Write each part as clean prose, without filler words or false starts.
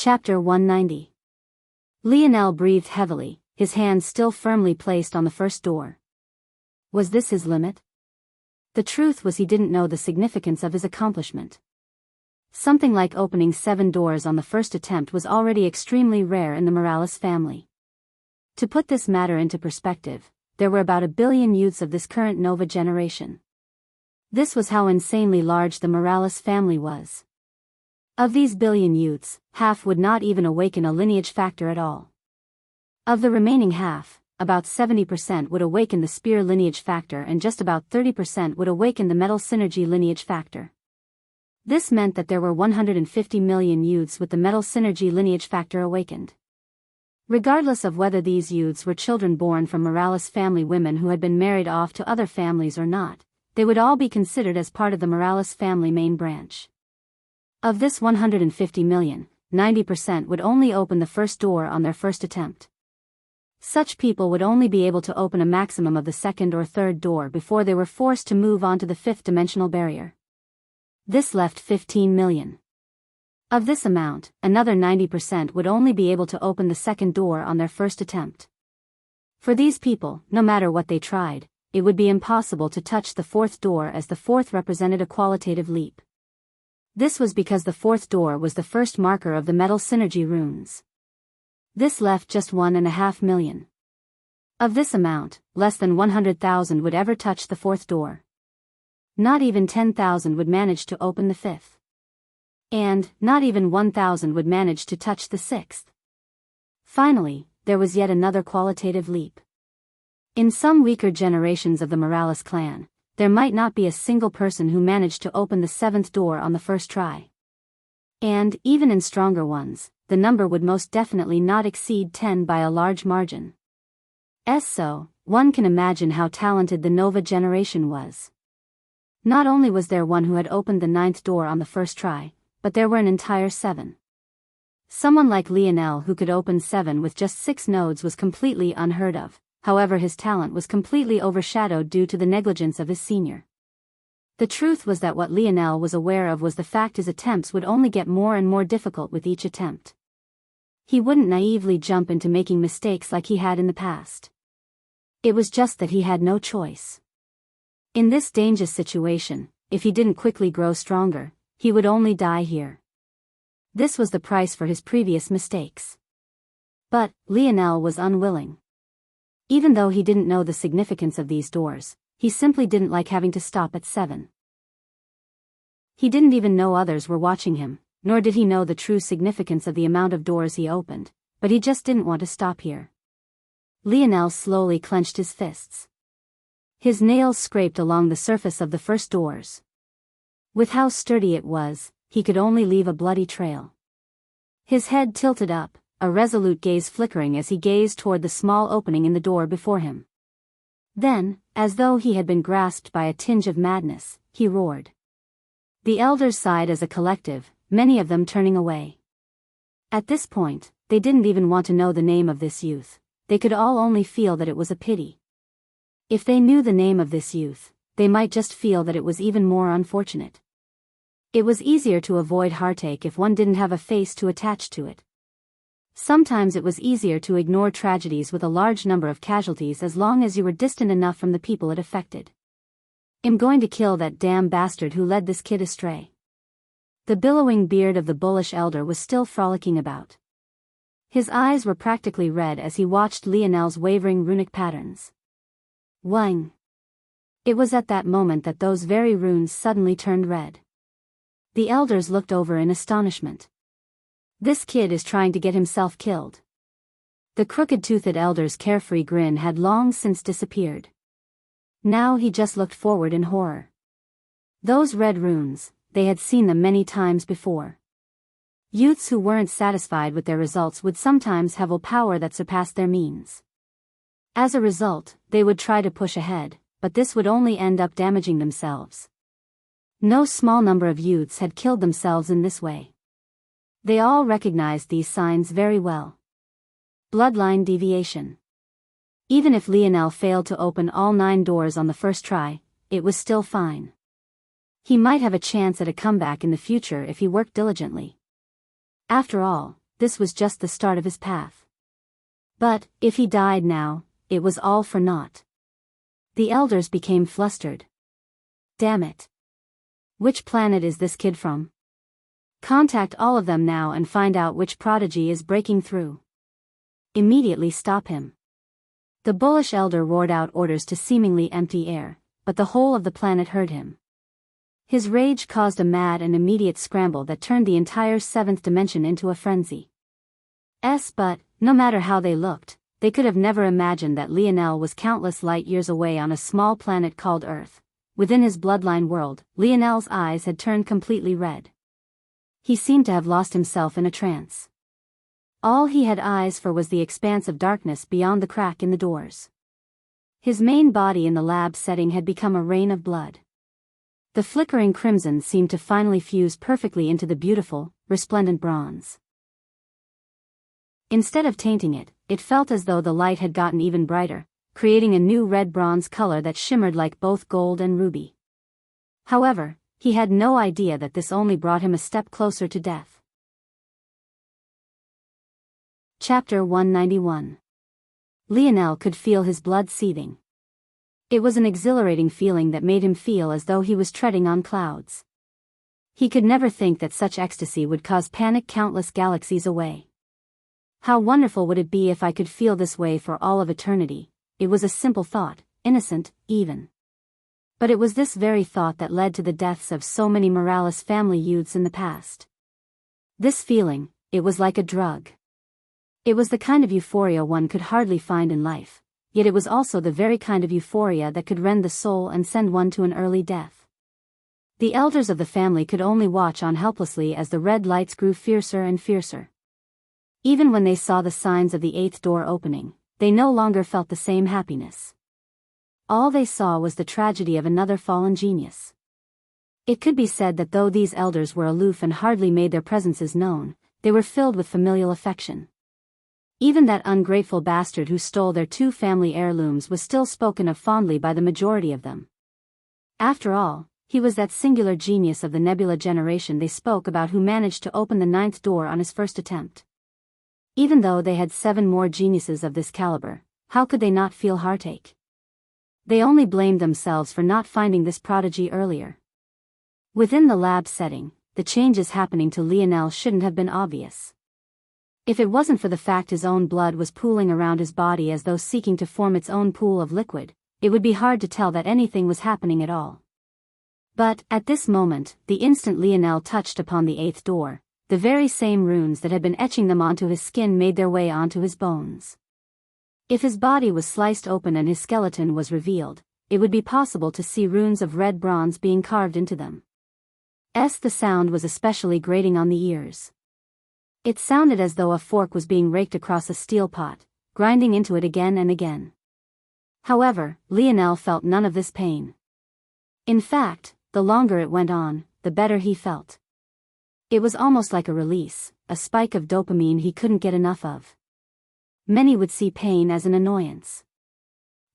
Chapter 190. Lionel breathed heavily, his hands still firmly placed on the first door. Was this his limit? The truth was he didn't know the significance of his accomplishment. Something like opening 7 doors on the first attempt was already extremely rare in the Morales family. To put this matter into perspective, there were about 1 billion youths of this current Nova generation. This was how insanely large the Morales family was. Of these billion youths, half would not even awaken a lineage factor at all. Of the remaining half, about 70% would awaken the spear lineage factor and just about 30% would awaken the metal synergy lineage factor. This meant that there were 150 million youths with the metal synergy lineage factor awakened. Regardless of whether these youths were children born from Morales family women who had been married off to other families or not, they would all be considered as part of the Morales family main branch. Of this 150 million, 90% would only open the first door on their first attempt. Such people would only be able to open a maximum of the second or third door before they were forced to move on to the 5th dimensional barrier. This left 15 million. Of this amount, another 90% would only be able to open the second door on their first attempt. For these people, no matter what they tried, it would be impossible to touch the 4th door, as the 4th represented a qualitative leap. This was because the 4th door was the first marker of the metal synergy runes. This left just 1.5 million. Of this amount, less than 100,000 would ever touch the 4th door. Not even 10,000 would manage to open the 5th. And not even 1,000 would manage to touch the 6th. Finally, there was yet another qualitative leap. In some weaker generations of the Morales clan, there might not be a single person who managed to open the 7th door on the first try. And, even in stronger ones, the number would most definitely not exceed 10 by a large margin. So, one can imagine how talented the Nova generation was. Not only was there one who had opened the 9th door on the first try, but there were an entire 7. Someone like Lionel who could open 7 with just 6 nodes was completely unheard of. However, his talent was completely overshadowed due to the negligence of his senior. The truth was that what Lionel was aware of was the fact his attempts would only get more and more difficult with each attempt. He wouldn't naively jump into making mistakes like he had in the past. It was just that he had no choice. In this dangerous situation, if he didn't quickly grow stronger, he would only die here. This was the price for his previous mistakes. But Lionel was unwilling. Even though he didn't know the significance of these doors, he simply didn't like having to stop at 7. He didn't even know others were watching him, nor did he know the true significance of the amount of doors he opened, but he just didn't want to stop here. Lionel slowly clenched his fists. His nails scraped along the surface of the first doors. With how sturdy it was, he could only leave a bloody trail. His head tilted up, a resolute gaze flickering as he gazed toward the small opening in the door before him. Then, as though he had been grasped by a tinge of madness, he roared. The elders sighed as a collective, many of them turning away. At this point, they didn't even want to know the name of this youth. They could all only feel that it was a pity. If they knew the name of this youth, they might just feel that it was even more unfortunate. It was easier to avoid heartache if one didn't have a face to attach to it. Sometimes it was easier to ignore tragedies with a large number of casualties as long as you were distant enough from the people it affected. I'm going to kill that damn bastard who led this kid astray. The billowing beard of the bullish elder was still frolicking about. His eyes were practically red as he watched Lionel's wavering runic patterns. Wang! It was at that moment that those very runes suddenly turned red. The elders looked over in astonishment. This kid is trying to get himself killed. The crooked-toothed elder's carefree grin had long since disappeared. Now he just looked forward in horror. Those red runes, they had seen them many times before. Youths who weren't satisfied with their results would sometimes have a power that surpassed their means. As a result, they would try to push ahead, but this would only end up damaging themselves. No small number of youths had killed themselves in this way. They all recognized these signs very well. Bloodline deviation. Even if Lionel failed to open all 9 doors on the first try, it was still fine. He might have a chance at a comeback in the future if he worked diligently. After all, this was just the start of his path. But, if he died now, it was all for naught. The elders became flustered. Damn it. Which planet is this kid from? Contact all of them now and find out which prodigy is breaking through. Immediately stop him. The bullish elder roared out orders to seemingly empty air, but the whole of the planet heard him. His rage caused a mad and immediate scramble that turned the entire seventh dimension into a frenzy. But, no matter how they looked, they could have never imagined that Lionel was countless light years away on a small planet called Earth. Within his bloodline world, Lionel's eyes had turned completely red. He seemed to have lost himself in a trance. All he had eyes for was the expanse of darkness beyond the crack in the doors. His main body in the lab setting had become a rain of blood. The flickering crimson seemed to finally fuse perfectly into the beautiful, resplendent bronze. Instead of tainting it, it felt as though the light had gotten even brighter, creating a new red bronze color that shimmered like both gold and ruby. However, he had no idea that this only brought him a step closer to death. Chapter 191. Lionel could feel his blood seething. It was an exhilarating feeling that made him feel as though he was treading on clouds. He could never think that such ecstasy would cause panic countless galaxies away. How wonderful would it be if I could feel this way for all of eternity? It was a simple thought, innocent, even. But it was this very thought that led to the deaths of so many Morales family youths in the past. This feeling, it was like a drug. It was the kind of euphoria one could hardly find in life, yet it was also the very kind of euphoria that could rend the soul and send one to an early death. The elders of the family could only watch on helplessly as the red lights grew fiercer and fiercer. Even when they saw the signs of the eighth door opening, they no longer felt the same happiness. All they saw was the tragedy of another fallen genius. It could be said that though these elders were aloof and hardly made their presences known, they were filled with familial affection. Even that ungrateful bastard who stole their two family heirlooms was still spoken of fondly by the majority of them. After all, he was that singular genius of the Nebula generation they spoke about who managed to open the ninth door on his first attempt. Even though they had 7 more geniuses of this caliber, how could they not feel heartache? They only blamed themselves for not finding this prodigy earlier. Within the lab setting, the changes happening to Lionel shouldn't have been obvious. If it wasn't for the fact his own blood was pooling around his body as though seeking to form its own pool of liquid, it would be hard to tell that anything was happening at all. But, at this moment, the instant Lionel touched upon the eighth door, the very same runes that had been etching them onto his skin made their way onto his bones. If his body was sliced open and his skeleton was revealed, it would be possible to see runes of red bronze being carved into them. The sound was especially grating on the ears. It sounded as though a fork was being raked across a steel pot, grinding into it again and again. However, Lionel felt none of this pain. In fact, the longer it went on, the better he felt. It was almost like a release, a spike of dopamine he couldn't get enough of. Many would see pain as an annoyance.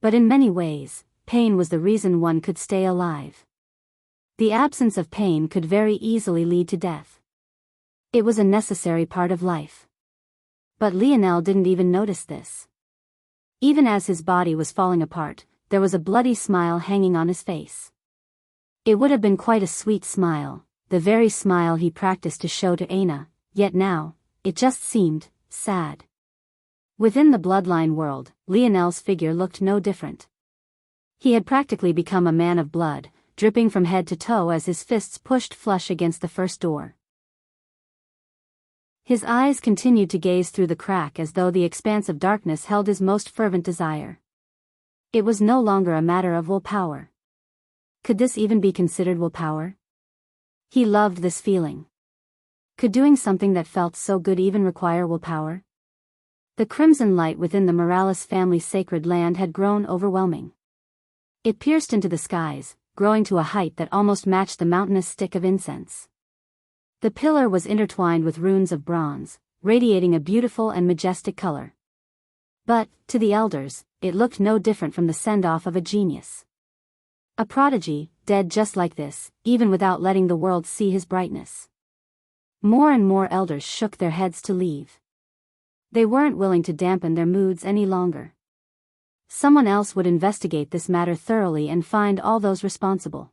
But in many ways, pain was the reason one could stay alive. The absence of pain could very easily lead to death. It was a necessary part of life. But Lionel didn't even notice this. Even as his body was falling apart, there was a bloody smile hanging on his face. It would have been quite a sweet smile, the very smile he practiced to show to Aina, yet now, it just seemed sad. Within the bloodline world, Lionel's figure looked no different. He had practically become a man of blood, dripping from head to toe as his fists pushed flush against the first door. His eyes continued to gaze through the crack as though the expanse of darkness held his most fervent desire. It was no longer a matter of willpower. Could this even be considered willpower? He loved this feeling. Could doing something that felt so good even require willpower? The crimson light within the Morales family's sacred land had grown overwhelming. It pierced into the skies, growing to a height that almost matched the mountainous stick of incense. The pillar was intertwined with runes of bronze, radiating a beautiful and majestic color. But, to the elders, it looked no different from the send-off of a genius. A prodigy, dead just like this, even without letting the world see his brightness. More and more elders shook their heads to leave. They weren't willing to dampen their moods any longer. Someone else would investigate this matter thoroughly and find all those responsible.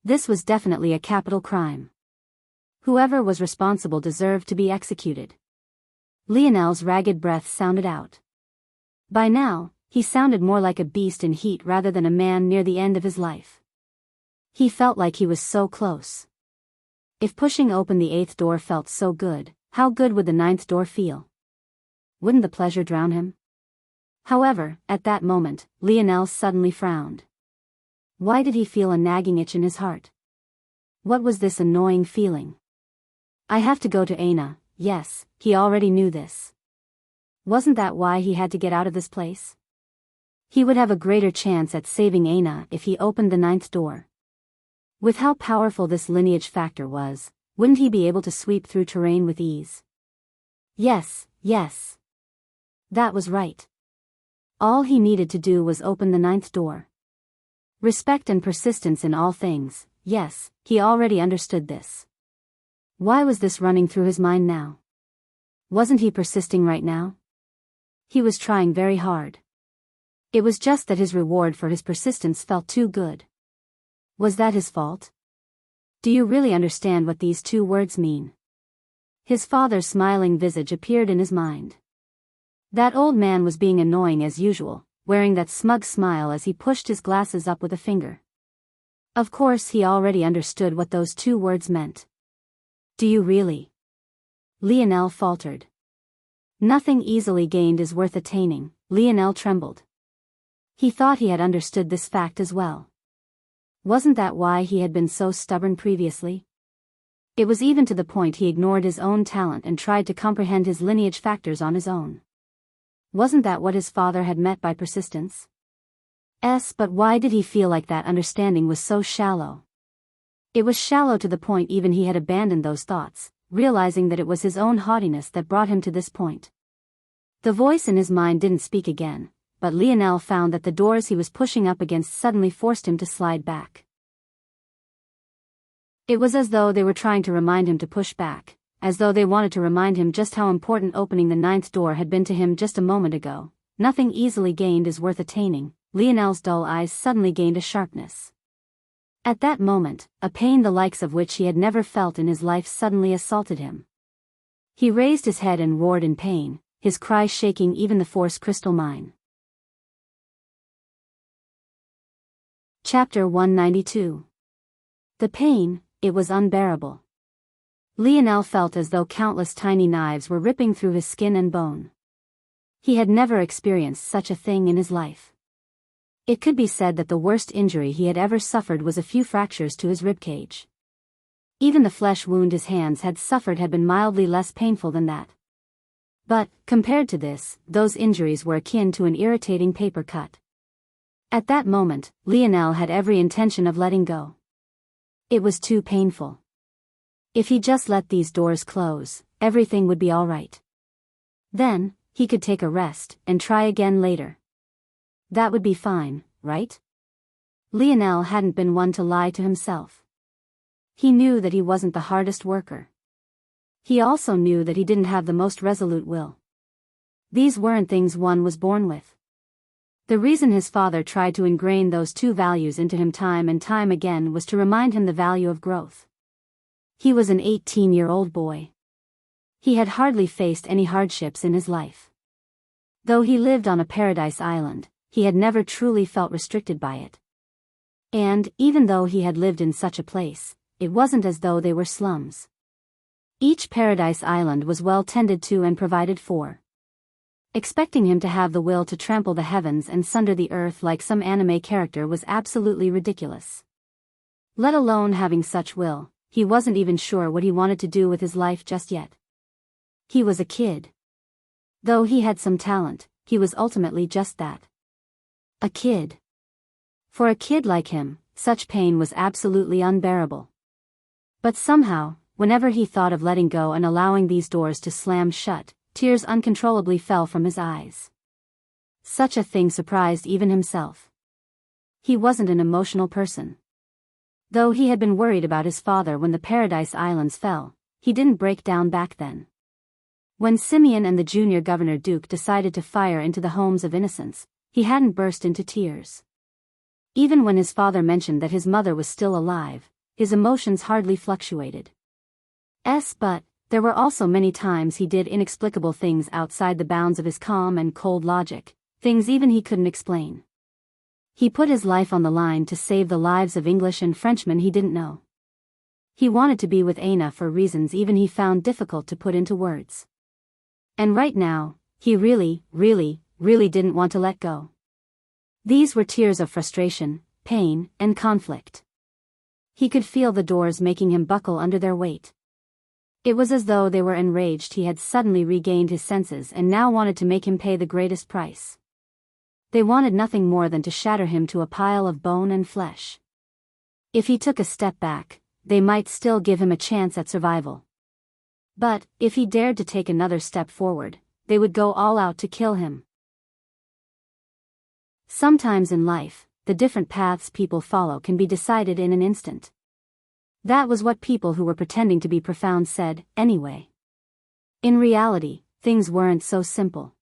This was definitely a capital crime. Whoever was responsible deserved to be executed. Lionel's ragged breath sounded out. By now, he sounded more like a beast in heat rather than a man near the end of his life. He felt like he was so close. If pushing open the 8th door felt so good, how good would the 9th door feel? Wouldn't the pleasure drown him? However, at that moment, Lionel suddenly frowned. Why did he feel a nagging itch in his heart? What was this annoying feeling? I have to go to Aina. Yes, he already knew this. Wasn't that why he had to get out of this place? He would have a greater chance at saving Aina if he opened the 9th door. With how powerful this lineage factor was, wouldn't he be able to sweep through terrain with ease? Yes. That was right. All he needed to do was open the 9th door. Respect and persistence in all things, yes, he already understood this. Why was this running through his mind now? Wasn't he persisting right now? He was trying very hard. It was just that his reward for his persistence felt too good. Was that his fault? Do you really understand what these 2 words mean? His father's smiling visage appeared in his mind. That old man was being annoying as usual, wearing that smug smile as he pushed his glasses up with a finger. Of course he already understood what those 2 words meant. Do you really? Lionel faltered. Nothing easily gained is worth attaining. Lionel trembled. He thought he had understood this fact as well. Wasn't that why he had been so stubborn previously? It was even to the point he ignored his own talent and tried to comprehend his lineage factors on his own. Wasn't that what his father had meant by persistence? But why did he feel like that understanding was so shallow? It was shallow to the point even he had abandoned those thoughts, realizing that it was his own haughtiness that brought him to this point. The voice in his mind didn't speak again, but Lionel found that the doors he was pushing up against suddenly forced him to slide back. It was as though they were trying to remind him to push back, as though they wanted to remind him just how important opening the 9th door had been to him just a moment ago. Nothing easily gained is worth attaining. Lionel's dull eyes suddenly gained a sharpness. At that moment, a pain the likes of which he had never felt in his life suddenly assaulted him. He raised his head and roared in pain, his cry shaking even the Force Crystal Mine. Chapter 192. The pain, it was unbearable. Lionel felt as though countless tiny knives were ripping through his skin and bone. He had never experienced such a thing in his life. It could be said that the worst injury he had ever suffered was a few fractures to his ribcage. Even the flesh wound his hands had suffered had been mildly less painful than that. But, compared to this, those injuries were akin to an irritating paper cut. At that moment, Lionel had every intention of letting go. It was too painful. If he just let these doors close, everything would be all right. Then, he could take a rest and try again later. That would be fine, right? Lionel hadn't been one to lie to himself. He knew that he wasn't the hardest worker. He also knew that he didn't have the most resolute will. These weren't things one was born with. The reason his father tried to ingrain those 2 values into him time and time again was to remind him the value of growth. He was an 18-year-old boy. He had hardly faced any hardships in his life. Though he lived on a paradise island, he had never truly felt restricted by it. And, even though he had lived in such a place, it wasn't as though they were slums. Each paradise island was well tended to and provided for. Expecting him to have the will to trample the heavens and sunder the earth like some anime character was absolutely ridiculous. Let alone having such will, he wasn't even sure what he wanted to do with his life just yet. He was a kid. Though he had some talent, he was ultimately just that. A kid. For a kid like him, such pain was absolutely unbearable. But somehow, whenever he thought of letting go and allowing these doors to slam shut, tears uncontrollably fell from his eyes. Such a thing surprised even himself. He wasn't an emotional person. Though he had been worried about his father when the Paradise Islands fell, he didn't break down back then. When Simeon and the junior governor Duke decided to fire into the homes of innocents, he hadn't burst into tears. Even when his father mentioned that his mother was still alive, his emotions hardly fluctuated. But there were also many times he did inexplicable things outside the bounds of his calm and cold logic, things even he couldn't explain. He put his life on the line to save the lives of English and Frenchmen he didn't know. He wanted to be with Anna for reasons even he found difficult to put into words. And right now, he really didn't want to let go. These were tears of frustration, pain, and conflict. He could feel the doors making him buckle under their weight. It was as though they were enraged he had suddenly regained his senses and now wanted to make him pay the greatest price. They wanted nothing more than to shatter him to a pile of bone and flesh. If he took a step back, they might still give him a chance at survival. But, if he dared to take another step forward, they would go all out to kill him. Sometimes in life, the different paths people follow can be decided in an instant. That was what people who were pretending to be profound said, anyway. In reality, things weren't so simple.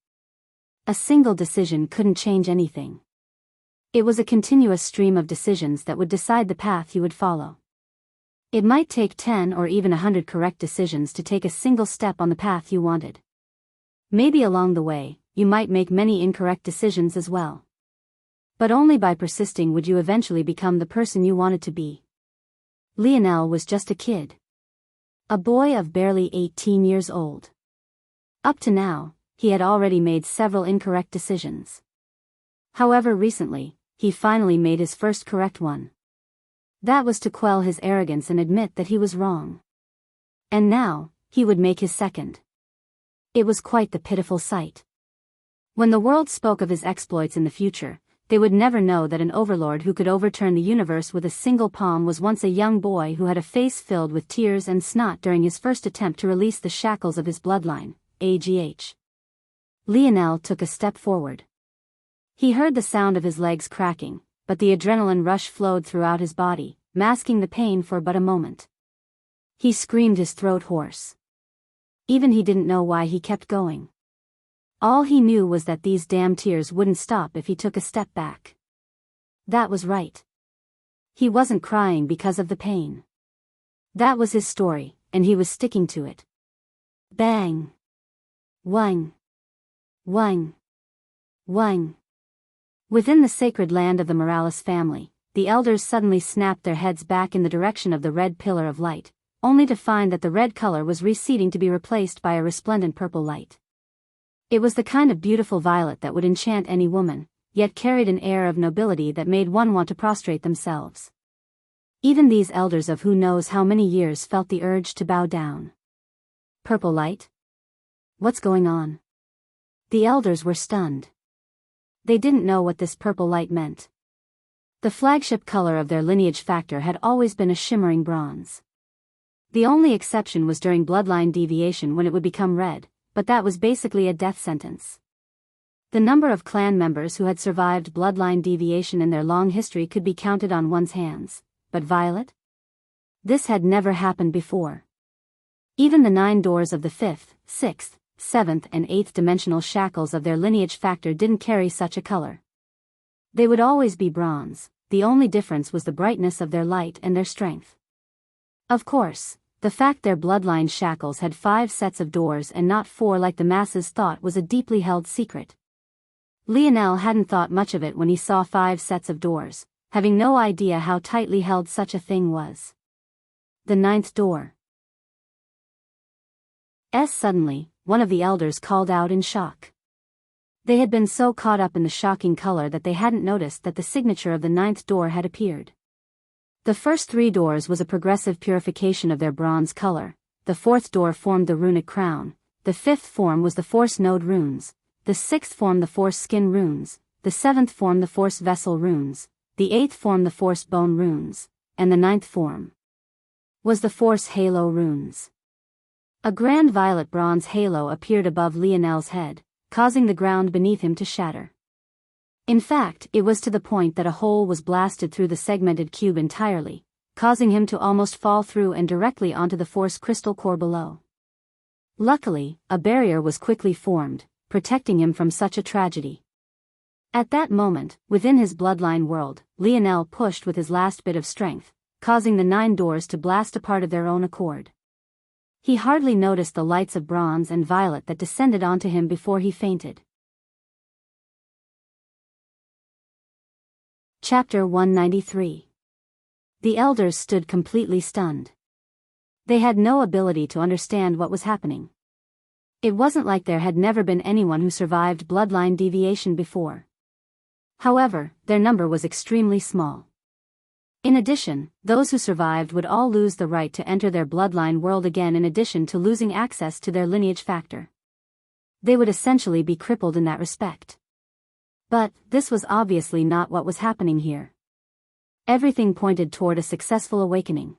A single decision couldn't change anything. It was a continuous stream of decisions that would decide the path you would follow. It might take 10 or even 100 correct decisions to take a single step on the path you wanted. Maybe along the way, you might make many incorrect decisions as well. But only by persisting would you eventually become the person you wanted to be. Lionel was just a kid. A boy of barely 18 years old. Up to now, he had already made several incorrect decisions. However, recently, he finally made his first correct one. That was to quell his arrogance and admit that he was wrong. And now, he would make his second. It was quite the pitiful sight. When the world spoke of his exploits in the future, they would never know that an overlord who could overturn the universe with a single palm was once a young boy who had a face filled with tears and snot during his first attempt to release the shackles of his bloodline, AGH. Lionel took a step forward. He heard the sound of his legs cracking, but the adrenaline rush flowed throughout his body, masking the pain for but a moment. He screamed his throat hoarse. Even he didn't know why he kept going. All he knew was that these damn tears wouldn't stop if he took a step back. That was right. He wasn't crying because of the pain. That was his story, and he was sticking to it. Bang! Wang! Wang! Wang! Within the sacred land of the Morales family, the elders suddenly snapped their heads back in the direction of the red pillar of light, only to find that the red color was receding to be replaced by a resplendent purple light. It was the kind of beautiful violet that would enchant any woman, yet carried an air of nobility that made one want to prostrate themselves. Even these elders of who knows how many years felt the urge to bow down. Purple light? What's going on? The elders were stunned. They didn't know what this purple light meant. The flagship color of their lineage factor had always been a shimmering bronze. The only exception was during bloodline deviation when it would become red, but that was basically a death sentence. The number of clan members who had survived bloodline deviation in their long history could be counted on one's hands, but violet? This had never happened before. Even the 9 doors of the 5th, 6th, 7th and 8th dimensional shackles of their lineage factor didn't carry such a color. They would always be bronze, the only difference was the brightness of their light and their strength. Of course, the fact their bloodline shackles had 5 sets of doors and not 4 like the masses thought was a deeply held secret. Lionel hadn't thought much of it when he saw 5 sets of doors, having no idea how tightly held such a thing was. The 9th door. Suddenly, one of the elders called out in shock. They had been so caught up in the shocking color that they hadn't noticed that the signature of the 9th door had appeared. The first 3 doors was a progressive purification of their bronze color, the 4th door formed the runic crown, the 5th form was the force node runes, the 6th formed the force skin runes, the 7th formed the force vessel runes, the 8th formed the force bone runes, and the 9th form was the force halo runes. A grand violet bronze halo appeared above Lionel's head, causing the ground beneath him to shatter. In fact, it was to the point that a hole was blasted through the segmented cube entirely, causing him to almost fall through and directly onto the force crystal core below. Luckily, a barrier was quickly formed, protecting him from such a tragedy. At that moment, within his bloodline world, Lionel pushed with his last bit of strength, causing the 9 doors to blast apart of their own accord. He hardly noticed the lights of bronze and violet that descended onto him before he fainted. Chapter 193. The elders stood completely stunned. They had no ability to understand what was happening. It wasn't like there had never been anyone who survived bloodline deviation before. However, their number was extremely small. In addition, those who survived would all lose the right to enter their bloodline world again in addition to losing access to their lineage factor. They would essentially be crippled in that respect. But, this was obviously not what was happening here. Everything pointed toward a successful awakening.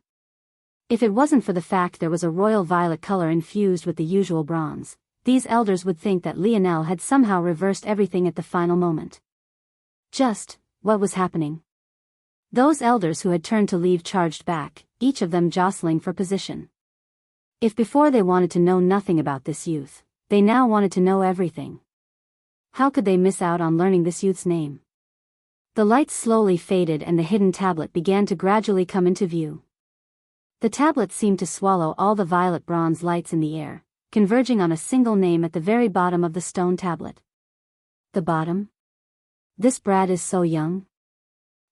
If it wasn't for the fact there was a royal violet color infused with the usual bronze, these elders would think that Lionel had somehow reversed everything at the final moment. Just, what was happening? Those elders who had turned to leave charged back, each of them jostling for position. If before they wanted to know nothing about this youth, they now wanted to know everything. How could they miss out on learning this youth's name? The lights slowly faded and the hidden tablet began to gradually come into view. The tablet seemed to swallow all the violet bronze lights in the air, converging on a single name at the very bottom of the stone tablet. The bottom? This brat is so young.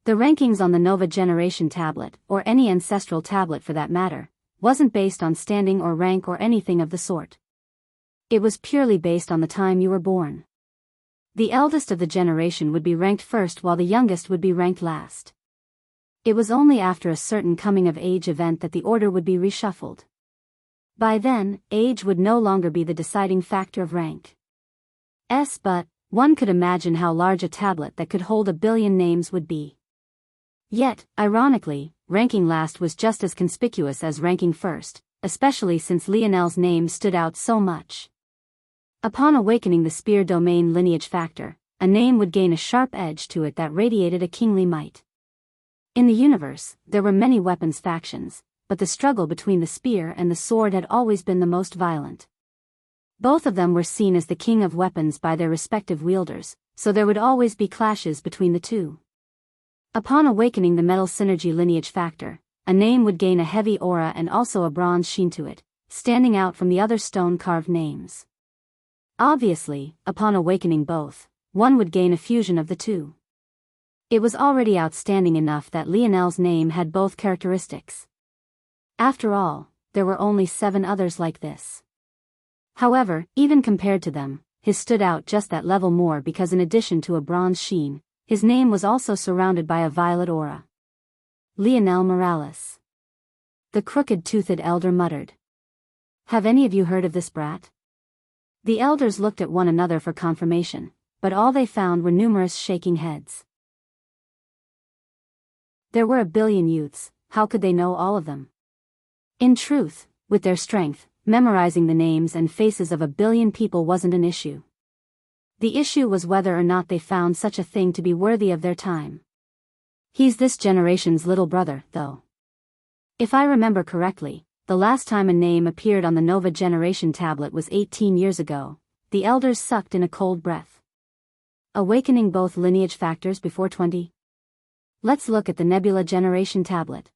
The rankings on the Nova Generation tablet, or any ancestral tablet for that matter, wasn't based on standing or rank or anything of the sort. It was purely based on the time you were born. The eldest of the generation would be ranked first while the youngest would be ranked last. It was only after a certain coming-of-age event that the order would be reshuffled. By then, age would no longer be the deciding factor of rank. But one could imagine how large a tablet that could hold 1 billion names would be. Yet, ironically, ranking last was just as conspicuous as ranking first, especially since Lionel's name stood out so much. Upon awakening the spear domain lineage factor, a name would gain a sharp edge to it that radiated a kingly might. In the universe, there were many weapons factions, but the struggle between the spear and the sword had always been the most violent. Both of them were seen as the king of weapons by their respective wielders, so there would always be clashes between the two. Upon awakening the metal synergy lineage factor, a name would gain a heavy aura and also a bronze sheen to it, standing out from the other stone-carved names. Obviously, upon awakening both, one would gain a fusion of the two. It was already outstanding enough that Lionel's name had both characteristics. After all, there were only 7 others like this. However, even compared to them, his stood out just that level more because in addition to a bronze sheen, his name was also surrounded by a violet aura. Lionel Morales. The crooked-toothed elder muttered. Have any of you heard of this brat? The elders looked at one another for confirmation, but all they found were numerous shaking heads. There were 1 billion youths, how could they know all of them? In truth, with their strength, memorizing the names and faces of 1 billion people wasn't an issue. The issue was whether or not they found such a thing to be worthy of their time. He's this generation's little brother, though. If I remember correctly, the last time a name appeared on the Nova Generation tablet was 18 years ago. The elders sucked in a cold breath. Awakening both lineage factors before 20? Let's look at the Nebula Generation tablet.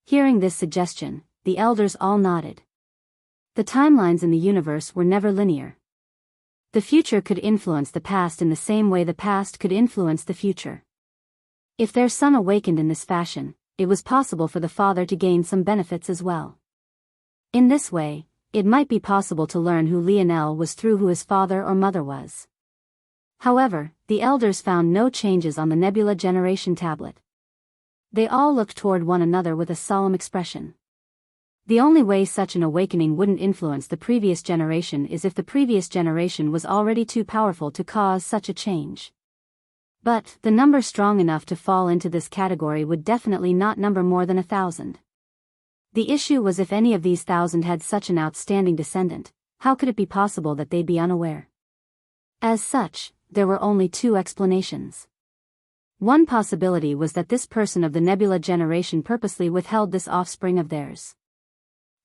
Hearing this suggestion, the elders all nodded. The timelines in the universe were never linear. The future could influence the past in the same way the past could influence the future. If their son awakened in this fashion, it was possible for the father to gain some benefits as well. In this way, it might be possible to learn who Lionel was through who his father or mother was. However, the elders found no changes on the Nebula Generation tablet. They all looked toward one another with a solemn expression. The only way such an awakening wouldn't influence the previous generation is if the previous generation was already too powerful to cause such a change. But, the number strong enough to fall into this category would definitely not number more than 1,000. The issue was if any of these 1,000 had such an outstanding descendant, how could it be possible that they'd be unaware? As such, there were only 2 explanations. One possibility was that this person of the nebula generation purposely withheld this offspring of theirs.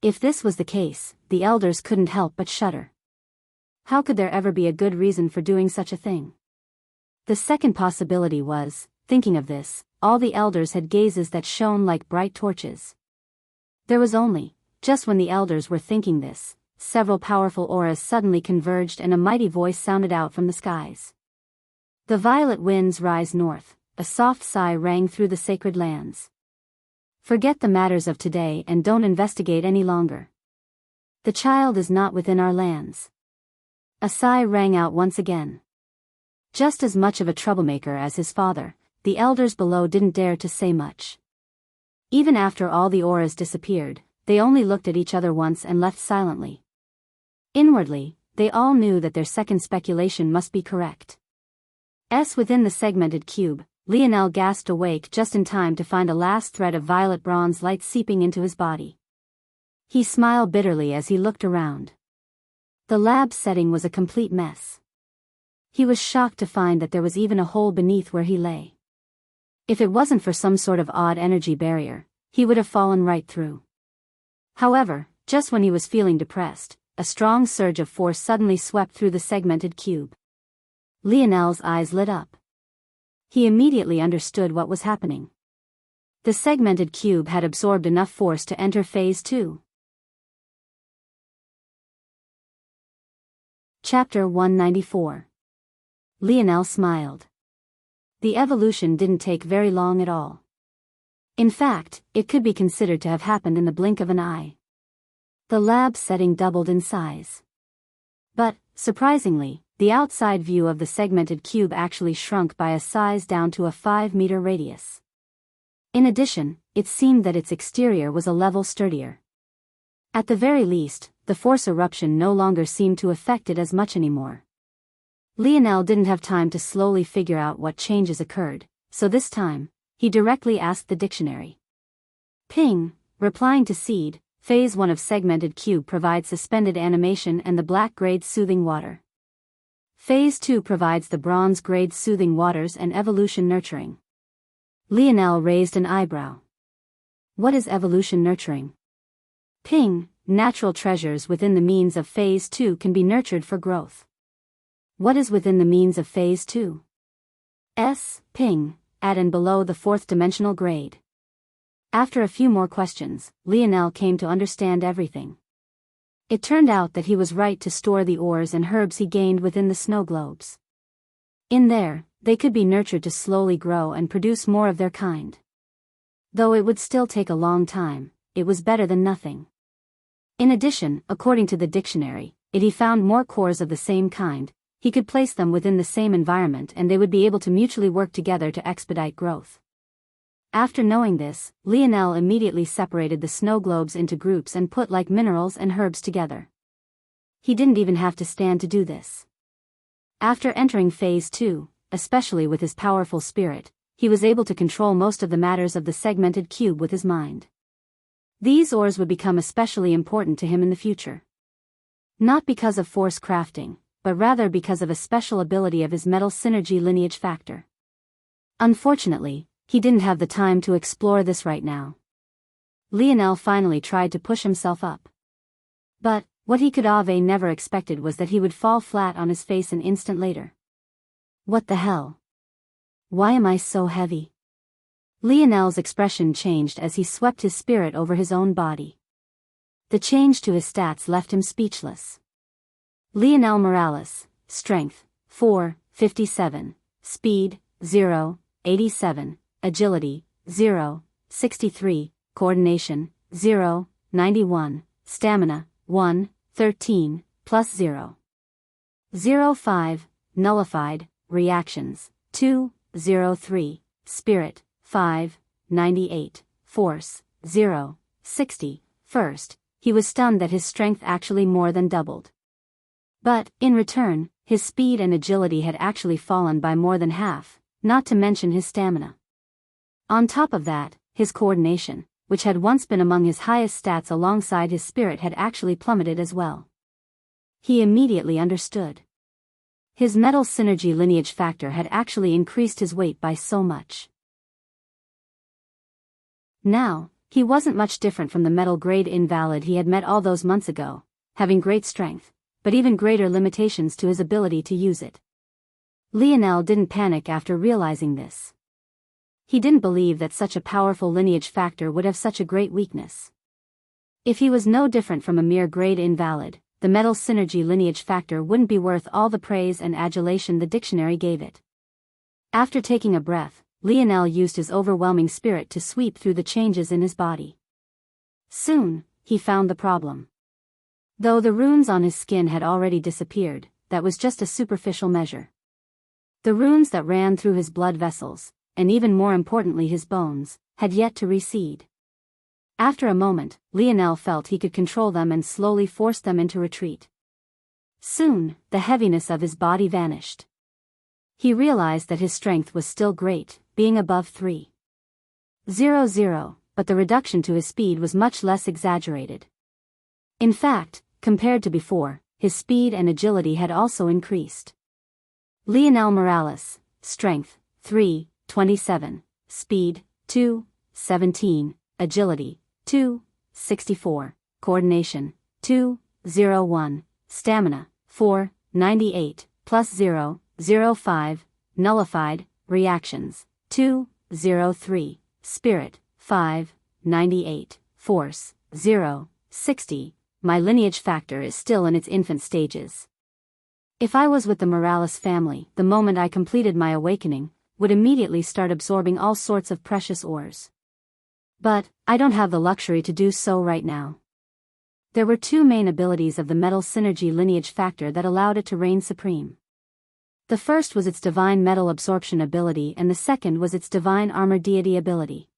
If this was the case, the elders couldn't help but shudder. How could there ever be a good reason for doing such a thing? The second possibility was, thinking of this, all the elders had gazes that shone like bright torches. There was only, just when the elders were thinking this, several powerful auras suddenly converged and a mighty voice sounded out from the skies. The violet winds rise north, a soft sigh rang through the sacred lands. Forget the matters of today and don't investigate any longer. The child is not within our lands. A sigh rang out once again. Just as much of a troublemaker as his father, the elders below didn't dare to say much. Even after all the auras disappeared, they only looked at each other once and left silently. Inwardly, they all knew that their second speculation must be correct. Within the segmented cube, Lionel gasped awake just in time to find a last thread of violet bronze light seeping into his body. He smiled bitterly as he looked around. The lab setting was a complete mess. He was shocked to find that there was even a hole beneath where he lay. If it wasn't for some sort of odd energy barrier, he would have fallen right through. However, just when he was feeling depressed, a strong surge of force suddenly swept through the segmented cube. Lionel's eyes lit up. He immediately understood what was happening. The segmented cube had absorbed enough force to enter Phase 2. Chapter 194. Lionel smiled. The evolution didn't take very long at all. In fact, it could be considered to have happened in the blink of an eye. The lab setting doubled in size. But, surprisingly, the outside view of the segmented cube actually shrunk by a size down to a 5-meter radius. In addition, it seemed that its exterior was a level sturdier. At the very least, the force eruption no longer seemed to affect it as much anymore. Lionel didn't have time to slowly figure out what changes occurred, so this time, he directly asked the dictionary. Ping, replying to seed, Phase 1 of segmented cube provides suspended animation and the black grade soothing water. Phase 2 provides the bronze grade soothing waters and evolution nurturing. Lionel raised an eyebrow. What is evolution nurturing? Ping, natural treasures within the means of Phase 2 can be nurtured for growth. What is within the means of Phase 2? Ping, at and below the 4th dimensional grade. After a few more questions, Lionel came to understand everything. It turned out that he was right to store the ores and herbs he gained within the snow globes. In there, they could be nurtured to slowly grow and produce more of their kind. Though it would still take a long time, it was better than nothing. In addition, according to the dictionary, if he found more cores of the same kind, he could place them within the same environment and they would be able to mutually work together to expedite growth. After knowing this, Lionel immediately separated the snow globes into groups and put like minerals and herbs together. He didn't even have to stand to do this. After entering Phase 2, especially with his powerful spirit, he was able to control most of the matters of the segmented cube with his mind. These ores would become especially important to him in the future. Not because of force crafting, but rather because of a special ability of his metal synergy lineage factor. Unfortunately, he didn't have the time to explore this right now. Lionel finally tried to push himself up. But, what he could have never expected was that he would fall flat on his face an instant later. What the hell? Why am I so heavy? Lionel's expression changed as he swept his spirit over his own body. The change to his stats left him speechless. Lionel Morales, Strength, 4, 57, Speed, 0, 87, Agility, 0, 63, Coordination, 0, 91, Stamina, 1, 13, plus 0. 0, 5, Nullified, Reactions, 2, 0, 3, Spirit, 5, 98, Force, 0, 60. First, he was stunned that his strength actually more than doubled. But, in return, his speed and agility had actually fallen by more than half, not to mention his stamina. On top of that, his coordination, which had once been among his highest stats alongside his spirit, had actually plummeted as well. He immediately understood. His metal synergy lineage factor had actually increased his weight by so much. Now, he wasn't much different from the metal grade invalid he had met all those months ago, having great strength, but even greater limitations to his ability to use it. Lionel didn't panic after realizing this. He didn't believe that such a powerful lineage factor would have such a great weakness. If he was no different from a mere grade invalid, the metal synergy lineage factor wouldn't be worth all the praise and adulation the dictionary gave it. After taking a breath, Lionel used his overwhelming spirit to sweep through the changes in his body. Soon, he found the problem. Though the runes on his skin had already disappeared, that was just a superficial measure. The runes that ran through his blood vessels, and even more importantly his bones, had yet to recede. After a moment, Lionel felt he could control them and slowly force them into retreat. Soon, the heaviness of his body vanished. He realized that his strength was still great, being above 300, but the reduction to his speed was much less exaggerated. In fact, compared to before, his speed and agility had also increased. Lionel Morales, strength, 327, speed, 217, agility, 264, coordination, 201, stamina, 498, plus 005, nullified, reactions, 203, spirit, 598, force, 060, my lineage factor is still in its infant stages. If I was with the Morales family, the moment I completed my awakening, would immediately start absorbing all sorts of precious ores. But, I don't have the luxury to do so right now. There were two main abilities of the metal synergy lineage factor that allowed it to reign supreme. The first was its divine metal absorption ability and the second was its divine armor deity ability.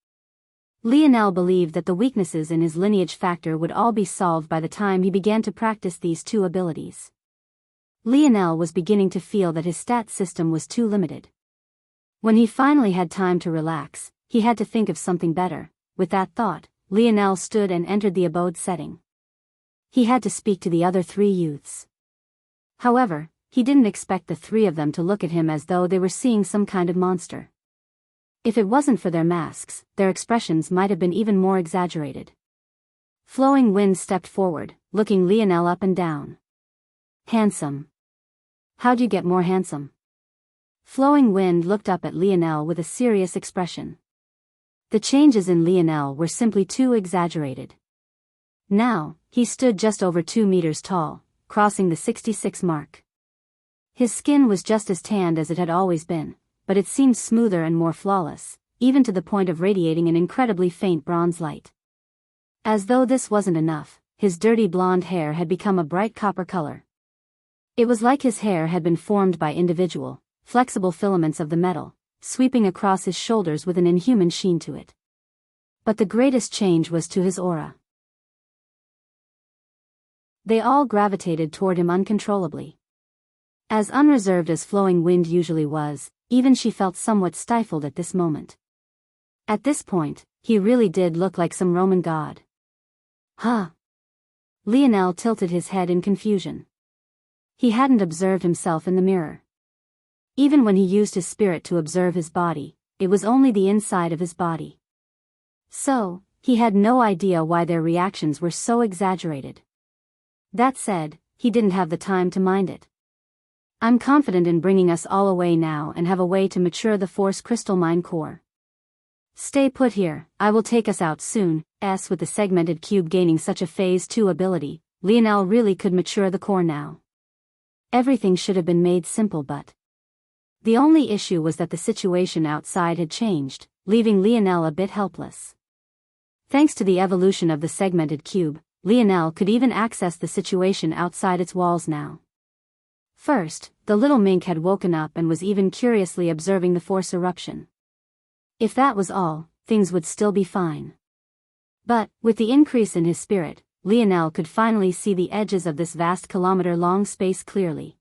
Lionel believed that the weaknesses in his lineage factor would all be solved by the time he began to practice these two abilities. Lionel was beginning to feel that his stat system was too limited. When he finally had time to relax, he had to think of something better. With that thought, Lionel stood and entered the abode setting. He had to speak to the other three youths. However, he didn't expect the three of them to look at him as though they were seeing some kind of monster. If it wasn't for their masks, their expressions might have been even more exaggerated. Flowing Wind stepped forward, looking Lionel up and down. Handsome. How'd you get more handsome? Flowing Wind looked up at Lionel with a serious expression. The changes in Lionel were simply too exaggerated. Now, he stood just over 2 meters tall, crossing the 66 mark. His skin was just as tanned as it had always been, but it seemed smoother and more flawless, even to the point of radiating an incredibly faint bronze light. As though this wasn't enough, his dirty blonde hair had become a bright copper color. It was like his hair had been formed by individual, flexible filaments of the metal, sweeping across his shoulders with an inhuman sheen to it. But the greatest change was to his aura. They all gravitated toward him uncontrollably. As unreserved as Flowing Wind usually was, even she felt somewhat stifled at this moment. At this point, he really did look like some Roman god. Huh? Lionel tilted his head in confusion. He hadn't observed himself in the mirror. Even when he used his spirit to observe his body, it was only the inside of his body. So, he had no idea why their reactions were so exaggerated. That said, he didn't have the time to mind it. I'm confident in bringing us all away now and have a way to mature the Force Crystal Mine core. Stay put here, I will take us out soon. With the segmented cube gaining such a Phase 2 ability, Lionel really could mature the core now. Everything should have been made simple but... The only issue was that the situation outside had changed, leaving Lionel a bit helpless. Thanks to the evolution of the segmented cube, Lionel could even access the situation outside its walls now. First, the little mink had woken up and was even curiously observing the force eruption. If that was all, things would still be fine. But, with the increase in his spirit, Lionel could finally see the edges of this vast kilometer-long space clearly.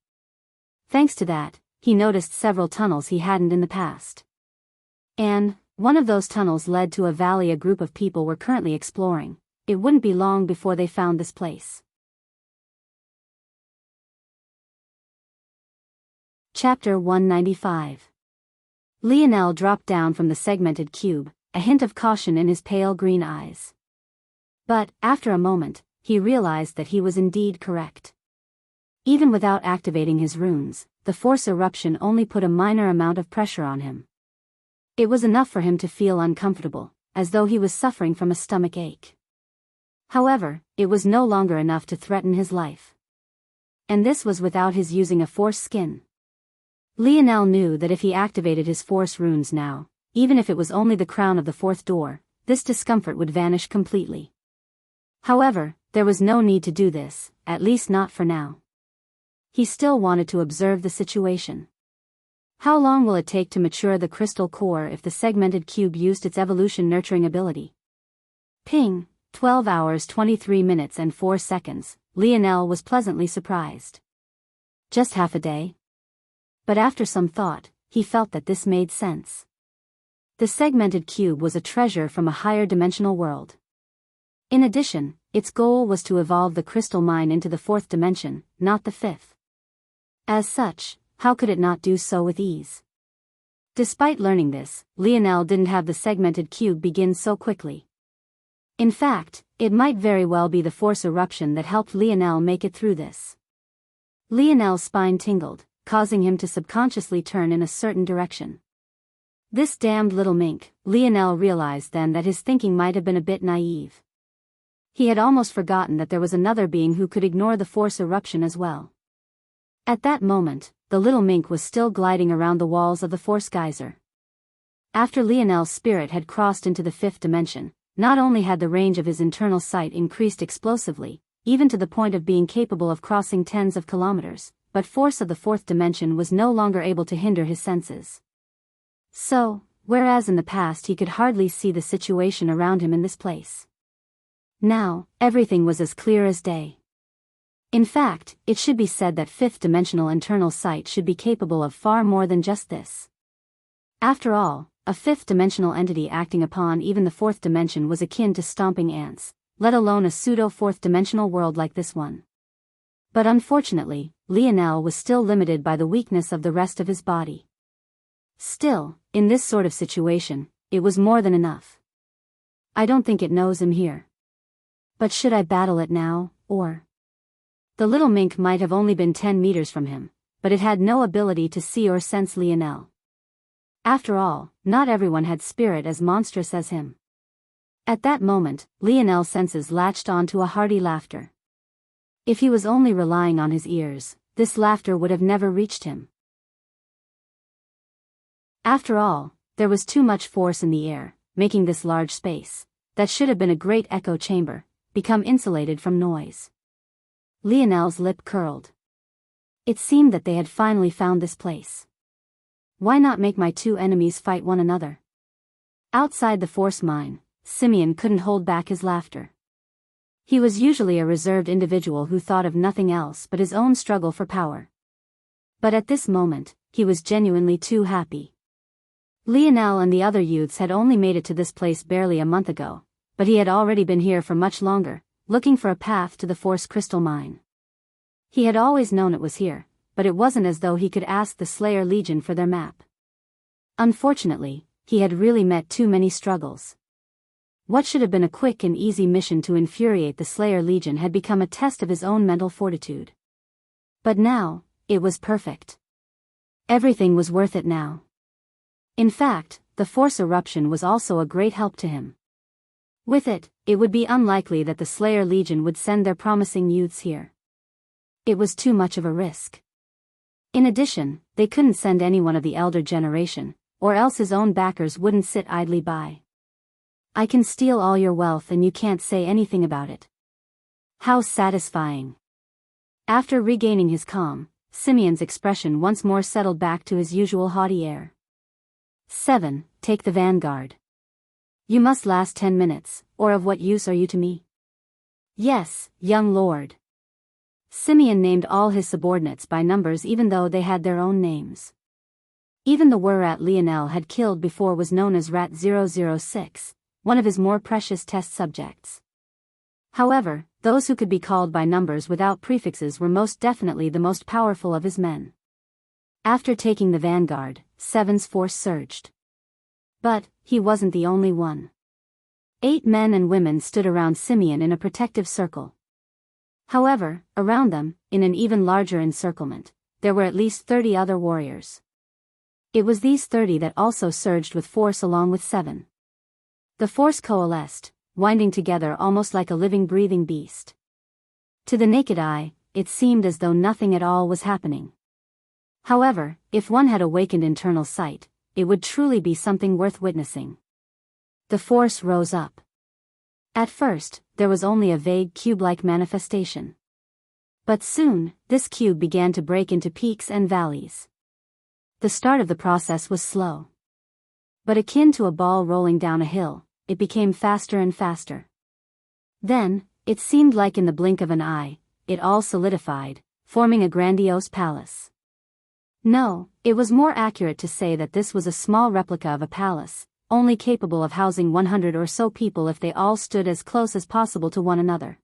Thanks to that, he noticed several tunnels he hadn't in the past. And, one of those tunnels led to a valley a group of people were currently exploring. It wouldn't be long before they found this place. Chapter 195. Lionel dropped down from the segmented cube, a hint of caution in his pale green eyes. But, after a moment, he realized that he was indeed correct. Even without activating his runes, the force eruption only put a minor amount of pressure on him. It was enough for him to feel uncomfortable, as though he was suffering from a stomach ache. However, it was no longer enough to threaten his life. And this was without his using a force skin. Lionel knew that if he activated his force runes now, even if it was only the crown of the fourth door, this discomfort would vanish completely. However, there was no need to do this, at least not for now. He still wanted to observe the situation. How long will it take to mature the crystal core if the segmented cube used its evolution nurturing ability? Ping, 12 hours 23 minutes and 4 seconds, Lionel was pleasantly surprised. Just half a day? But after some thought, he felt that this made sense. The segmented cube was a treasure from a higher dimensional world. In addition, its goal was to evolve the crystal mine into the fourth dimension, not the fifth. As such, how could it not do so with ease? Despite learning this, Lionel didn't have the segmented cube begin so quickly. In fact, it might very well be the force eruption that helped Lionel make it through this. Lionel's spine tingled, causing him to subconsciously turn in a certain direction. This damned little mink, Lionel realized then that his thinking might have been a bit naive. He had almost forgotten that there was another being who could ignore the force eruption as well. At that moment, the little mink was still gliding around the walls of the force geyser. After Lionel's spirit had crossed into the fifth dimension, not only had the range of his internal sight increased explosively, even to the point of being capable of crossing tens of kilometers, but force of the fourth dimension was no longer able to hinder his senses. So, whereas in the past he could hardly see the situation around him in this place, now, everything was as clear as day. In fact, it should be said that fifth-dimensional internal sight should be capable of far more than just this. After all, a fifth-dimensional entity acting upon even the fourth dimension was akin to stomping ants, let alone a pseudo-fourth-dimensional world like this one. But unfortunately, Lionel was still limited by the weakness of the rest of his body. Still, in this sort of situation, it was more than enough. I don't think it knows him here. But should I battle it now, or? The little mink might have only been 10 meters from him, but it had no ability to see or sense Lionel. After all, not everyone had spirit as monstrous as him. At that moment, Lionel's senses latched on to a hearty laughter. If he was only relying on his ears, this laughter would have never reached him. After all, there was too much force in the air, making this large space, that should have been a great echo chamber, become insulated from noise. Lionel's lip curled. It seemed that they had finally found this place. Why not make my two enemies fight one another? Outside the force mine, Simeon couldn't hold back his laughter. He was usually a reserved individual who thought of nothing else but his own struggle for power. But at this moment, he was genuinely too happy. Lionel and the other youths had only made it to this place barely a month ago, but he had already been here for much longer, looking for a path to the Force Crystal Mine. He had always known it was here, but it wasn't as though he could ask the Slayer Legion for their map. Unfortunately, he had really met too many struggles. What should have been a quick and easy mission to infuriate the Slayer Legion had become a test of his own mental fortitude. But now, it was perfect. Everything was worth it now. In fact, the force eruption was also a great help to him. With it, it would be unlikely that the Slayer Legion would send their promising youths here. It was too much of a risk. In addition, they couldn't send anyone of the elder generation, or else his own backers wouldn't sit idly by. I can steal all your wealth and you can't say anything about it. How satisfying. After regaining his calm, Simeon's expression once more settled back to his usual haughty air. 7. Take the vanguard. You must last 10 minutes, or of what use are you to me? Yes, young lord. Simeon named all his subordinates by numbers even though they had their own names. Even the rat Lionel had killed before was known as Rat 006, one of his more precious test subjects. However, those who could be called by numbers without prefixes were most definitely the most powerful of his men. After taking the vanguard, Seven's force surged. But he wasn't the only one. 8 men and women stood around Simeon in a protective circle. However, around them, in an even larger encirclement, there were at least 30 other warriors. It was these 30 that also surged with force along with 7. The force coalesced, winding together almost like a living breathing beast. To the naked eye, it seemed as though nothing at all was happening. However, if one had awakened internal sight, it would truly be something worth witnessing. The force rose up. At first, there was only a vague cube-like manifestation. But soon, this cube began to break into peaks and valleys. The start of the process was slow. But akin to a ball rolling down a hill, it became faster and faster. Then, it seemed like in the blink of an eye, it all solidified, forming a grandiose palace. No, it was more accurate to say that this was a small replica of a palace, only capable of housing 100 or so people if they all stood as close as possible to one another.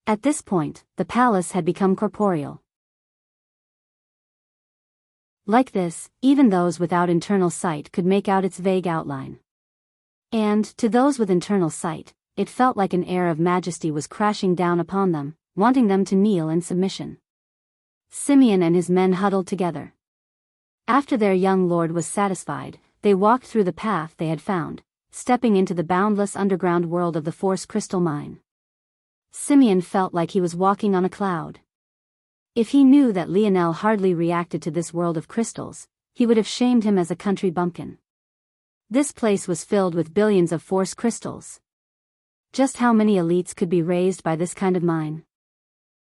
At this point, the palace had become corporeal. Like this, even those without internal sight could make out its vague outline. And, to those with internal sight, it felt like an air of majesty was crashing down upon them, wanting them to kneel in submission. Simeon and his men huddled together. After their young lord was satisfied, they walked through the path they had found, stepping into the boundless underground world of the Force Crystal Mine. Simeon felt like he was walking on a cloud. If he knew that Lionel hardly reacted to this world of crystals, he would have shamed him as a country bumpkin. This place was filled with billions of Force crystals. Just how many elites could be raised by this kind of mine?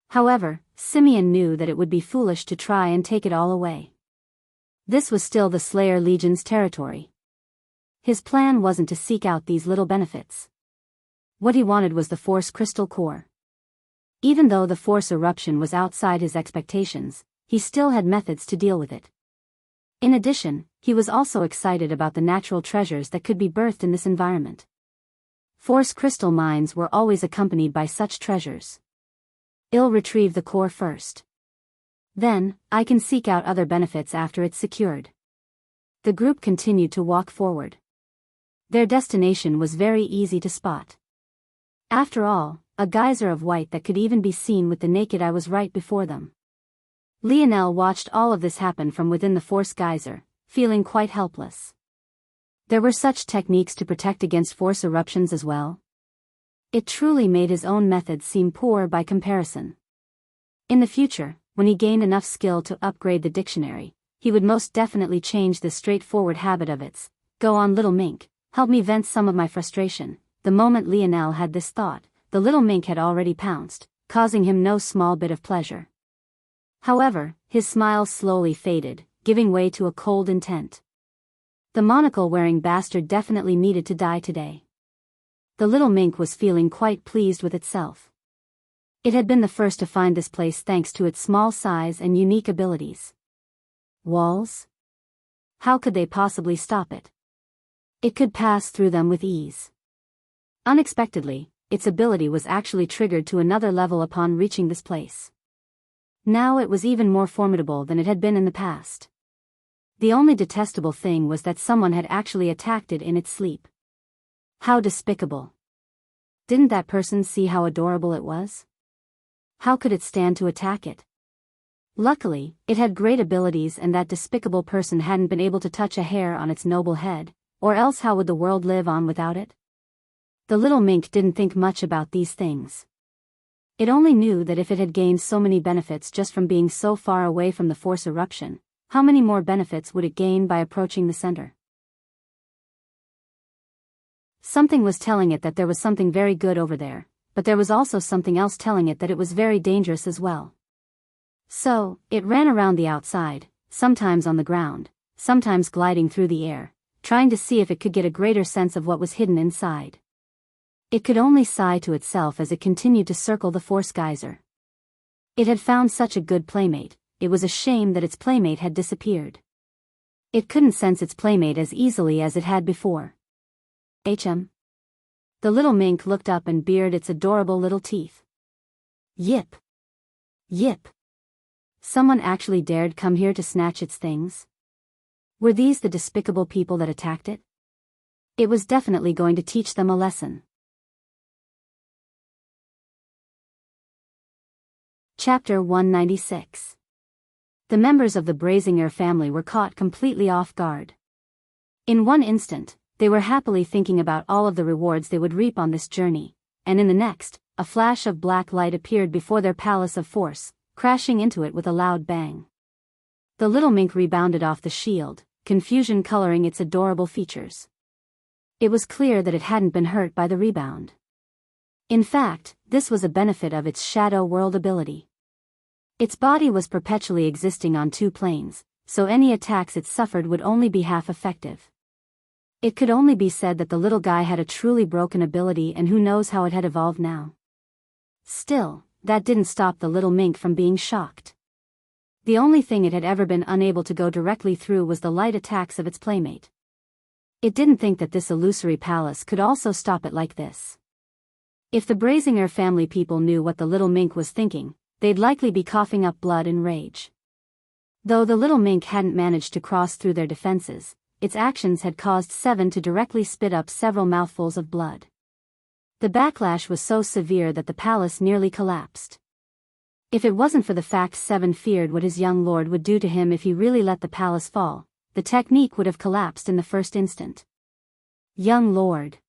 However, Simeon knew that it would be foolish to try and take it all away. This was still the Slayer Legion's territory. His plan wasn't to seek out these little benefits. What he wanted was the Force Crystal Core. Even though the Force eruption was outside his expectations, he still had methods to deal with it. In addition, he was also excited about the natural treasures that could be birthed in this environment. Force crystal mines were always accompanied by such treasures. I'll retrieve the core first. Then, I can seek out other benefits after it's secured. The group continued to walk forward. Their destination was very easy to spot. After all, a geyser of white that could even be seen with the naked eye was right before them. Lionel watched all of this happen from within the Force geyser, feeling quite helpless. There were such techniques to protect against Force eruptions as well. It truly made his own methods seem poor by comparison. In the future, when he gained enough skill to upgrade the dictionary, he would most definitely change this straightforward habit of its, "Go on, little mink, help me vent some of my frustration." The moment Lionel had this thought, the little mink had already pounced, causing him no small bit of pleasure. However, his smile slowly faded, giving way to a cold intent. The monocle-wearing bastard definitely needed to die today. The little mink was feeling quite pleased with itself. It had been the first to find this place thanks to its small size and unique abilities. Walls? How could they possibly stop it? It could pass through them with ease. Unexpectedly, its ability was actually triggered to another level upon reaching this place. Now it was even more formidable than it had been in the past. The only detestable thing was that someone had actually attacked it in its sleep. How despicable. Didn't that person see how adorable it was? How could it stand to attack it? Luckily, it had great abilities and that despicable person hadn't been able to touch a hair on its noble head, or else how would the world live on without it? The little mink didn't think much about these things. It only knew that if it had gained so many benefits just from being so far away from the Force eruption, how many more benefits would it gain by approaching the center? Something was telling it that there was something very good over there, but there was also something else telling it that it was very dangerous as well. So, it ran around the outside, sometimes on the ground, sometimes gliding through the air, trying to see if it could get a greater sense of what was hidden inside. It could only sigh to itself as it continued to circle the Force geyser. It had found such a good playmate, it was a shame that its playmate had disappeared. It couldn't sense its playmate as easily as it had before. The little mink looked up and bared its adorable little teeth. Yip! Yip! Someone actually dared come here to snatch its things? Were these the despicable people that attacked it? It was definitely going to teach them a lesson. Chapter 196. The members of the Brazinger family were caught completely off guard. In one instant, they were happily thinking about all of the rewards they would reap on this journey, and in the next, a flash of black light appeared before their palace of force, crashing into it with a loud bang. The little mink rebounded off the shield, confusion coloring its adorable features. It was clear that it hadn't been hurt by the rebound. In fact, this was a benefit of its shadow world ability. Its body was perpetually existing on two planes, so any attacks it suffered would only be half effective. It could only be said that the little guy had a truly broken ability, and who knows how it had evolved now. Still, that didn't stop the little mink from being shocked. The only thing it had ever been unable to go directly through was the light attacks of its playmate. It didn't think that this illusory palace could also stop it like this. If the Brazinger family people knew what the little mink was thinking, they'd likely be coughing up blood in rage. Though the little mink hadn't managed to cross through their defenses, its actions had caused Seven to directly spit up several mouthfuls of blood. The backlash was so severe that the palace nearly collapsed. If it wasn't for the fact Seven feared what his young lord would do to him if he really let the palace fall, the technique would have collapsed in the first instant. Young lord.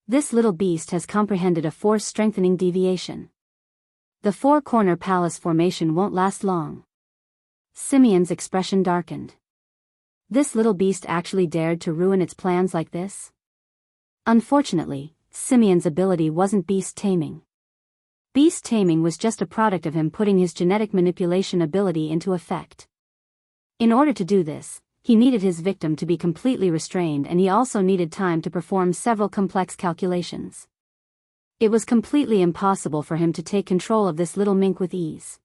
This little beast has comprehended a force-strengthening deviation. The four-corner palace formation won't last long. Simeon's expression darkened. This little beast actually dared to ruin its plans like this? Unfortunately, Simeon's ability wasn't beast taming. Beast taming was just a product of him putting his genetic manipulation ability into effect. In order to do this, he needed his victim to be completely restrained, and he also needed time to perform several complex calculations. It was completely impossible for him to take control of this little mink with ease.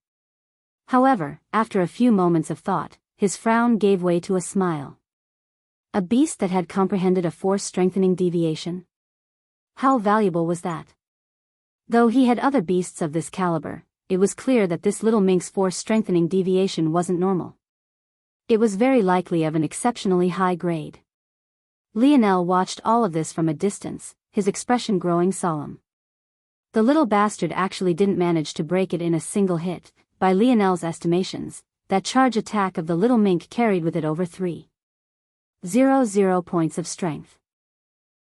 However, after a few moments of thought, his frown gave way to a smile. A beast that had comprehended a force-strengthening deviation? How valuable was that? Though he had other beasts of this caliber, it was clear that this little mink's force-strengthening deviation wasn't normal. It was very likely of an exceptionally high grade. Lionel watched all of this from a distance, his expression growing solemn. The little bastard actually didn't manage to break it in a single hit. By Lionel's estimations, that charge attack of the little mink carried with it over 300 points of strength.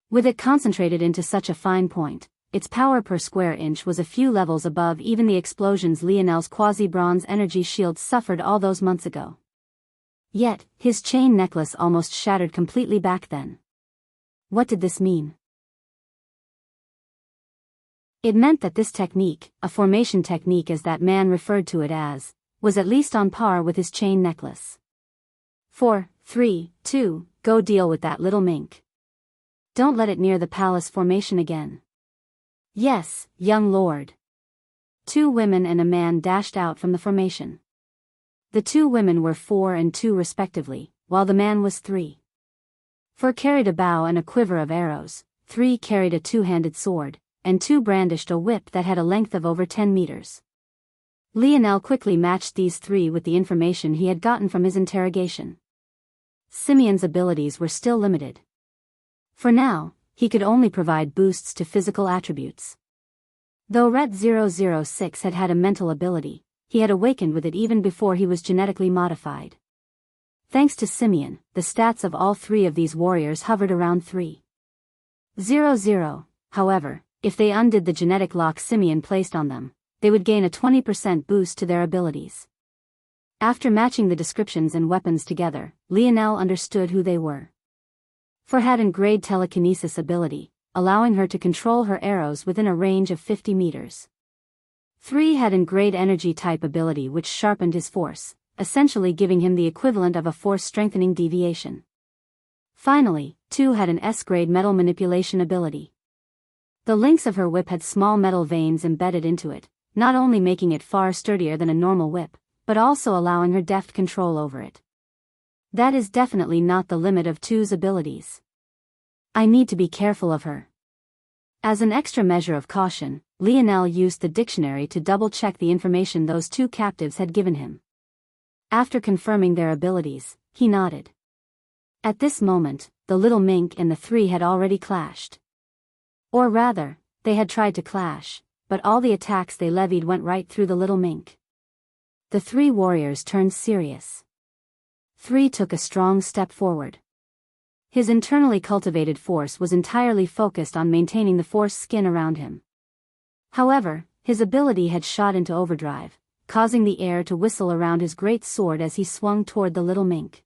With it concentrated into such a fine point, its power per square inch was a few levels above even the explosions Lionel's quasi-bronze energy shield suffered all those months ago. Yet, his chain necklace almost shattered completely back then. What did this mean? It meant that this technique, a formation technique as that man referred to it as, was at least on par with his chain necklace. 4, 3, 2, go deal with that little mink. Don't let it near the palace formation again. Yes, young lord. 2 women and a man dashed out from the formation. The 2 women were 4 and 2 respectively, while the man was 3. 4 carried a bow and a quiver of arrows, 3 carried a 2-handed sword, and 2 brandished a whip that had a length of over 10 meters. Lionel quickly matched these 3 with the information he had gotten from his interrogation. Simeon's abilities were still limited. For now, he could only provide boosts to physical attributes. Though Ret-006 had had a mental ability, he had awakened with it even before he was genetically modified. Thanks to Simeon, the stats of all 3 of these warriors hovered around 300. However, if they undid the genetic lock Simeon placed on them, they would gain a 20% boost to their abilities. After matching the descriptions and weapons together, Lionel understood who they were. 4 had an grade telekinesis ability, allowing her to control her arrows within a range of 50 meters. 3 had an grade energy type ability which sharpened his force, essentially giving him the equivalent of a force-strengthening deviation. Finally, 2 had an S-grade metal manipulation ability. The links of her whip had small metal veins embedded into it, not only making it far sturdier than a normal whip, but also allowing her deft control over it. That is definitely not the limit of 2's abilities. I need to be careful of her. As an extra measure of caution, Lionel used the dictionary to double-check the information those 2 captives had given him. After confirming their abilities, he nodded. At this moment, the little mink and the three had already clashed. Or rather, they had tried to clash, but all the attacks they levied went right through the little mink. The three warriors turned serious. Three took a strong step forward. His internally cultivated force was entirely focused on maintaining the force skin around him. However, his ability had shot into overdrive, causing the air to whistle around his great sword as he swung toward the little mink.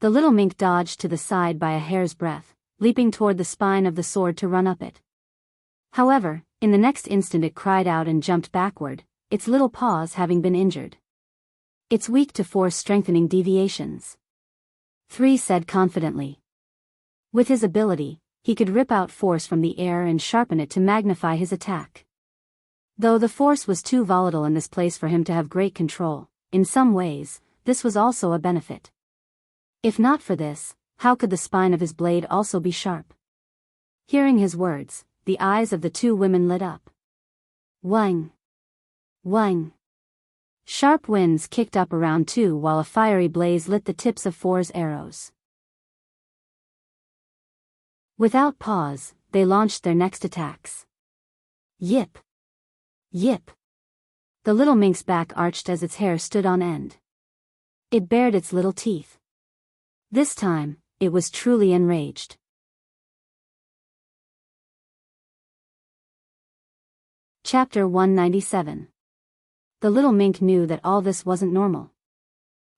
The little mink dodged to the side by a hair's breadth, leaping toward the spine of the sword to run up it. However, in the next instant it cried out and jumped backward, its little paws having been injured. It's weak to force strengthening deviations. 3 said confidently. With his ability, he could rip out force from the air and sharpen it to magnify his attack. Though the force was too volatile in this place for him to have great control, in some ways, this was also a benefit. If not for this, how could the spine of his blade also be sharp? Hearing his words, the eyes of the two women lit up. Wang! Wang! Sharp winds kicked up around 2 while a fiery blaze lit the tips of 4's arrows. Without pause, they launched their next attacks. Yip! Yip! The little mink's back arched as its hair stood on end. It bared its little teeth. This time, it was truly enraged. Chapter 197. The little mink knew that all this wasn't normal.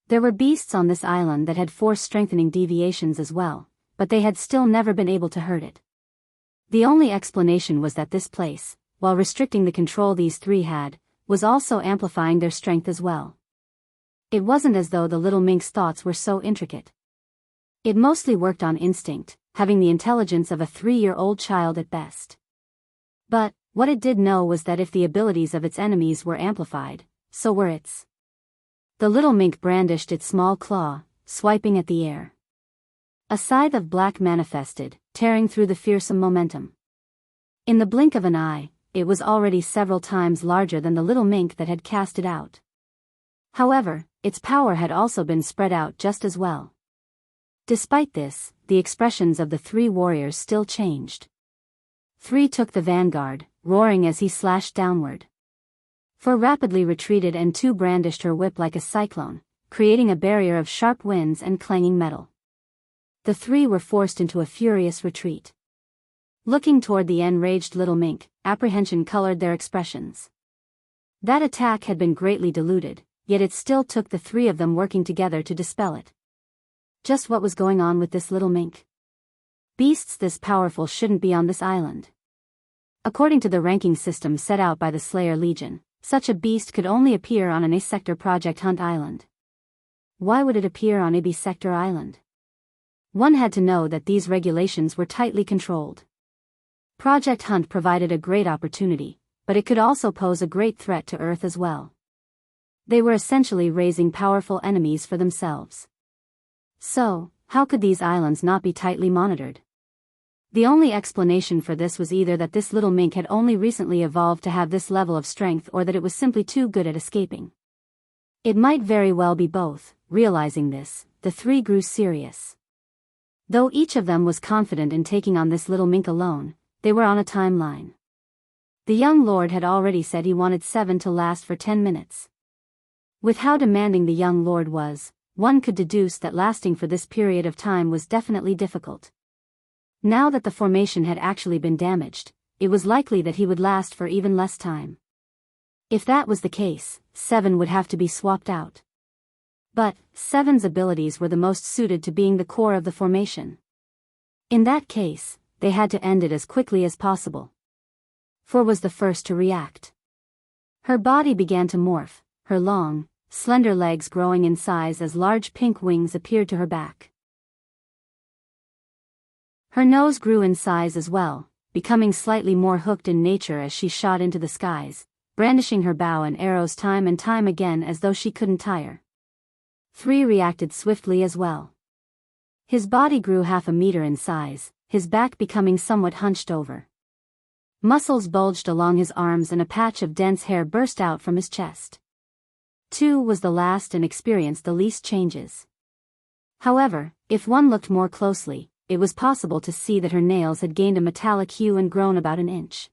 There were beasts on this island that had force-strengthening deviations as well, but they had still never been able to hurt it. The only explanation was that this place, while restricting the control these 3 had, was also amplifying their strength as well. It wasn't as though the little mink's thoughts were so intricate. It mostly worked on instinct, having the intelligence of a 3-year-old child at best. But, what it did know was that if the abilities of its enemies were amplified, so were its. The little mink brandished its small claw, swiping at the air. A scythe of black manifested, tearing through the fearsome momentum. In the blink of an eye, it was already several times larger than the little mink that had cast it out. However, its power had also been spread out just as well. Despite this, the expressions of the 3 warriors still changed. 3 took the vanguard, roaring as he slashed downward. 4 rapidly retreated and 2 brandished her whip like a cyclone, creating a barrier of sharp winds and clanging metal. The 3 were forced into a furious retreat. Looking toward the enraged little mink, apprehension colored their expressions. That attack had been greatly diluted, yet it still took the 3 of them working together to dispel it. Just what was going on with this little mink? Beasts this powerful shouldn't be on this island. According to the ranking system set out by the Slayer Legion, such a beast could only appear on an A-Sector Project Hunt Island. Why would it appear on a B-Sector Island? One had to know that these regulations were tightly controlled. Project Hunt provided a great opportunity, but it could also pose a great threat to Earth as well. They were essentially raising powerful enemies for themselves. So, how could these islands not be tightly monitored? The only explanation for this was either that this little mink had only recently evolved to have this level of strength or that it was simply too good at escaping. It might very well be both. Realizing this, the 3 grew serious. Though each of them was confident in taking on this little mink alone, they were on a timeline. The young lord had already said he wanted 7 to last for 10 minutes. With how demanding the young lord was, one could deduce that lasting for this period of time was definitely difficult. Now that the formation had actually been damaged, it was likely that he would last for even less time. If that was the case, 7 would have to be swapped out. But, 7's abilities were the most suited to being the core of the formation. In that case, they had to end it as quickly as possible. 4 was the first to react. Her body began to morph, her long, slender legs growing in size as large pink wings appeared to her back. Her nose grew in size as well, becoming slightly more hooked in nature as she shot into the skies, brandishing her bow and arrows time and time again as though she couldn't tire. 3 reacted swiftly as well. His body grew half a meter in size, his back becoming somewhat hunched over. Muscles bulged along his arms and a patch of dense hair burst out from his chest. 2 was the last and experienced the least changes. However, if one looked more closely, it was possible to see that her nails had gained a metallic hue and grown about an inch.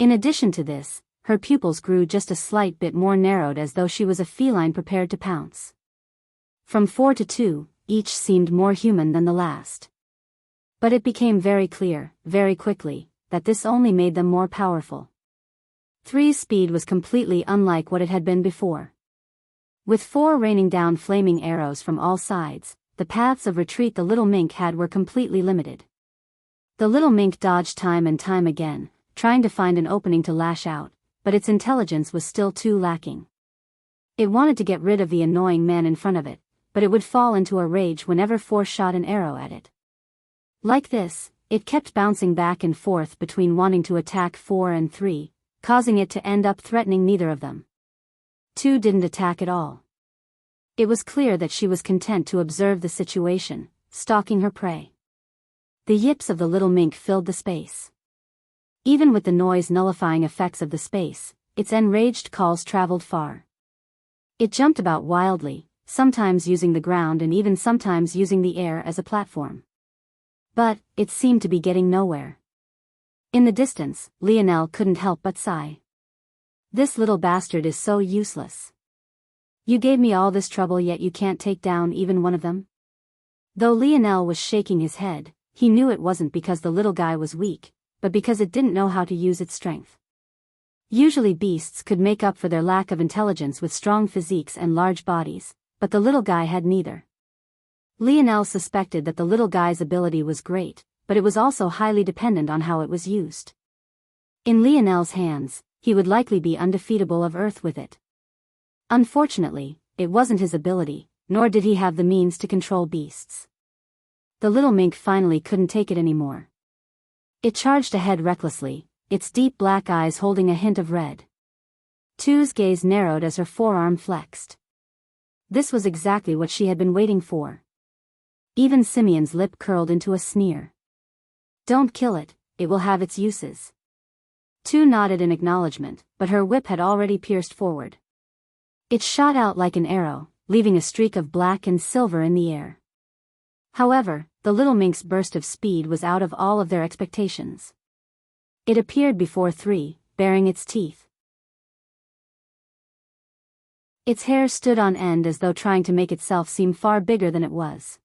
In addition to this, her pupils grew just a slight bit more narrowed as though she was a feline prepared to pounce. From 4 to 2, each seemed more human than the last. But it became very clear, very quickly, that this only made them more powerful. 3's speed was completely unlike what it had been before. With 4 raining down flaming arrows from all sides, the paths of retreat the little mink had were completely limited. The little mink dodged time and time again, trying to find an opening to lash out, but its intelligence was still too lacking. It wanted to get rid of the annoying man in front of it, but it would fall into a rage whenever 4 shot an arrow at it. Like this, it kept bouncing back and forth between wanting to attack 4 and 3, causing it to end up threatening neither of them. 2 didn't attack at all. It was clear that she was content to observe the situation, stalking her prey. The yips of the little mink filled the space. Even with the noise-nullifying effects of the space, its enraged calls traveled far. It jumped about wildly, sometimes using the ground and even sometimes using the air as a platform. But, it seemed to be getting nowhere. In the distance, Lionel couldn't help but sigh. This little bastard is so useless. You gave me all this trouble yet you can't take down even one of them? Though Lionel was shaking his head, he knew it wasn't because the little guy was weak, but because it didn't know how to use its strength. Usually beasts could make up for their lack of intelligence with strong physiques and large bodies, but the little guy had neither. Lionel suspected that the little guy's ability was great, but it was also highly dependent on how it was used. In Lionel's hands, he would likely be undefeatable of Earth with it. Unfortunately, it wasn't his ability, nor did he have the means to control beasts. The little mink finally couldn't take it anymore. It charged ahead recklessly, its deep black eyes holding a hint of red. 2's gaze narrowed as her forearm flexed. This was exactly what she had been waiting for. Even Simeon's lip curled into a sneer. Don't kill it, it will have its uses. 2 nodded in acknowledgement, but her whip had already pierced forward. It shot out like an arrow, leaving a streak of black and silver in the air. However, the little mink's burst of speed was out of all of their expectations. It appeared before 3, baring its teeth. Its hair stood on end as though trying to make itself seem far bigger than it was.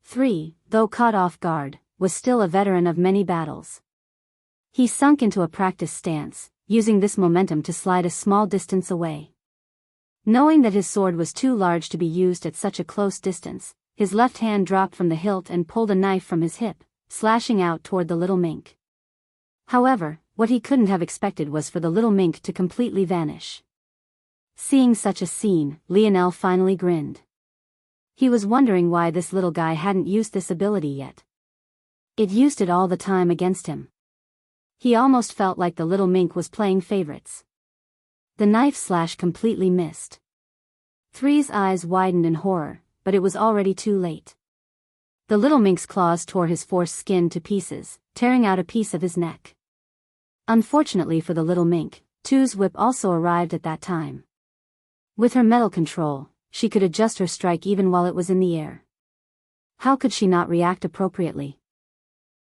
3, though caught off guard, was still a veteran of many battles. He sunk into a practice stance, using this momentum to slide a small distance away. Knowing that his sword was too large to be used at such a close distance, his left hand dropped from the hilt and pulled a knife from his hip, slashing out toward the little mink. However, what he couldn't have expected was for the little mink to completely vanish. Seeing such a scene, Lionel finally grinned. He was wondering why this little guy hadn't used this ability yet. It used it all the time against him. He almost felt like the little mink was playing favorites. The knife slash completely missed. 3's eyes widened in horror, but it was already too late. The little mink's claws tore his forced skin to pieces, tearing out a piece of his neck. Unfortunately for the little mink, 2's whip also arrived at that time. With her metal control, she could adjust her strike even while it was in the air. How could she not react appropriately?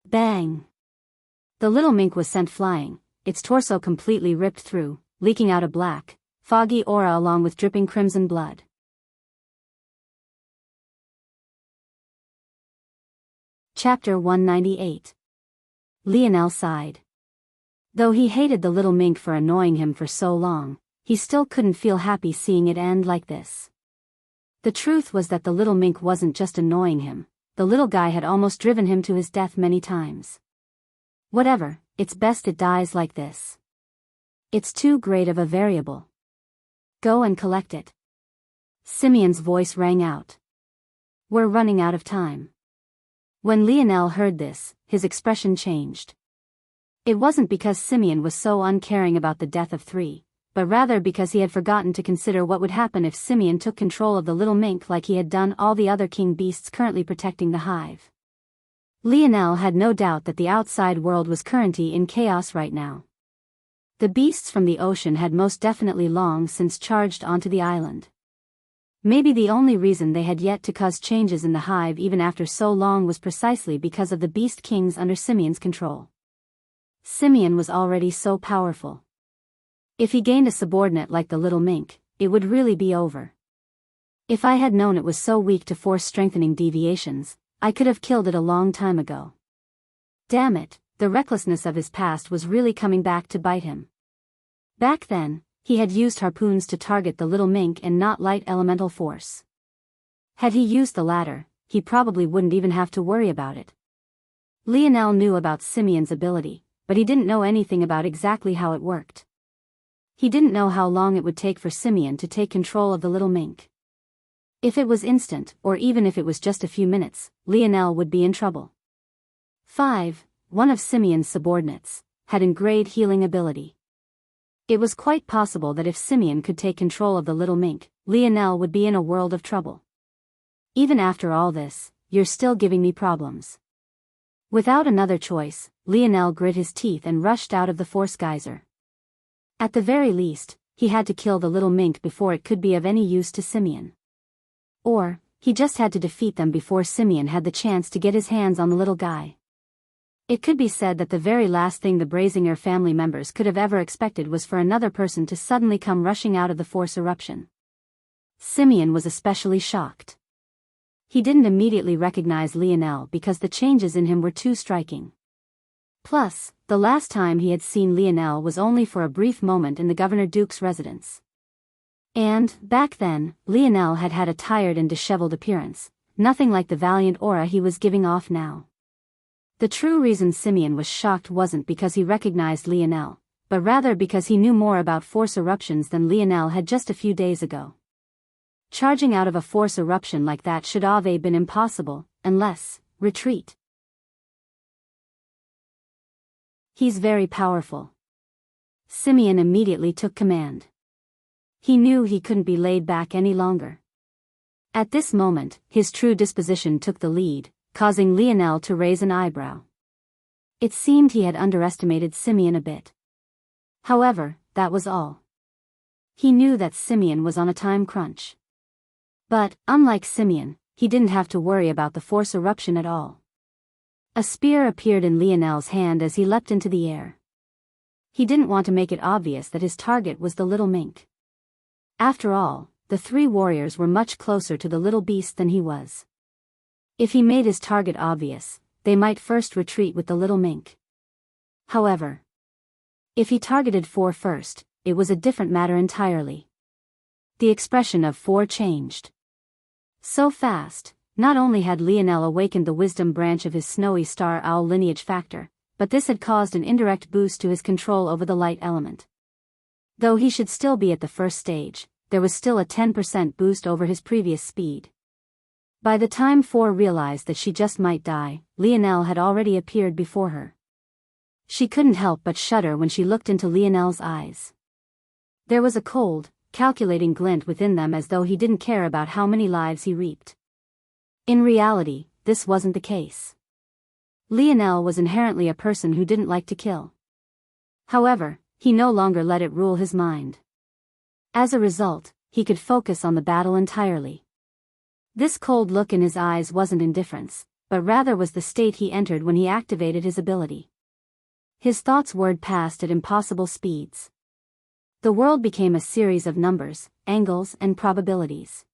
Bang! The little mink was sent flying, its torso completely ripped through, leaking out a black, foggy aura along with dripping crimson blood. Chapter 198. Lionel sighed. Though he hated the little mink for annoying him for so long, he still couldn't feel happy seeing it end like this. The truth was that the little mink wasn't just annoying him, the little guy had almost driven him to his death many times. Whatever, it's best it dies like this. It's too great of a variable. Go and collect it. Simeon's voice rang out. We're running out of time. When Lionel heard this, his expression changed. It wasn't because Simeon was so uncaring about the death of 3, but rather because he had forgotten to consider what would happen if Simeon took control of the little mink like he had done all the other king beasts currently protecting the hive. Lionel had no doubt that the outside world was currently in chaos right now. The beasts from the ocean had most definitely long since charged onto the island. Maybe the only reason they had yet to cause changes in the hive even after so long was precisely because of the beast kings under Simeon's control. Simeon was already so powerful. If he gained a subordinate like the little mink, it would really be over. If I had known it was so weak to force strengthening deviations, I could have killed it a long time ago. Damn it, the recklessness of his past was really coming back to bite him. Back then, he had used harpoons to target the little mink and not light elemental force. Had he used the latter, he probably wouldn't even have to worry about it. Lionel knew about Simeon's ability, but he didn't know anything about exactly how it worked. He didn't know how long it would take for Simeon to take control of the little mink. If it was instant, or even if it was just a few minutes, Lionel would be in trouble. 5. One of Simeon's subordinates had engraved healing ability. It was quite possible that if Simeon could take control of the little mink, Lionel would be in a world of trouble. Even after all this, you're still giving me problems. Without another choice, Lionel grit his teeth and rushed out of the force geyser. At the very least, he had to kill the little mink before it could be of any use to Simeon. Or, he just had to defeat them before Simeon had the chance to get his hands on the little guy. It could be said that the very last thing the Brazinger family members could have ever expected was for another person to suddenly come rushing out of the force eruption. Simeon was especially shocked. He didn't immediately recognize Lionel because the changes in him were too striking. Plus, the last time he had seen Lionel was only for a brief moment in the Governor Duke's residence. And, back then, Lionel had had a tired and disheveled appearance, nothing like the valiant aura he was giving off now. The true reason Simeon was shocked wasn't because he recognized Lionel, but rather because he knew more about force eruptions than Lionel had just a few days ago. Charging out of a force eruption like that should have been impossible, unless, retreat. He's very powerful. Simeon immediately took command. He knew he couldn't be laid back any longer. At this moment, his true disposition took the lead, causing Lionel to raise an eyebrow. It seemed he had underestimated Simeon a bit. However, that was all. He knew that Simeon was on a time crunch. But, unlike Simeon, he didn't have to worry about the force eruption at all. A spear appeared in Lionel's hand as he leapt into the air. He didn't want to make it obvious that his target was the little mink. After all, the three warriors were much closer to the little beast than he was. If he made his target obvious, they might first retreat with the little mink. However, if he targeted 4 first, it was a different matter entirely. The expression of 4 changed. So fast, not only had Lionel awakened the wisdom branch of his snowy star owl lineage factor, but this had caused an indirect boost to his control over the light element. Though he should still be at the first stage, there was still a 10% boost over his previous speed. By the time 4 realized that she just might die, Lionel had already appeared before her. She couldn't help but shudder when she looked into Lionel's eyes. There was a cold, calculating glint within them as though he didn't care about how many lives he reaped. In reality, this wasn't the case. Lionel was inherently a person who didn't like to kill. However, he no longer let it rule his mind. As a result, he could focus on the battle entirely. This cold look in his eyes wasn't indifference, but rather was the state he entered when he activated his ability. His thoughts whirred past at impossible speeds. The world became a series of numbers, angles, and probabilities.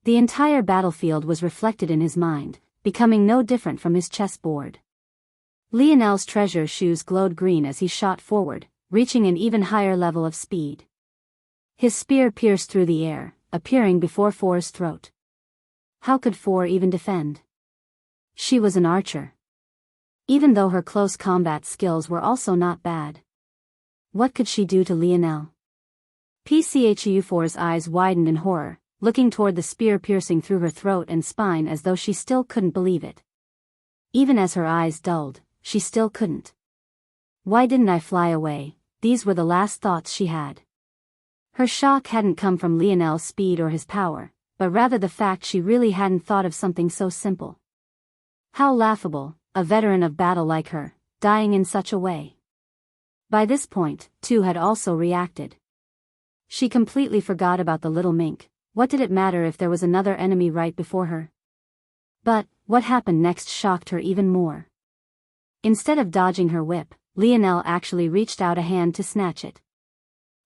The entire battlefield was reflected in his mind, becoming no different from his chessboard. Lionel's treasure shoes glowed green as he shot forward, reaching an even higher level of speed. His spear pierced through the air, appearing before 4's throat. How could 4 even defend? She was an archer. Even though her close combat skills were also not bad. What could she do to Lionel? PCHU4's eyes widened in horror, looking toward the spear piercing through her throat and spine as though she still couldn't believe it. Even as her eyes dulled, she still couldn't. Why didn't I fly away? These were the last thoughts she had. Her shock hadn't come from Lionel's speed or his power, but rather the fact she really hadn't thought of something so simple. How laughable, a veteran of battle like her, dying in such a way. By this point, Tu had also reacted. She completely forgot about the little mink. What did it matter if there was another enemy right before her? But, what happened next shocked her even more. Instead of dodging her whip, Lionel actually reached out a hand to snatch it.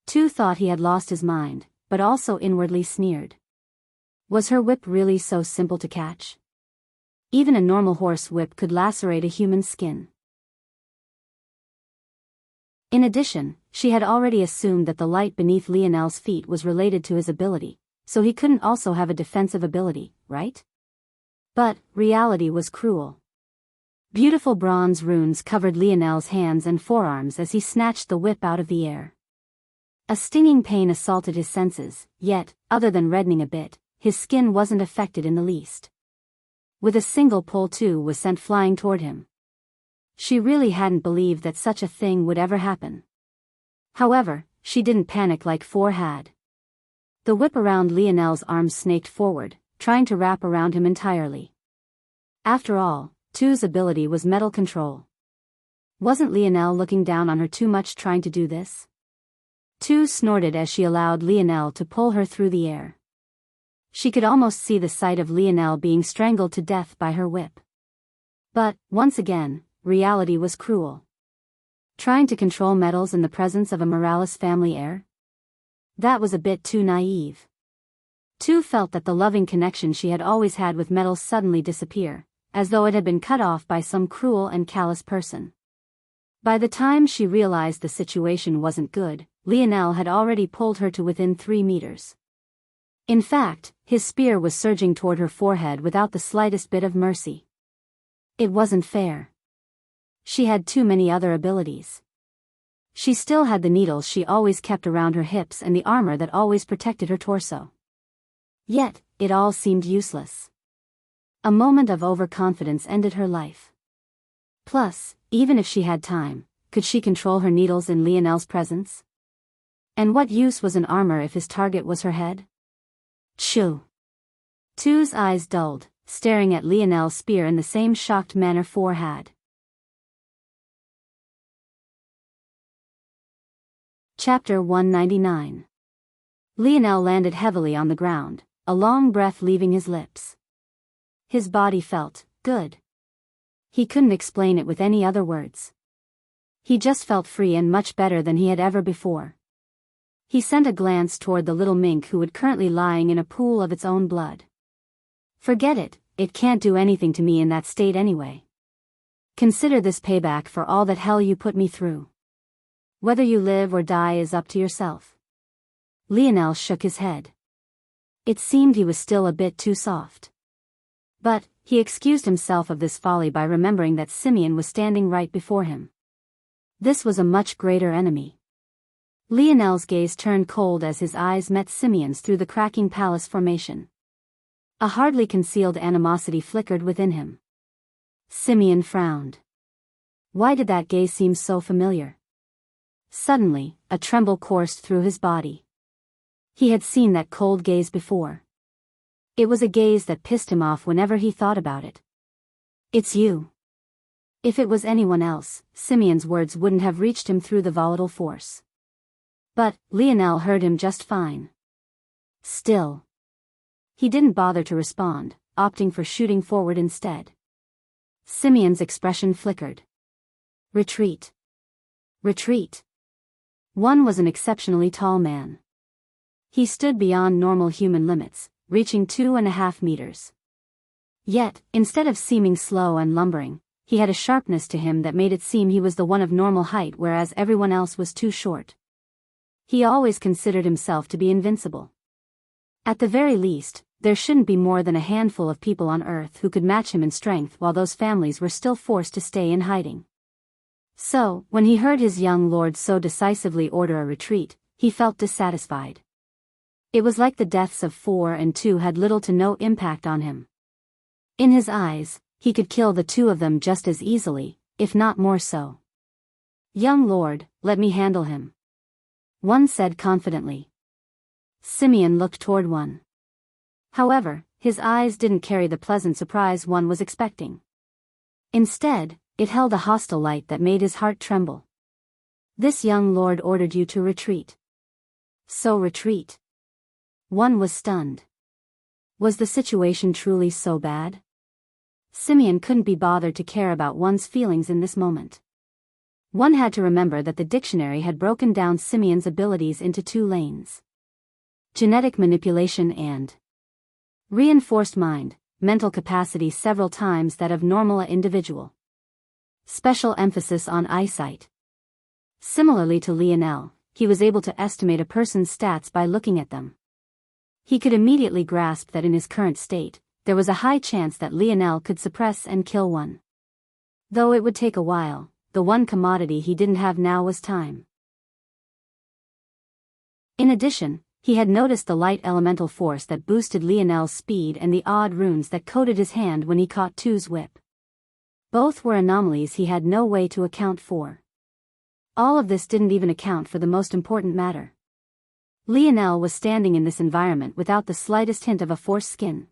Tu thought he had lost his mind, but also inwardly sneered. Was her whip really so simple to catch? Even a normal horse whip could lacerate a human's skin. In addition, she had already assumed that the light beneath Lionel's feet was related to his ability, so he couldn't also have a defensive ability, right? But, reality was cruel. Beautiful bronze runes covered Lionel's hands and forearms as he snatched the whip out of the air. A stinging pain assaulted his senses, yet, other than reddening a bit, his skin wasn't affected in the least. With a single pull Tu was sent flying toward him. She really hadn't believed that such a thing would ever happen. However, she didn't panic like Four had. The whip around Lionel's arms snaked forward, trying to wrap around him entirely. After all, Tu's ability was metal control. Wasn't Lionel looking down on her too much trying to do this? Tu snorted as she allowed Lionel to pull her through the air. She could almost see the sight of Lionel being strangled to death by her whip. But, once again, reality was cruel. Trying to control metals in the presence of a Morales family heir? That was a bit too naive. Tu felt that the loving connection she had always had with metals suddenly disappear, as though it had been cut off by some cruel and callous person. By the time she realized the situation wasn't good, Lionel had already pulled her to within 3 meters. In fact, his spear was surging toward her forehead without the slightest bit of mercy. It wasn't fair. She had too many other abilities. She still had the needles she always kept around her hips and the armor that always protected her torso. Yet, it all seemed useless. A moment of overconfidence ended her life. Plus, even if she had time, could she control her needles in Lionel's presence? And what use was an armor if his target was her head? Shoo! Tu's eyes dulled, staring at Lionel's spear in the same shocked manner Four had. Chapter 199. Lionel landed heavily on the ground, a long breath leaving his lips. His body felt good. He couldn't explain it with any other words. He just felt free and much better than he had ever before. He sent a glance toward the little mink who was currently lying in a pool of its own blood. Forget it, it can't do anything to me in that state anyway. Consider this payback for all that hell you put me through. Whether you live or die is up to yourself. Lionel shook his head. It seemed he was still a bit too soft. But, he excused himself of this folly by remembering that Simeon was standing right before him. This was a much greater enemy. Lionel's gaze turned cold as his eyes met Simeon's through the cracking palace formation. A hardly concealed animosity flickered within him. Simeon frowned. Why did that gaze seem so familiar? Suddenly, a tremble coursed through his body. He had seen that cold gaze before. It was a gaze that pissed him off whenever he thought about it. It's you. If it was anyone else, Simeon's words wouldn't have reached him through the volatile force. But, Lionel heard him just fine. Still. He didn't bother to respond, opting for shooting forward instead. Simeon's expression flickered. Retreat. Retreat. One was an exceptionally tall man. He stood beyond normal human limits, reaching 2.5 meters. Yet, instead of seeming slow and lumbering, he had a sharpness to him that made it seem he was the one of normal height whereas everyone else was too short. He always considered himself to be invincible. At the very least, there shouldn't be more than a handful of people on Earth who could match him in strength while those families were still forced to stay in hiding. So, when he heard his young lord so decisively order a retreat, he felt dissatisfied. It was like the deaths of 4 and 2 had little to no impact on him. In his eyes, he could kill the 2 of them just as easily, if not more so. Young lord, let me handle him. One said confidently. Simeon looked toward one. However, his eyes didn't carry the pleasant surprise one was expecting. Instead, it held a hostile light that made his heart tremble. This young lord ordered you to retreat. So retreat. One was stunned. Was the situation truly so bad? Simeon couldn't be bothered to care about one's feelings in this moment. One had to remember that the dictionary had broken down Simeon's abilities into two lanes: genetic manipulation and reinforced mind, mental capacity several times that of normal individual. Special emphasis on eyesight. Similarly to Lionel, he was able to estimate a person's stats by looking at them. He could immediately grasp that in his current state, there was a high chance that Lionel could suppress and kill one. Though it would take a while, the one commodity he didn't have now was time. In addition, he had noticed the light elemental force that boosted Lionel's speed and the odd runes that coated his hand when he caught Tu's whip. Both were anomalies he had no way to account for. All of this didn't even account for the most important matter. Lionel was standing in this environment without the slightest hint of a force skin.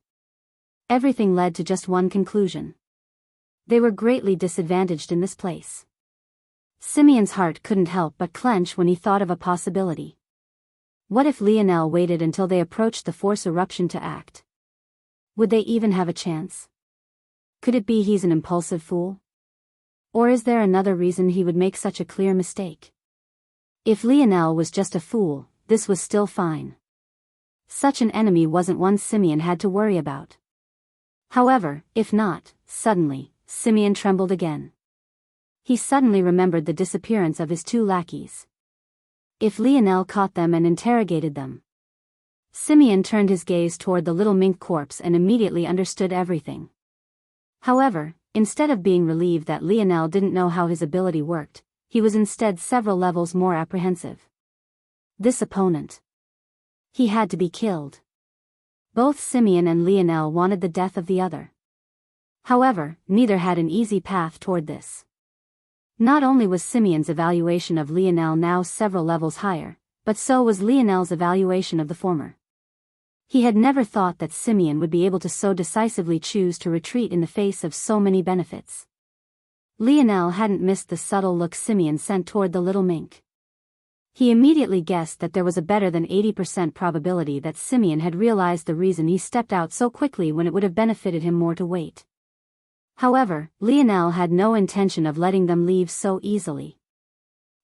Everything led to just one conclusion. They were greatly disadvantaged in this place. Simeon's heart couldn't help but clench when he thought of a possibility. What if Lionel waited until they approached the force eruption to act? Would they even have a chance? Could it be he's an impulsive fool? Or is there another reason he would make such a clear mistake? If Lionel was just a fool, this was still fine. Such an enemy wasn't one Simeon had to worry about. However, if not, suddenly, Simeon trembled again. He suddenly remembered the disappearance of his two lackeys. If Lionel caught them and interrogated them. Simeon turned his gaze toward the little mink corpse and immediately understood everything. However, instead of being relieved that Lionel didn't know how his ability worked, he was instead several levels more apprehensive. This opponent. He had to be killed. Both Simeon and Lionel wanted the death of the other. However, neither had an easy path toward this. Not only was Simeon's evaluation of Lionel now several levels higher, but so was Lionel's evaluation of the former. He had never thought that Simeon would be able to so decisively choose to retreat in the face of so many benefits. Lionel hadn't missed the subtle look Simeon sent toward the little mink. He immediately guessed that there was a better than 80% probability that Simeon had realized the reason he stepped out so quickly when it would have benefited him more to wait. However, Lionel had no intention of letting them leave so easily.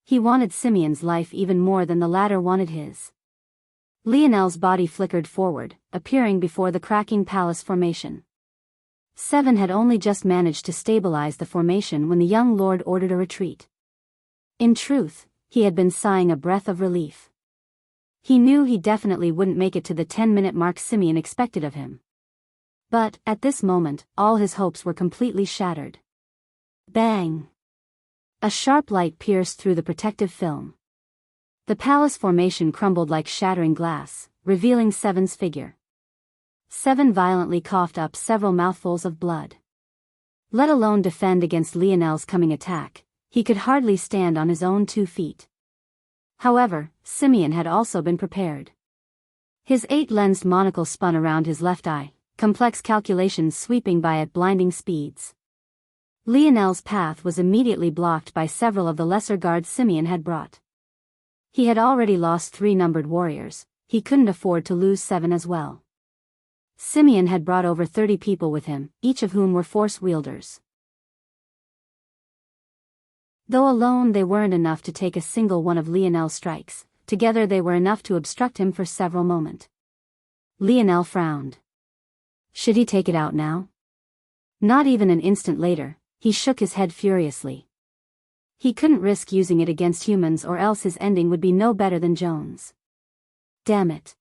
He wanted Simeon's life even more than the latter wanted his. Lionel's body flickered forward, appearing before the cracking palace formation. Seven had only just managed to stabilize the formation when the young lord ordered a retreat. In truth, he had been sighing a breath of relief. He knew he definitely wouldn't make it to the 10-minute mark Simeon expected of him. But, at this moment, all his hopes were completely shattered. Bang! A sharp light pierced through the protective film. The palace formation crumbled like shattering glass, revealing Seven's figure. Seven violently coughed up several mouthfuls of blood. Let alone defend against Lionel's coming attack, he could hardly stand on his own 2 feet. However, Simeon had also been prepared. His 8-lensed monocle spun around his left eye, complex calculations sweeping by at blinding speeds. Lionel's path was immediately blocked by several of the lesser guards Simeon had brought. He had already lost 3 numbered warriors, he couldn't afford to lose 7 as well. Simeon had brought over 30 people with him, each of whom were force wielders. Though alone they weren't enough to take a single one of Lionel's strikes, together they were enough to obstruct him for several moments. Lionel frowned. Should he take it out now? Not even an instant later, he shook his head furiously. He couldn't risk using it against humans or else his ending would be no better than Jones. Damn it.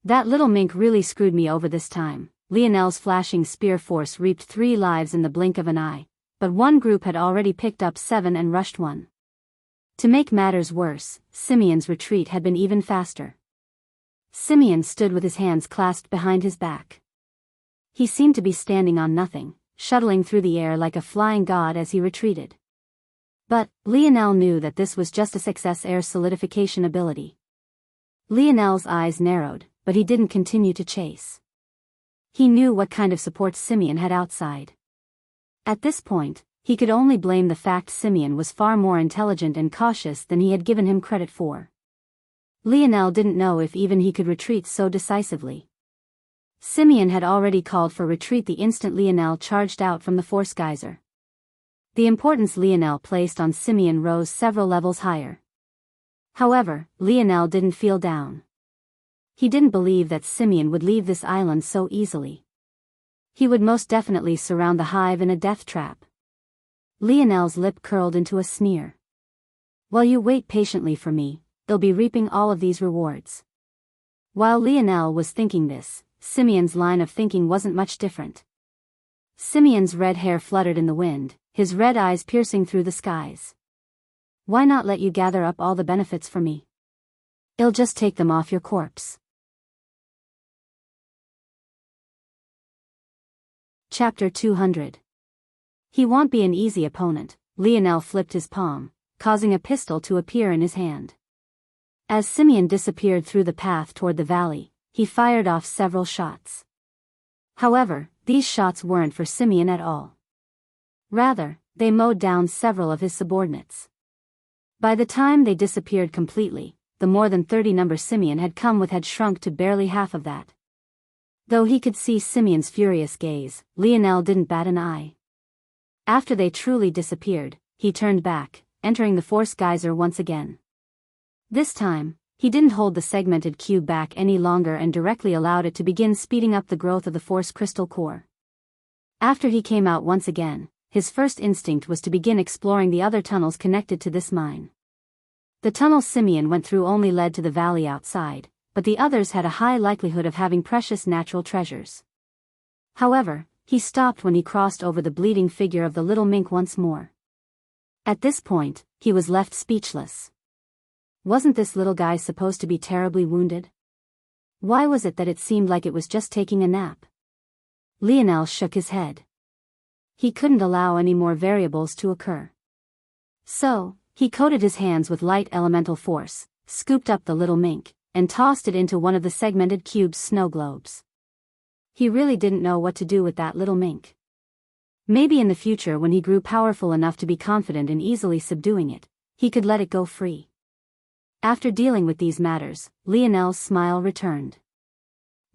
That little mink really screwed me over this time. Lionel's flashing spear force reaped 3 lives in the blink of an eye, but one group had already picked up 7 and rushed one. To make matters worse, Simeon's retreat had been even faster. Simeon stood with his hands clasped behind his back. He seemed to be standing on nothing, shuttling through the air like a flying god as he retreated. But, Lionel knew that this was just a success air solidification ability. Lionel's eyes narrowed, but he didn't continue to chase. He knew what kind of support Simeon had outside. At this point, he could only blame the fact Simeon was far more intelligent and cautious than he had given him credit for. Lionel didn't know if even he could retreat so decisively. Simeon had already called for retreat the instant Lionel charged out from the force geyser. The importance Lionel placed on Simeon rose several levels higher. However, Lionel didn't feel down. He didn't believe that Simeon would leave this island so easily. He would most definitely surround the hive in a death trap. Lionel's lip curled into a sneer. While you wait patiently for me, they'll be reaping all of these rewards. While Lionel was thinking this, Simeon's line of thinking wasn't much different. Simeon's red hair fluttered in the wind, his red eyes piercing through the skies. Why not let you gather up all the benefits for me? I'll just take them off your corpse. Chapter 200. He won't be an easy opponent. Lionel flipped his palm, causing a pistol to appear in his hand. As Simeon disappeared through the path toward the valley, he fired off several shots. However, these shots weren't for Simeon at all. Rather, they mowed down several of his subordinates. By the time they disappeared completely, the more than 30 number Simeon had come with had shrunk to barely half of that. Though he could see Simeon's furious gaze, Lionel didn't bat an eye. After they truly disappeared, he turned back, entering the force geyser once again. This time, he didn't hold the segmented cube back any longer and directly allowed it to begin speeding up the growth of the force crystal core. After he came out once again, his first instinct was to begin exploring the other tunnels connected to this mine. The tunnel Simeon went through only led to the valley outside, but the others had a high likelihood of having precious natural treasures. However, he stopped when he crossed over the bleeding figure of the little mink once more. At this point, he was left speechless. Wasn't this little guy supposed to be terribly wounded? Why was it that it seemed like it was just taking a nap? Lionel shook his head. He couldn't allow any more variables to occur. So, he coated his hands with light elemental force, scooped up the little mink, and tossed it into one of the segmented cube's snow globes. He really didn't know what to do with that little mink. Maybe in the future when he grew powerful enough to be confident in easily subduing it, he could let it go free. After dealing with these matters, Lionel's smile returned.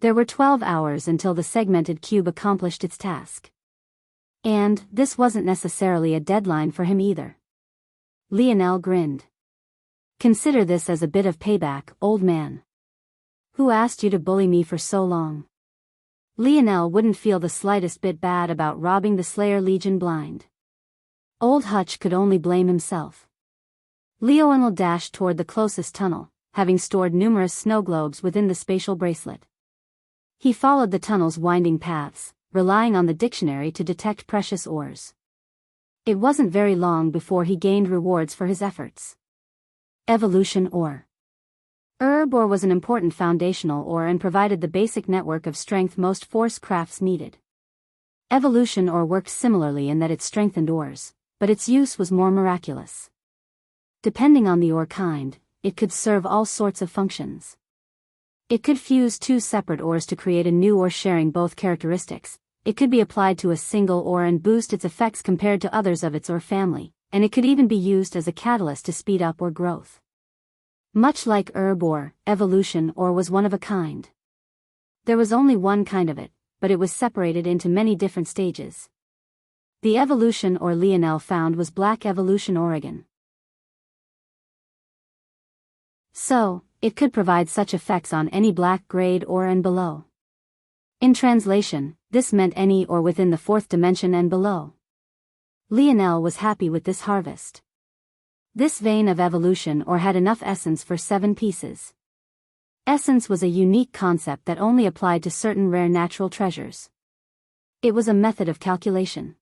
There were 12 hours until the segmented cube accomplished its task. And this wasn't necessarily a deadline for him either. Lionel grinned. Consider this as a bit of payback, old man. Who asked you to bully me for so long? Lionel wouldn't feel the slightest bit bad about robbing the Slayer Legion blind. Old Hutch could only blame himself. Lionel dashed toward the closest tunnel, having stored numerous snow globes within the spatial bracelet. He followed the tunnel's winding paths, relying on the dictionary to detect precious ores. It wasn't very long before he gained rewards for his efforts. Evolution ore. Herb ore was an important foundational ore and provided the basic network of strength most force crafts needed. Evolution ore worked similarly in that it strengthened ores, but its use was more miraculous. Depending on the ore kind, it could serve all sorts of functions. It could fuse two separate ores to create a new ore sharing both characteristics. It could be applied to a single ore and boost its effects compared to others of its ore family, and it could even be used as a catalyst to speed up ore growth. Much like herb ore, evolution ore was one of a kind. There was only one kind of it, but it was separated into many different stages. The evolution ore Lionel found was Black Evolution Oregon. So, it could provide such effects on any black grade ore and below. In translation, this meant any ore within the fourth dimension and below. Lionel was happy with this harvest. This vein of evolution ore had enough essence for 7 pieces. Essence was a unique concept that only applied to certain rare natural treasures. It was a method of calculation.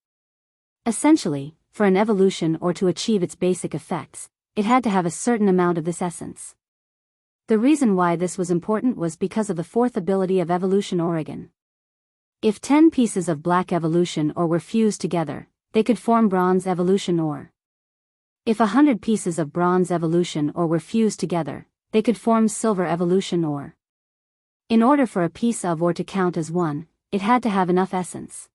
Essentially, for an evolution ore to achieve its basic effects, it had to have a certain amount of this essence. The reason why this was important was because of the fourth ability of Evolution Oregon. If 10 pieces of Black Evolution ore were fused together, they could form Bronze Evolution ore. If 100 pieces of Bronze Evolution ore were fused together, they could form Silver Evolution ore. In order for a piece of ore to count as one, it had to have enough essence.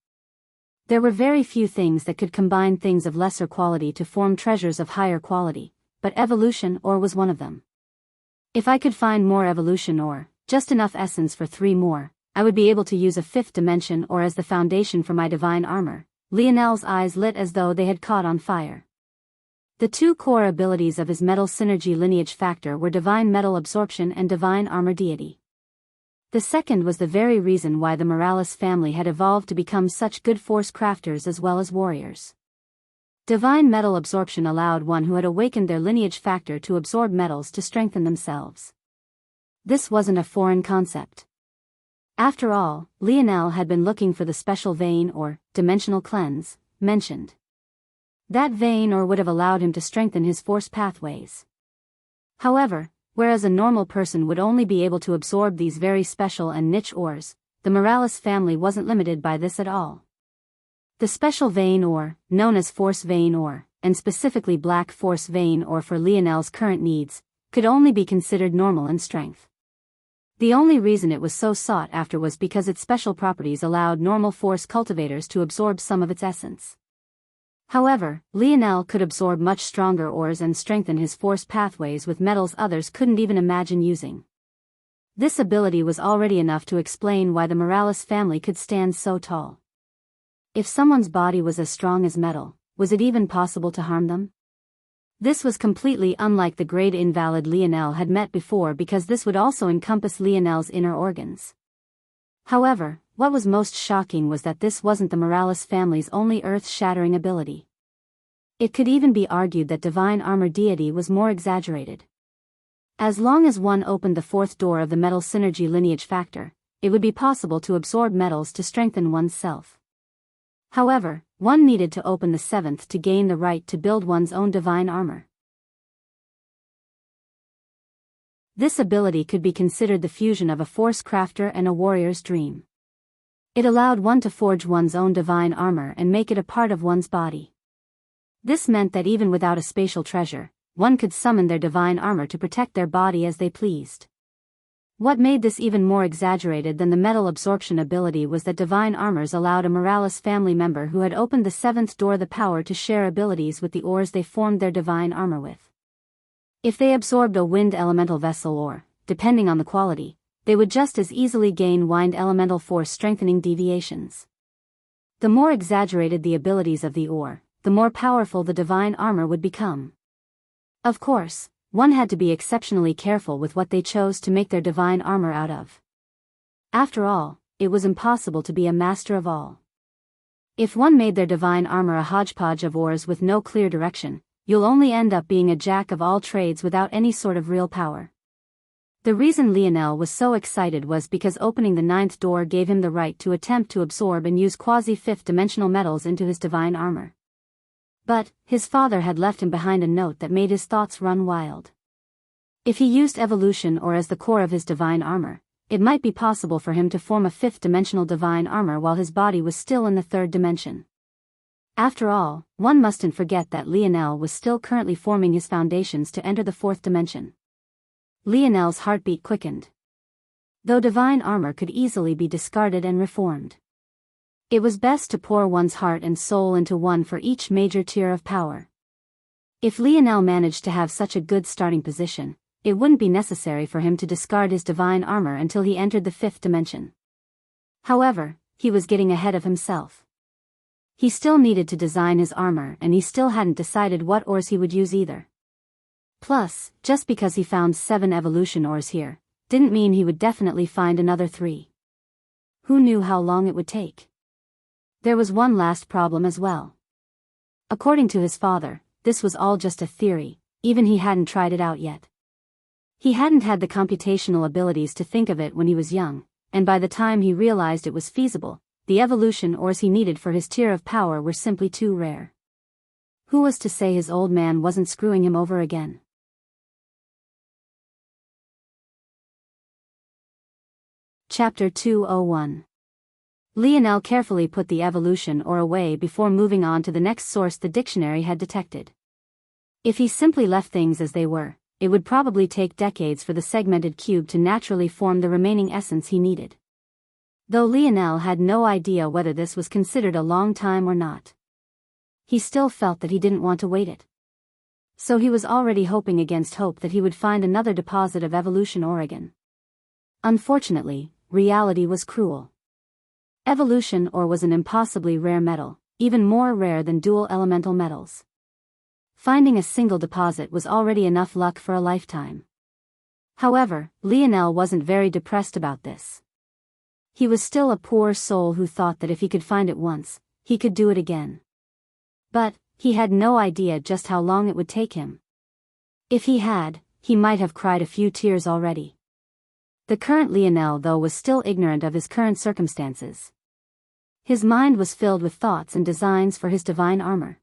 There were very few things that could combine things of lesser quality to form treasures of higher quality, but evolution ore was one of them. If I could find more evolution ore, just enough essence for 3 more, I would be able to use a 5th dimension ore as the foundation for my divine armor. Lionel's eyes lit as though they had caught on fire. The 2 core abilities of his metal synergy lineage factor were divine metal absorption and divine armor deity. The second was the very reason why the Morales family had evolved to become such good force crafters as well as warriors. Divine metal absorption allowed one who had awakened their lineage factor to absorb metals to strengthen themselves. This wasn't a foreign concept. After all, Lionel had been looking for the special vein or dimensional cleanse mentioned. That vein ore would have allowed him to strengthen his force pathways. However, whereas a normal person would only be able to absorb these very special and niche ores, the Morales family wasn't limited by this at all. The special vein ore, known as force vein ore, and specifically black force vein ore for Lionel's current needs, could only be considered normal in strength. The only reason it was so sought after was because its special properties allowed normal force cultivators to absorb some of its essence. However, Lionel could absorb much stronger ores and strengthen his force pathways with metals others couldn't even imagine using. This ability was already enough to explain why the Morales family could stand so tall. If someone's body was as strong as metal, was it even possible to harm them? This was completely unlike the grade invalid Lionel had met before because this would also encompass Lionel's inner organs. However, what was most shocking was that this wasn't the Morales family's only earth-shattering ability. It could even be argued that divine armor deity was more exaggerated. As long as one opened the 4th door of the metal synergy lineage factor, it would be possible to absorb metals to strengthen one's self. However, one needed to open the 7th to gain the right to build one's own divine armor. This ability could be considered the fusion of a force crafter and a warrior's dream. It allowed one to forge one's own divine armor and make it a part of one's body. This meant that even without a spatial treasure, one could summon their divine armor to protect their body as they pleased. What made this even more exaggerated than the metal absorption ability was that divine armors allowed a Morales family member who had opened the 7th door the power to share abilities with the ores they formed their divine armor with. If they absorbed a wind elemental vessel ore, depending on the quality, they would just as easily gain wind elemental force strengthening deviations. The more exaggerated the abilities of the ore, the more powerful the divine armor would become. Of course, one had to be exceptionally careful with what they chose to make their divine armor out of. After all, it was impossible to be a master of all. If one made their divine armor a hodgepodge of ores with no clear direction, you'll only end up being a jack of all trades without any sort of real power. The reason Lionel was so excited was because opening the 9th door gave him the right to attempt to absorb and use quasi-5th dimensional metals into his divine armor. But, his father had left him behind a note that made his thoughts run wild. If he used evolution ore as the core of his divine armor, it might be possible for him to form a 5th dimensional divine armor while his body was still in the 3rd dimension. After all, one mustn't forget that Lionel was still currently forming his foundations to enter the 4th dimension. Lionel's heartbeat quickened. Though divine armor could easily be discarded and reformed, it was best to pour one's heart and soul into one for each major tier of power. If Lionel managed to have such a good starting position, it wouldn't be necessary for him to discard his divine armor until he entered the 5th dimension. However, he was getting ahead of himself. He still needed to design his armor and he still hadn't decided what ores he would use either. Plus, just because he found 7 evolution ores here, didn't mean he would definitely find another 3. Who knew how long it would take? There was one last problem as well. According to his father, this was all just a theory, even he hadn't tried it out yet. He hadn't had the computational abilities to think of it when he was young, and by the time he realized it was feasible, the evolution ores he needed for his tier of power were simply too rare. Who was to say his old man wasn't screwing him over again? Chapter 201. Lionel carefully put the evolution ore away before moving on to the next source the dictionary had detected. If he simply left things as they were, it would probably take decades for the segmented cube to naturally form the remaining essence he needed. Though Lionel had no idea whether this was considered a long time or not, he still felt that he didn't want to wait it. So he was already hoping against hope that he would find another deposit of evolution organ. Unfortunately, reality was cruel. Evolution ore was an impossibly rare metal, even more rare than dual elemental metals. Finding a single deposit was already enough luck for a lifetime. However, Lionel wasn't very depressed about this. He was still a poor soul who thought that if he could find it once, he could do it again. But he had no idea just how long it would take him. If he had, he might have cried a few tears already. The current Lionel, though, was still ignorant of his current circumstances. His mind was filled with thoughts and designs for his divine armor.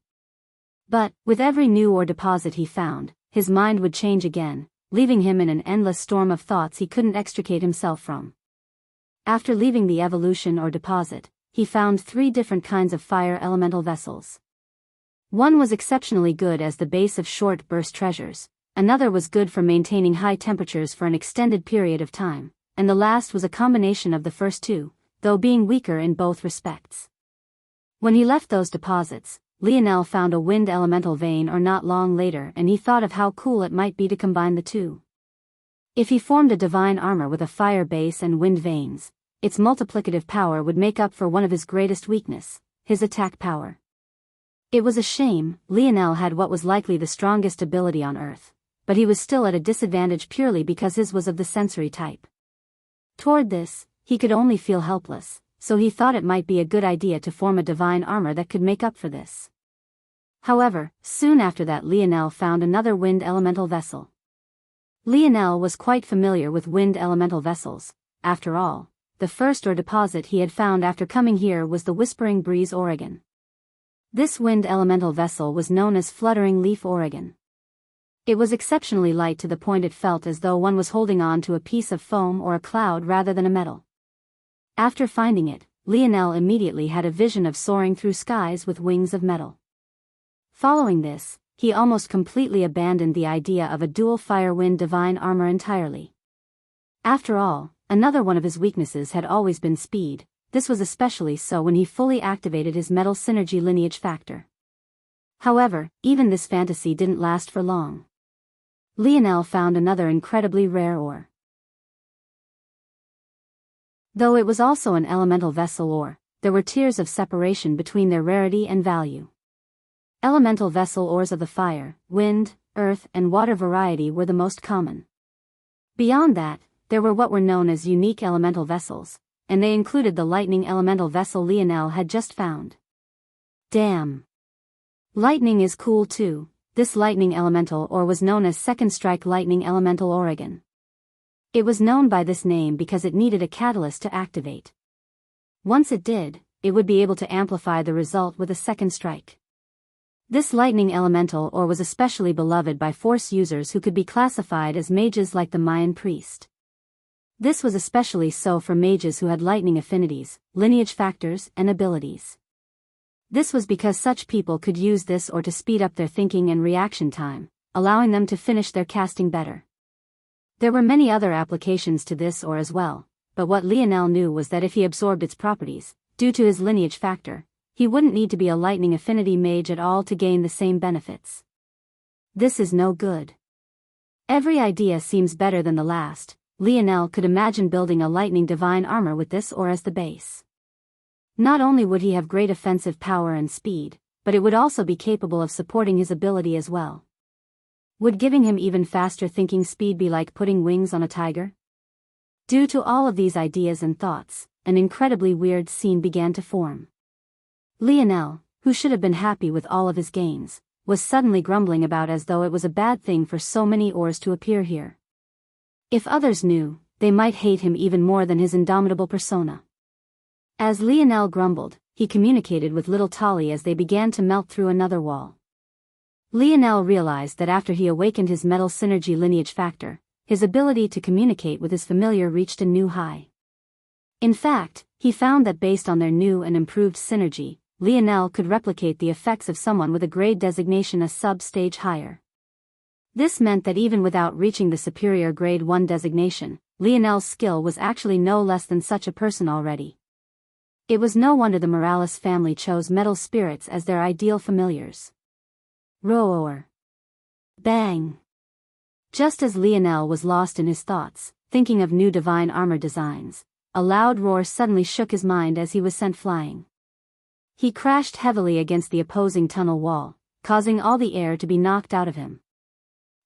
But, with every new ore deposit he found, his mind would change again, leaving him in an endless storm of thoughts he couldn't extricate himself from. After leaving the evolution ore deposit, he found 3 different kinds of fire elemental vessels. One was exceptionally good as the base of short burst treasures, another was good for maintaining high temperatures for an extended period of time, and the last was a combination of the first 2, though being weaker in both respects. When he left those deposits, Lionel found a wind elemental vein ore not long later, and he thought of how cool it might be to combine the 2. If he formed a divine armor with a fire base and wind veins, its multiplicative power would make up for one of his greatest weakness, his attack power. It was a shame. Lionel had what was likely the strongest ability on Earth, but he was still at a disadvantage purely because his was of the sensory type. Toward this, he could only feel helpless, so he thought it might be a good idea to form a divine armor that could make up for this. However, soon after that Lionel found another wind elemental vessel. Lionel was quite familiar with wind elemental vessels. After all, the first ore deposit he had found after coming here was the Whispering Breeze Oregon. This wind elemental vessel was known as Fluttering Leaf Oregon. It was exceptionally light to the point it felt as though one was holding on to a piece of foam or a cloud rather than a metal. After finding it, Lionel immediately had a vision of soaring through skies with wings of metal. Following this, he almost completely abandoned the idea of a dual fire-wind divine armor entirely. After all, another one of his weaknesses had always been speed. This was especially so when he fully activated his metal synergy lineage factor. However, even this fantasy didn't last for long. Lionel found another incredibly rare ore. Though it was also an elemental vessel ore, there were tiers of separation between their rarity and value. Elemental vessel ores of the fire, wind, earth, and water variety were the most common. Beyond that, there were what were known as unique elemental vessels, and they included the lightning elemental vessel Lionel had just found. Damn. Lightning is cool too. This lightning elemental ore was known as Second Strike Lightning Elemental Oregon. It was known by this name because it needed a catalyst to activate. Once it did, it would be able to amplify the result with a second strike. This lightning elemental ore was especially beloved by force users who could be classified as mages like the Mayan priest. This was especially so for mages who had lightning affinities, lineage factors, and abilities. This was because such people could use this ore to speed up their thinking and reaction time, allowing them to finish their casting better. There were many other applications to this ore as well, but what Lionel knew was that if he absorbed its properties, due to his lineage factor, he wouldn't need to be a lightning affinity mage at all to gain the same benefits. This is no good. Every idea seems better than the last. Lionel could imagine building a lightning divine armor with this ore as the base. Not only would he have great offensive power and speed, but it would also be capable of supporting his ability as well. Would giving him even faster thinking speed be like putting wings on a tiger? Due to all of these ideas and thoughts, an incredibly weird scene began to form. Lionel, who should have been happy with all of his gains, was suddenly grumbling about as though it was a bad thing for so many ores to appear here. If others knew, they might hate him even more than his indomitable persona. As Lionel grumbled, he communicated with little Tali as they began to melt through another wall. Lionel realized that after he awakened his metal synergy lineage factor, his ability to communicate with his familiar reached a new high. In fact, he found that based on their new and improved synergy, Lionel could replicate the effects of someone with a grade designation a sub-stage higher. This meant that even without reaching the superior grade 1 designation, Lionel's skill was actually no less than such a person already. It was no wonder the Morales family chose metal spirits as their ideal familiars. Roar. Bang. Just as Lionel was lost in his thoughts, thinking of new divine armor designs, a loud roar suddenly shook his mind as he was sent flying. He crashed heavily against the opposing tunnel wall, causing all the air to be knocked out of him.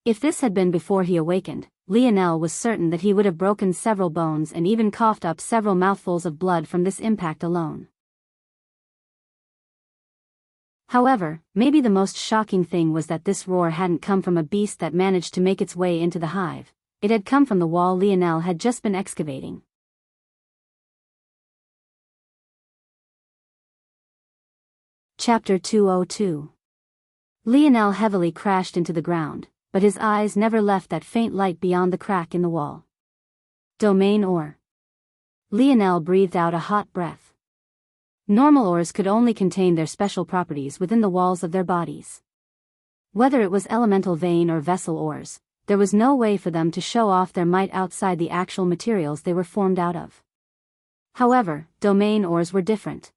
If this had been before he awakened, Lionel was certain that he would have broken several bones and even coughed up several mouthfuls of blood from this impact alone. However, maybe the most shocking thing was that this roar hadn't come from a beast that managed to make its way into the hive. It had come from the wall Lionel had just been excavating. Chapter 202. Lionel heavily crashed into the ground, but his eyes never left that faint light beyond the crack in the wall. Domain ore. Lionel breathed out a hot breath. Normal ores could only contain their special properties within the walls of their bodies. Whether it was elemental vein or vessel ores, there was no way for them to show off their might outside the actual materials they were formed out of. However, domain ores were different.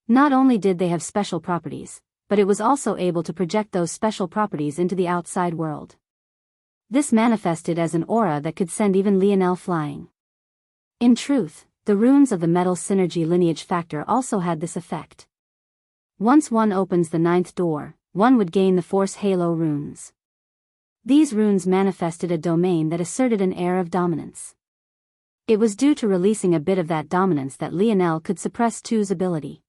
Not only did they have special properties, but it was also able to project those special properties into the outside world. This manifested as an aura that could send even Lionel flying. In truth, the runes of the metal synergy lineage factor also had this effect. Once one opens the 9th door, one would gain the Force Halo runes. These runes manifested a domain that asserted an air of dominance. It was due to releasing a bit of that dominance that Lionel could suppress Tu's ability.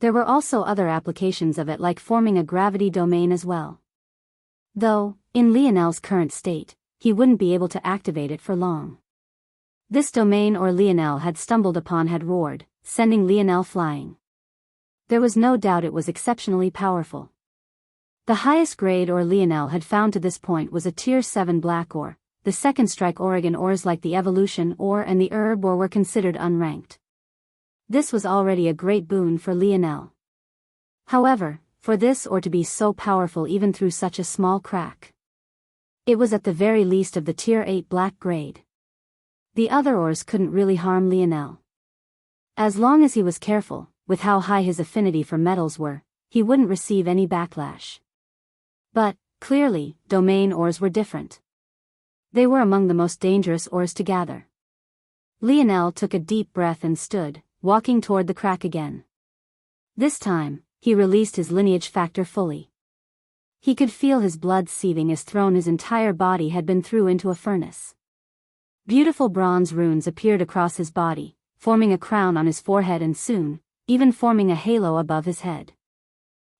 There were also other applications of it, like forming a gravity domain as well. Though, in Lionel's current state, he wouldn't be able to activate it for long. This domain or Lionel had stumbled upon had roared, sending Lionel flying. There was no doubt it was exceptionally powerful. The highest grade ore Lionel had found to this point was a Tier 7 black ore. The second strike Oregon ores like the evolution ore and the herb ore were considered unranked. This was already a great boon for Lionel. However, for this ore to be so powerful even through such a small crack, it was at the very least of the Tier 8 black grade. The other ores couldn't really harm Lionel. As long as he was careful, with how high his affinity for metals were, he wouldn't receive any backlash. But, clearly, domain ores were different. They were among the most dangerous ores to gather. Lionel took a deep breath and stood, walking toward the crack again. This time, he released his lineage factor fully. He could feel his blood seething as thrown his entire body had been through into a furnace. Beautiful bronze runes appeared across his body, forming a crown on his forehead and soon, even forming a halo above his head.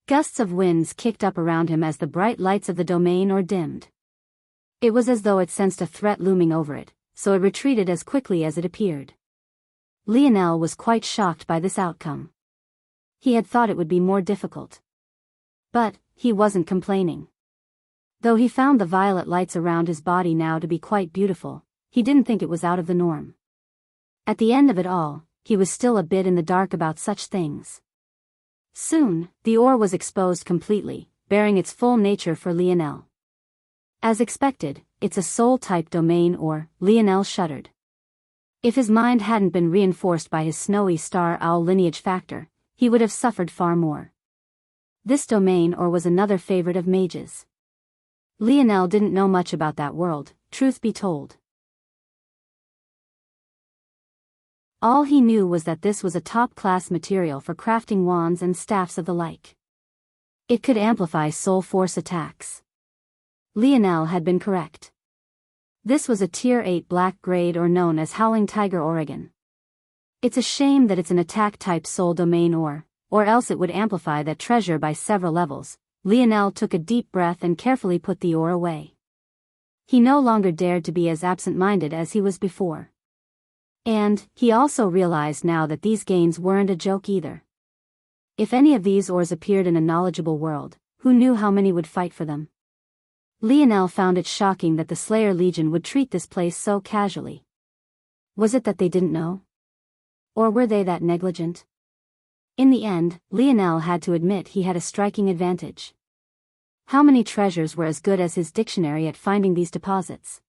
Gusts of winds kicked up around him as the bright lights of the domain ore dimmed. It was as though it sensed a threat looming over it, so it retreated as quickly as it appeared. Lionel was quite shocked by this outcome. He had thought it would be more difficult. But, he wasn't complaining. Though he found the violet lights around his body now to be quite beautiful, he didn't think it was out of the norm. At the end of it all, he was still a bit in the dark about such things. Soon, the ore was exposed completely, bearing its full nature for Lionel. As expected, it's a soul-type domain ore. Lionel shuddered. If his mind hadn't been reinforced by his snowy star owl lineage factor, he would have suffered far more. This domain ore was another favorite of mages. Lionel didn't know much about that world, truth be told. All he knew was that this was a top-class material for crafting wands and staffs of the like. It could amplify soul force attacks. Lionel had been correct. This was a Tier 8 black grade ore known as Howling Tiger Oregon. It's a shame that it's an attack-type soul domain ore, or else it would amplify that treasure by several levels. Lionel took a deep breath and carefully put the ore away. He no longer dared to be as absent-minded as he was before. And, he also realized now that these gains weren't a joke either. If any of these ores appeared in a knowledgeable world, who knew how many would fight for them? Lionel found it shocking that the Slayer Legion would treat this place so casually. Was it that they didn't know? Or were they that negligent? In the end, Lionel had to admit he had a striking advantage. How many treasures were as good as his dictionary at finding these deposits?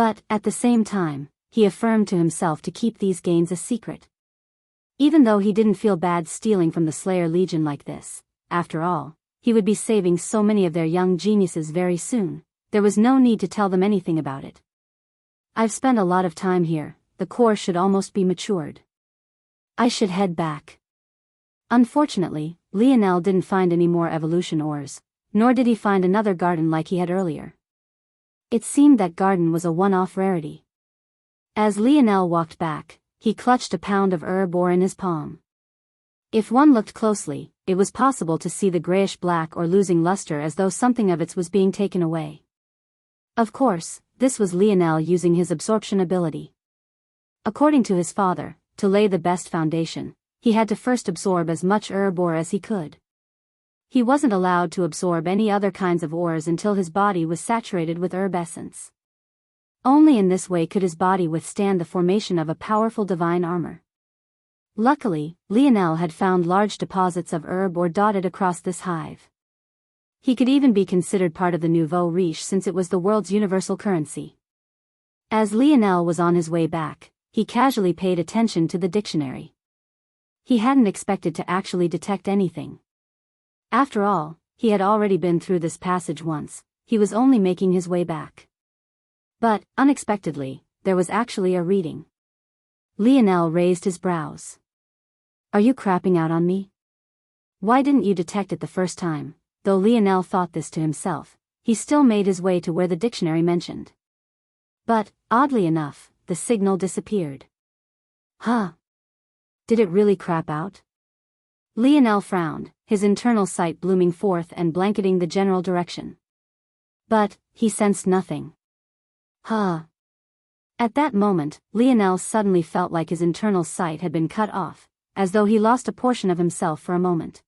But, at the same time, he affirmed to himself to keep these gains a secret. Even though he didn't feel bad stealing from the Slayer Legion like this, after all, he would be saving so many of their young geniuses very soon, there was no need to tell them anything about it. I've spent a lot of time here, the core should almost be matured. I should head back. Unfortunately, Lionel didn't find any more evolution ores, nor did he find another garden like he had earlier. It seemed that garden was a one-off rarity. As Lionel walked back, he clutched a pound of herb ore in his palm. If one looked closely, it was possible to see the grayish-black ore losing luster as though something of it was being taken away. Of course, this was Lionel using his absorption ability. According to his father, to lay the best foundation, he had to first absorb as much herb ore as he could. He wasn't allowed to absorb any other kinds of ores until his body was saturated with herb essence. Only in this way could his body withstand the formation of a powerful divine armor. Luckily, Lionel had found large deposits of herb ore dotted across this hive. He could even be considered part of the nouveau riche since it was the world's universal currency. As Lionel was on his way back, he casually paid attention to the dictionary. He hadn't expected to actually detect anything. After all, he had already been through this passage once, he was only making his way back. But, unexpectedly, there was actually a reading. Lionel raised his brows. Are you crapping out on me? Why didn't you detect it the first time? Though Lionel thought this to himself, he still made his way to where the dictionary mentioned. But, oddly enough, the signal disappeared. Huh? Did it really crap out? Lionel frowned, his internal sight blooming forth and blanketing the general direction. But, he sensed nothing. Huh. At that moment, Lionel suddenly felt like his internal sight had been cut off, as though he lost a portion of himself for a moment.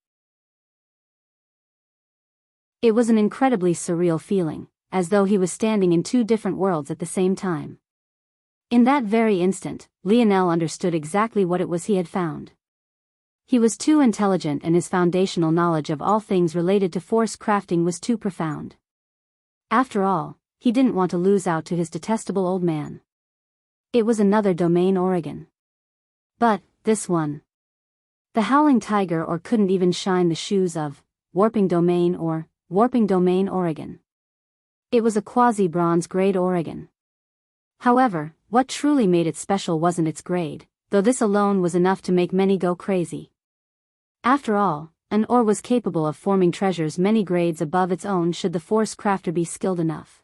It was an incredibly surreal feeling, as though he was standing in two different worlds at the same time. In that very instant, Lionel understood exactly what it was he had found. He was too intelligent and his foundational knowledge of all things related to force crafting was too profound. After all, he didn't want to lose out to his detestable old man. It was another domain Oregon. But, this one. The howling tiger or couldn't even shine the shoes of warping domain or warping domain Oregon. It was a quasi-bronze grade Oregon. However, what truly made it special wasn't its grade, though this alone was enough to make many go crazy. After all, an ore was capable of forming treasures many grades above its own should the force crafter be skilled enough.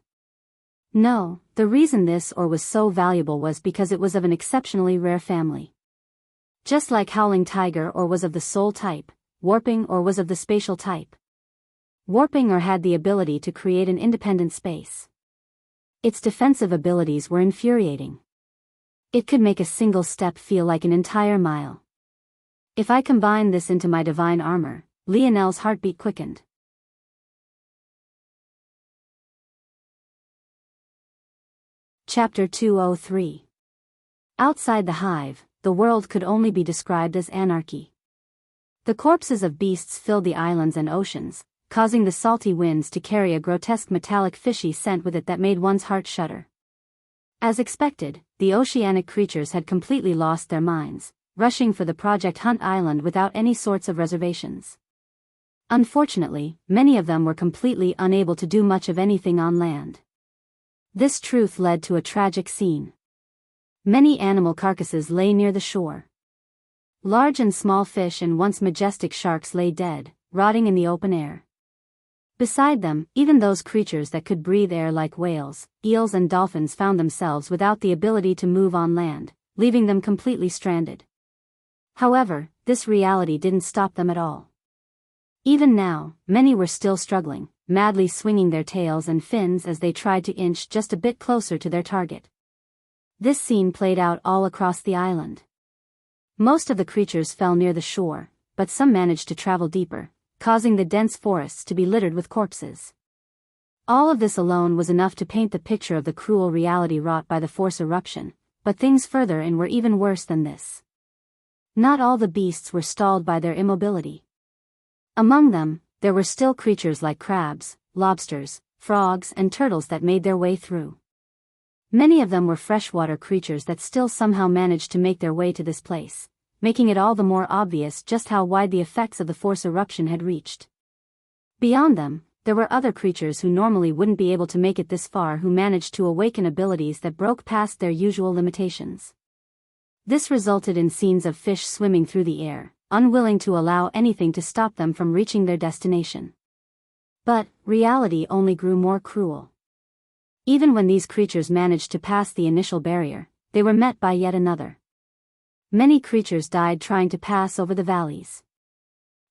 No, the reason this ore was so valuable was because it was of an exceptionally rare family. Just like Howling Tiger ore was of the soul type, Warping ore was of the spatial type. Warping ore had the ability to create an independent space. Its defensive abilities were infuriating. It could make a single step feel like an entire mile. If I combine this into my divine armor, Lionel's heartbeat quickened. Chapter 203. Outside the hive, the world could only be described as anarchy. The corpses of beasts filled the islands and oceans, causing the salty winds to carry a grotesque metallic fishy scent with it that made one's heart shudder. As expected, the oceanic creatures had completely lost their minds, rushing for the Project Hunt Island without any sorts of reservations. Unfortunately, many of them were completely unable to do much of anything on land. This truth led to a tragic scene. Many animal carcasses lay near the shore. Large and small fish and once majestic sharks lay dead, rotting in the open air. Beside them, even those creatures that could breathe air like whales, eels and dolphins found themselves without the ability to move on land, leaving them completely stranded. However, this reality didn't stop them at all. Even now, many were still struggling, madly swinging their tails and fins as they tried to inch just a bit closer to their target. This scene played out all across the island. Most of the creatures fell near the shore, but some managed to travel deeper, causing the dense forests to be littered with corpses. All of this alone was enough to paint the picture of the cruel reality wrought by the force eruption, but things further in were even worse than this. Not all the beasts were stalled by their immobility. Among them, there were still creatures like crabs, lobsters, frogs and turtles that made their way through. Many of them were freshwater creatures that still somehow managed to make their way to this place, making it all the more obvious just how wide the effects of the force eruption had reached. Beyond them, there were other creatures who normally wouldn't be able to make it this far who managed to awaken abilities that broke past their usual limitations. This resulted in scenes of fish swimming through the air, unwilling to allow anything to stop them from reaching their destination. But reality only grew more cruel. Even when these creatures managed to pass the initial barrier, they were met by yet another. Many creatures died trying to pass over the valleys.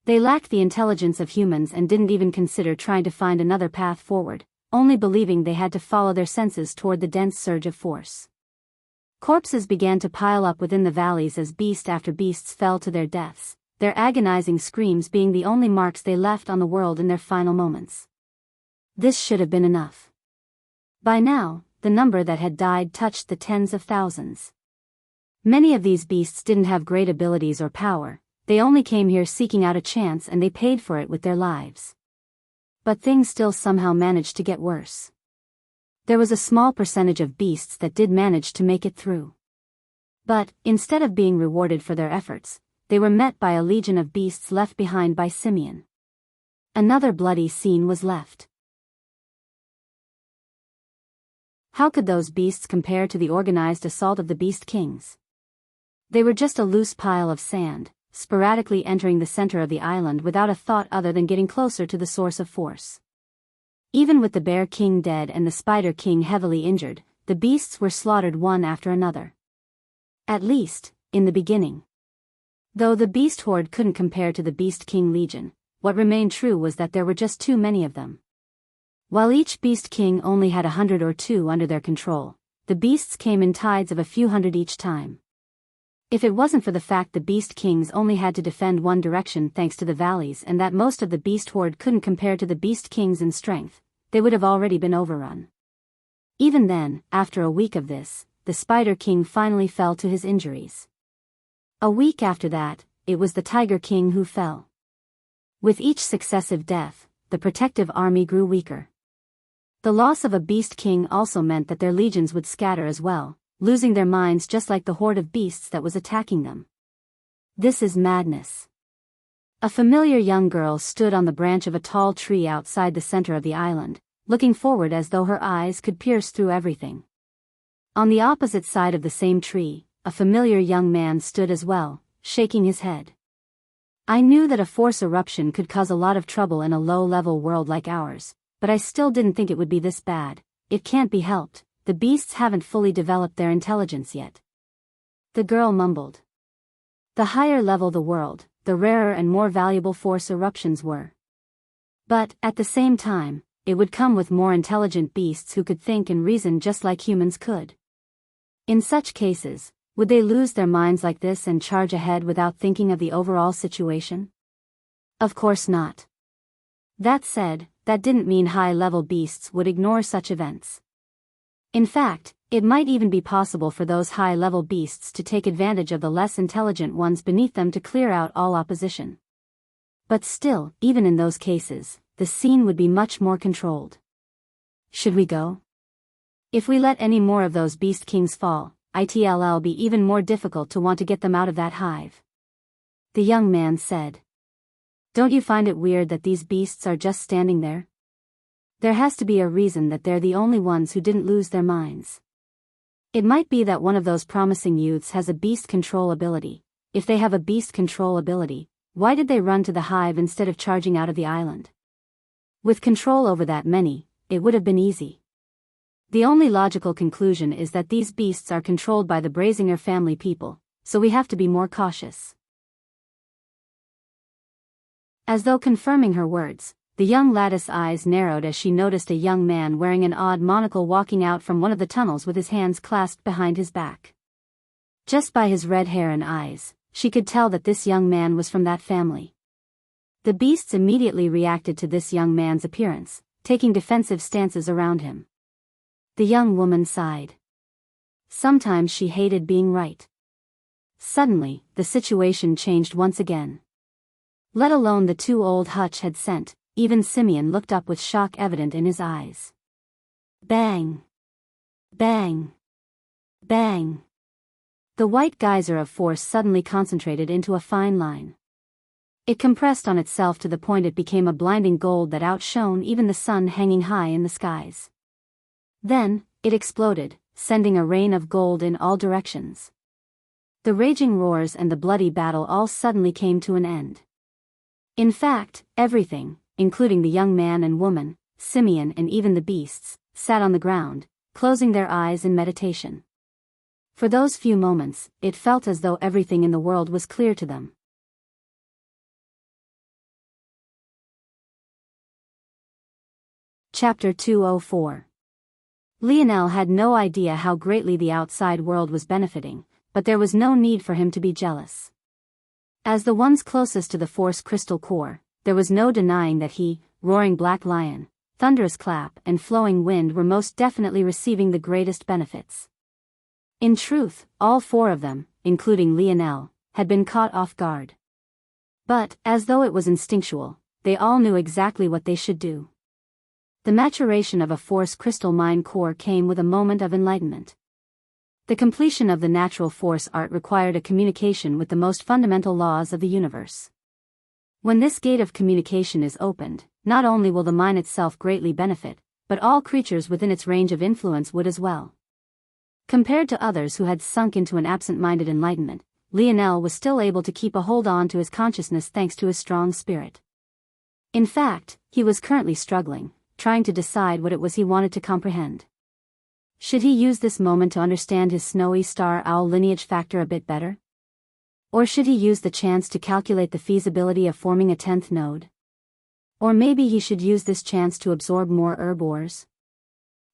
They lacked the intelligence of humans and didn't even consider trying to find another path forward, only believing they had to follow their senses toward the dense surge of force. Corpses began to pile up within the valleys as beast after beasts fell to their deaths, their agonizing screams being the only marks they left on the world in their final moments. This should have been enough. By now, the number that had died touched the tens of thousands. Many of these beasts didn't have great abilities or power, they only came here seeking out a chance and they paid for it with their lives. But things still somehow managed to get worse. There was a small percentage of beasts that did manage to make it through. But, instead of being rewarded for their efforts, they were met by a legion of beasts left behind by Simeon. Another bloody scene was left. How could those beasts compare to the organized assault of the Beast Kings? They were just a loose pile of sand, sporadically entering the center of the island without a thought other than getting closer to the source of force. Even with the Bear King dead and the Spider King heavily injured, the beasts were slaughtered one after another. At least, in the beginning. Though the beast horde couldn't compare to the Beast King Legion, what remained true was that there were just too many of them. While each Beast King only had 100 or 2 under their control, the beasts came in tides of a few hundred each time. If it wasn't for the fact the Beast Kings only had to defend one direction thanks to the valleys and that most of the beast horde couldn't compare to the Beast Kings in strength, they would have already been overrun. Even then, after a week of this, the Spider King finally fell to his injuries. A week after that, it was the Tiger King who fell. With each successive death, the protective army grew weaker. The loss of a Beast King also meant that their legions would scatter as well, losing their minds just like the horde of beasts that was attacking them. This is madness. A familiar young girl stood on the branch of a tall tree outside the center of the island, looking forward as though her eyes could pierce through everything. On the opposite side of the same tree, a familiar young man stood as well, shaking his head. I knew that a force eruption could cause a lot of trouble in a low-level world like ours, but I still didn't think it would be this bad. It can't be helped, the beasts haven't fully developed their intelligence yet. The girl mumbled. The higher level the world, the rarer and more valuable force eruptions were. But, at the same time, it would come with more intelligent beasts who could think and reason just like humans could. In such cases, would they lose their minds like this and charge ahead without thinking of the overall situation? Of course not. That said, that didn't mean high-level beasts would ignore such events. In fact, it might even be possible for those high-level beasts to take advantage of the less intelligent ones beneath them to clear out all opposition. But still, even in those cases, the scene would be much more controlled. Should we go? If we let any more of those Beast Kings fall, it'll be even more difficult to want to get them out of that hive. The young man said. Don't you find it weird that these beasts are just standing there? There has to be a reason that they're the only ones who didn't lose their minds. It might be that one of those promising youths has a beast control ability. If they have a beast control ability, why did they run to the hive instead of charging out of the island? With control over that many, it would have been easy. The only logical conclusion is that these beasts are controlled by the Brazinger family people, so we have to be more cautious. As though confirming her words, the young lattice eyes narrowed as she noticed a young man wearing an odd monocle walking out from one of the tunnels with his hands clasped behind his back. Just by his red hair and eyes, she could tell that this young man was from that family. The beasts immediately reacted to this young man's appearance, taking defensive stances around him. The young woman sighed. Sometimes she hated being right. Suddenly, the situation changed once again. Let alone the two old Hutch had sent, even Simeon looked up with shock evident in his eyes. Bang! Bang! Bang! The white geyser of force suddenly concentrated into a fine line. It compressed on itself to the point it became a blinding gold that outshone even the sun hanging high in the skies. Then, it exploded, sending a rain of gold in all directions. The raging roars and the bloody battle all suddenly came to an end. In fact, everything, including the young man and woman, Simeon and even the beasts, sat on the ground, closing their eyes in meditation. For those few moments, it felt as though everything in the world was clear to them. Chapter 204. Lionel had no idea how greatly the outside world was benefiting, but there was no need for him to be jealous. As the ones closest to the Force crystal core, there was no denying that he, roaring black lion, thunderous clap and flowing wind were most definitely receiving the greatest benefits. In truth, all four of them, including Lionel, had been caught off guard. But, as though it was instinctual, they all knew exactly what they should do. The maturation of a Force crystal mind core came with a moment of enlightenment. The completion of the natural force art required a communication with the most fundamental laws of the universe. When this gate of communication is opened, not only will the mind itself greatly benefit, but all creatures within its range of influence would as well. Compared to others who had sunk into an absent-minded enlightenment, Lionel was still able to keep a hold on to his consciousness thanks to his strong spirit. In fact, he was currently struggling, trying to decide what it was he wanted to comprehend. Should he use this moment to understand his snowy star owl lineage factor a bit better? Or should he use the chance to calculate the feasibility of forming a 10th node? Or maybe he should use this chance to absorb more herb ores?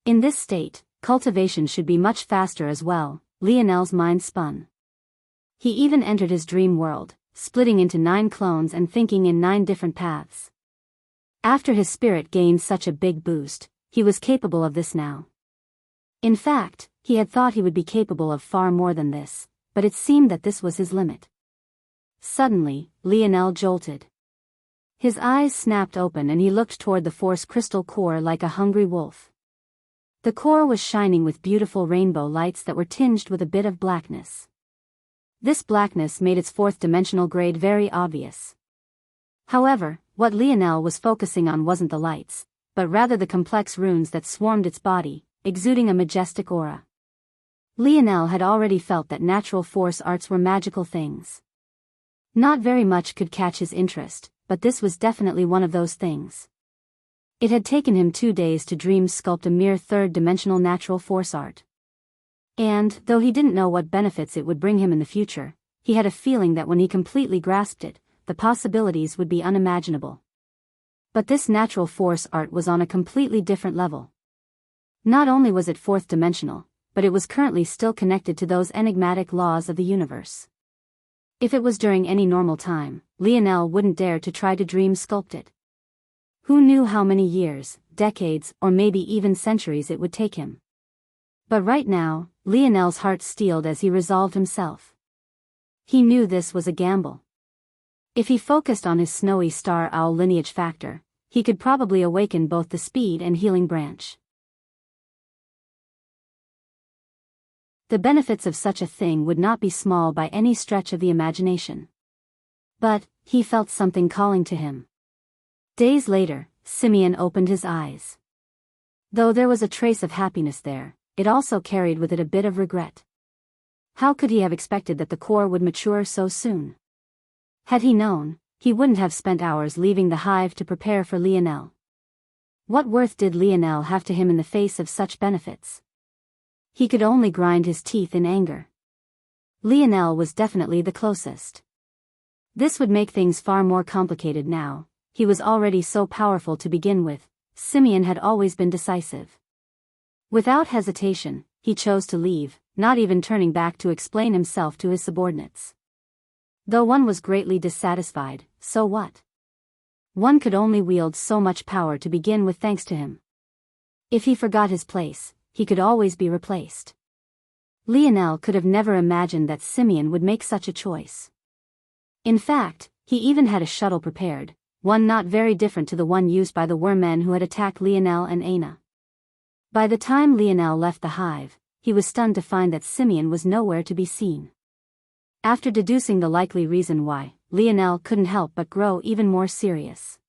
In this state, cultivation should be much faster as well, Lionel's mind spun. He even entered his dream world, splitting into 9 clones and thinking in 9 different paths. After his spirit gained such a big boost, he was capable of this now. In fact, he had thought he would be capable of far more than this, but it seemed that this was his limit. Suddenly, Lionel jolted. His eyes snapped open and he looked toward the Force crystal core like a hungry wolf. The core was shining with beautiful rainbow lights that were tinged with a bit of blackness. This blackness made its 4th-dimensional grade very obvious. However, what Lionel was focusing on wasn't the lights, but rather the complex runes that swarmed its body, exuding a majestic aura. Lionel had already felt that natural force arts were magical things. Not very much could catch his interest, but this was definitely one of those things. It had taken him 2 days to dream sculpt a mere 3rd-dimensional natural force art. And, though he didn't know what benefits it would bring him in the future, he had a feeling that when he completely grasped it, the possibilities would be unimaginable. But this natural force art was on a completely different level. Not only was it 4th-dimensional, but it was currently still connected to those enigmatic laws of the universe. If it was during any normal time, Lionel wouldn't dare to try to dream sculpt it. Who knew how many years, decades, or maybe even centuries it would take him? But right now, Lionel's heart steeled as he resolved himself. He knew this was a gamble. If he focused on his snowy star owl lineage factor, he could probably awaken both the speed and healing branch. The benefits of such a thing would not be small by any stretch of the imagination. But, he felt something calling to him. Days later, Simeon opened his eyes. Though there was a trace of happiness there, it also carried with it a bit of regret. How could he have expected that the core would mature so soon? Had he known, he wouldn't have spent hours leaving the hive to prepare for Lionel. What worth did Lionel have to him in the face of such benefits? He could only grind his teeth in anger. Lionel was definitely the closest. This would make things far more complicated now. He was already so powerful to begin with. Simeon had always been decisive. Without hesitation, he chose to leave, not even turning back to explain himself to his subordinates. Though one was greatly dissatisfied, so what? One could only wield so much power to begin with thanks to him. If he forgot his place, he could always be replaced. Lionel could have never imagined that Simeon would make such a choice. In fact, he even had a shuttle prepared, one not very different to the one used by the wormen who had attacked Lionel and Aina. By the time Lionel left the hive, he was stunned to find that Simeon was nowhere to be seen. After deducing the likely reason why, Lionel couldn't help but grow even more serious.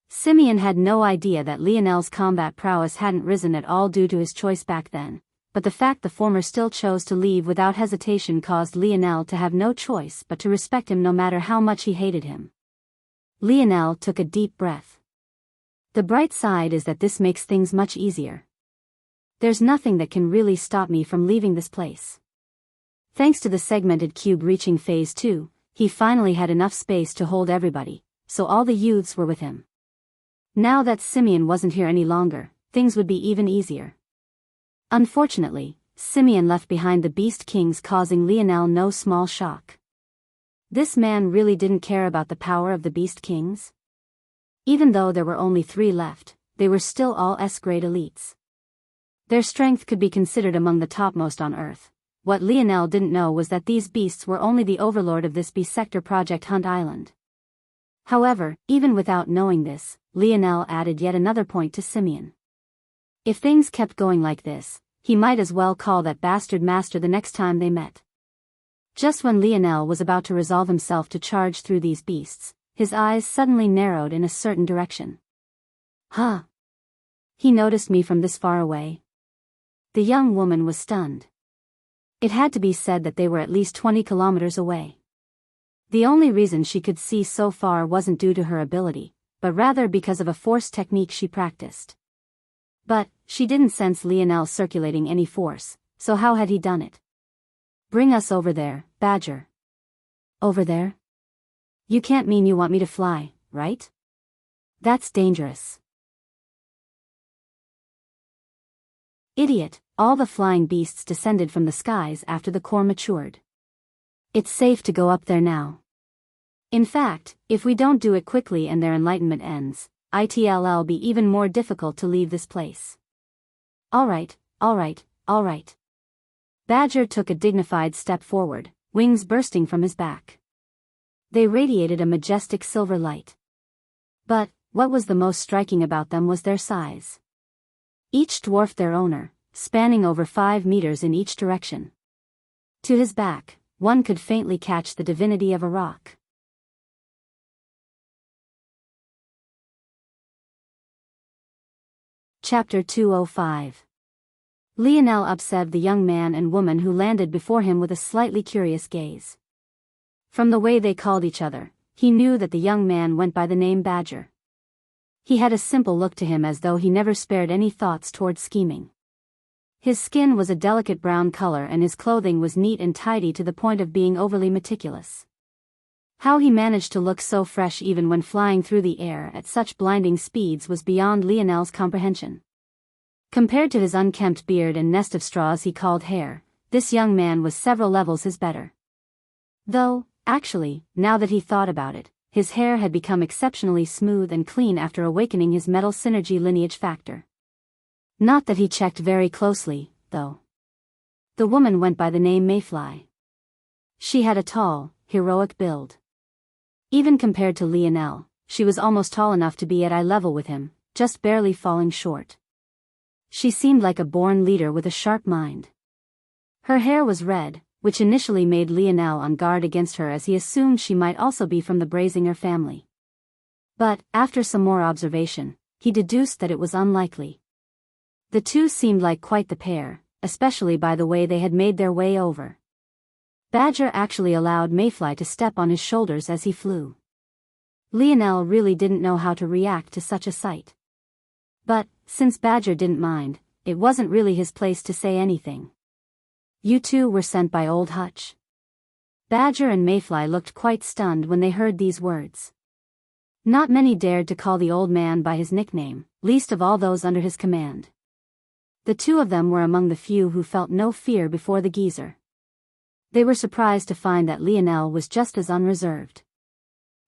Simeon had no idea that Lionel's combat prowess hadn't risen at all due to his choice back then, but the fact the former still chose to leave without hesitation caused Lionel to have no choice but to respect him no matter how much he hated him. Lionel took a deep breath. The bright side is that this makes things much easier. There's nothing that can really stop me from leaving this place. Thanks to the segmented cube reaching phase 2, he finally had enough space to hold everybody, so all the youths were with him. Now that Simeon wasn't here any longer, things would be even easier. Unfortunately, Simeon left behind the Beast Kings, causing Lionel no small shock. This man really didn't care about the power of the Beast Kings? Even though there were only 3 left, they were still all S-grade elites. Their strength could be considered among the topmost on Earth. What Lionel didn't know was that these beasts were only the overlord of this B-sector Project Hunt Island. However, even without knowing this, Lionel added yet another point to Simeon. If things kept going like this, he might as well call that bastard master the next time they met. Just when Lionel was about to resolve himself to charge through these beasts, his eyes suddenly narrowed in a certain direction. Huh? He noticed me from this far away? The young woman was stunned. It had to be said that they were at least 20 kilometers away. The only reason she could see so far wasn't due to her ability, but rather because of a force technique she practiced. But, she didn't sense Lionel circulating any force, so how had he done it? Bring us over there, Badger. Over there? You can't mean you want me to fly, right? That's dangerous. Idiot, all the flying beasts descended from the skies after the core matured. It's safe to go up there now. In fact, if we don't do it quickly and their enlightenment ends, it'll be even more difficult to leave this place. Alright. Badger took a dignified step forward, wings bursting from his back. They radiated a majestic silver light. But, what was the most striking about them was their size. Each dwarfed their owner, spanning over 5 meters in each direction. To his back, one could faintly catch the divinity of a rock. Chapter 205. Lionel observed the young man and woman who landed before him with a slightly curious gaze. From the way they called each other, he knew that the young man went by the name Badger. He had a simple look to him as though he never spared any thoughts toward scheming. His skin was a delicate brown color and his clothing was neat and tidy to the point of being overly meticulous. How he managed to look so fresh even when flying through the air at such blinding speeds was beyond Lionel's comprehension. Compared to his unkempt beard and nest of straws he called hair, this young man was several levels his better. Though, actually, now that he thought about it, his hair had become exceptionally smooth and clean after awakening his metal synergy lineage factor. Not that he checked very closely, though. The woman went by the name Mayfly. She had a tall, heroic build. Even compared to Lionel, she was almost tall enough to be at eye level with him, just barely falling short. She seemed like a born leader with a sharp mind. Her hair was red, which initially made Lionel on guard against her as he assumed she might also be from the Brazinger family. But, after some more observation, he deduced that it was unlikely. The two seemed like quite the pair, especially by the way they had made their way over. Badger actually allowed Mayfly to step on his shoulders as he flew. Lionel really didn't know how to react to such a sight. But, since Badger didn't mind, it wasn't really his place to say anything. You two were sent by Old Hutch. Badger and Mayfly looked quite stunned when they heard these words. Not many dared to call the old man by his nickname, least of all those under his command. The two of them were among the few who felt no fear before the geezer. They were surprised to find that Lionel was just as unreserved.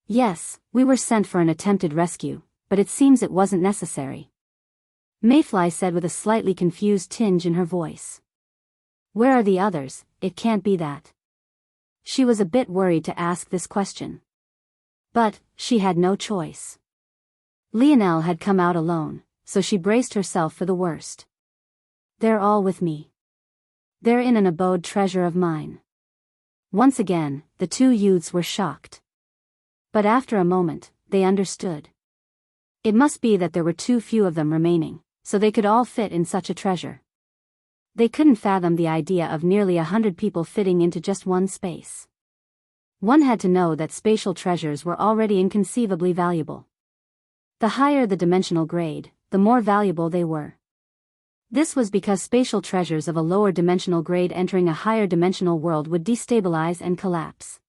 Yes, we were sent for an attempted rescue, but it seems it wasn't necessary. Mayfly said with a slightly confused tinge in her voice. Where are the others? It can't be that. She was a bit worried to ask this question. But, she had no choice. Lionel had come out alone, so she braced herself for the worst. They're all with me. They're in an abode treasure of mine. Once again, the two youths were shocked. But after a moment, they understood. It must be that there were too few of them remaining, so they could all fit in such a treasure. They couldn't fathom the idea of nearly 100 people fitting into just one space. One had to know that spatial treasures were already inconceivably valuable. The higher the dimensional grade, the more valuable they were. This was because spatial treasures of a lower dimensional grade entering a higher dimensional world would destabilize and collapse.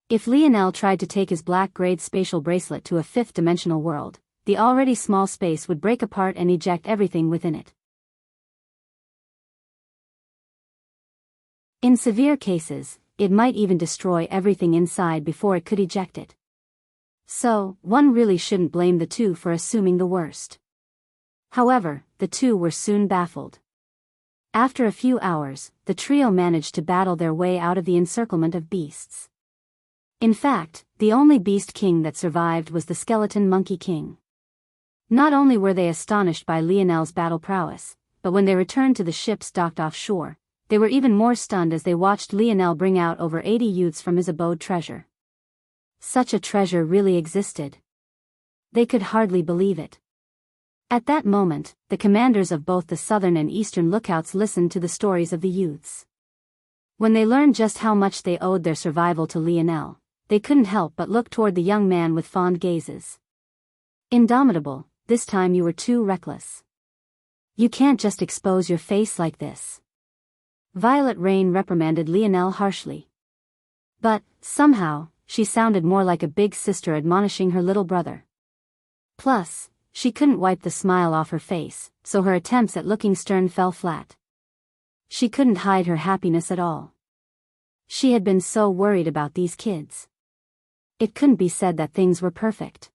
If Lionel tried to take his black grade spatial bracelet to a fifth dimensional world, the already small space would break apart and eject everything within it. In severe cases, it might even destroy everything inside before it could eject it. So, one really shouldn't blame the two for assuming the worst. However, the two were soon baffled. After a few hours, the trio managed to battle their way out of the encirclement of beasts. In fact, the only beast king that survived was the skeleton monkey king. Not only were they astonished by Lionel's battle prowess, but when they returned to the ships docked offshore, they were even more stunned as they watched Lionel bring out over 80 youths from his abode treasure. Such a treasure really existed. They could hardly believe it. At that moment, the commanders of both the southern and eastern lookouts listened to the stories of the youths. When they learned just how much they owed their survival to Lionel, they couldn't help but look toward the young man with fond gazes. Indomitable, this time you were too reckless. You can't just expose your face like this. Violet Rain reprimanded Lionel harshly. But, somehow, she sounded more like a big sister admonishing her little brother. Plus, she couldn't wipe the smile off her face, so her attempts at looking stern fell flat. She couldn't hide her happiness at all. She had been so worried about these kids. It couldn't be said that things were perfect.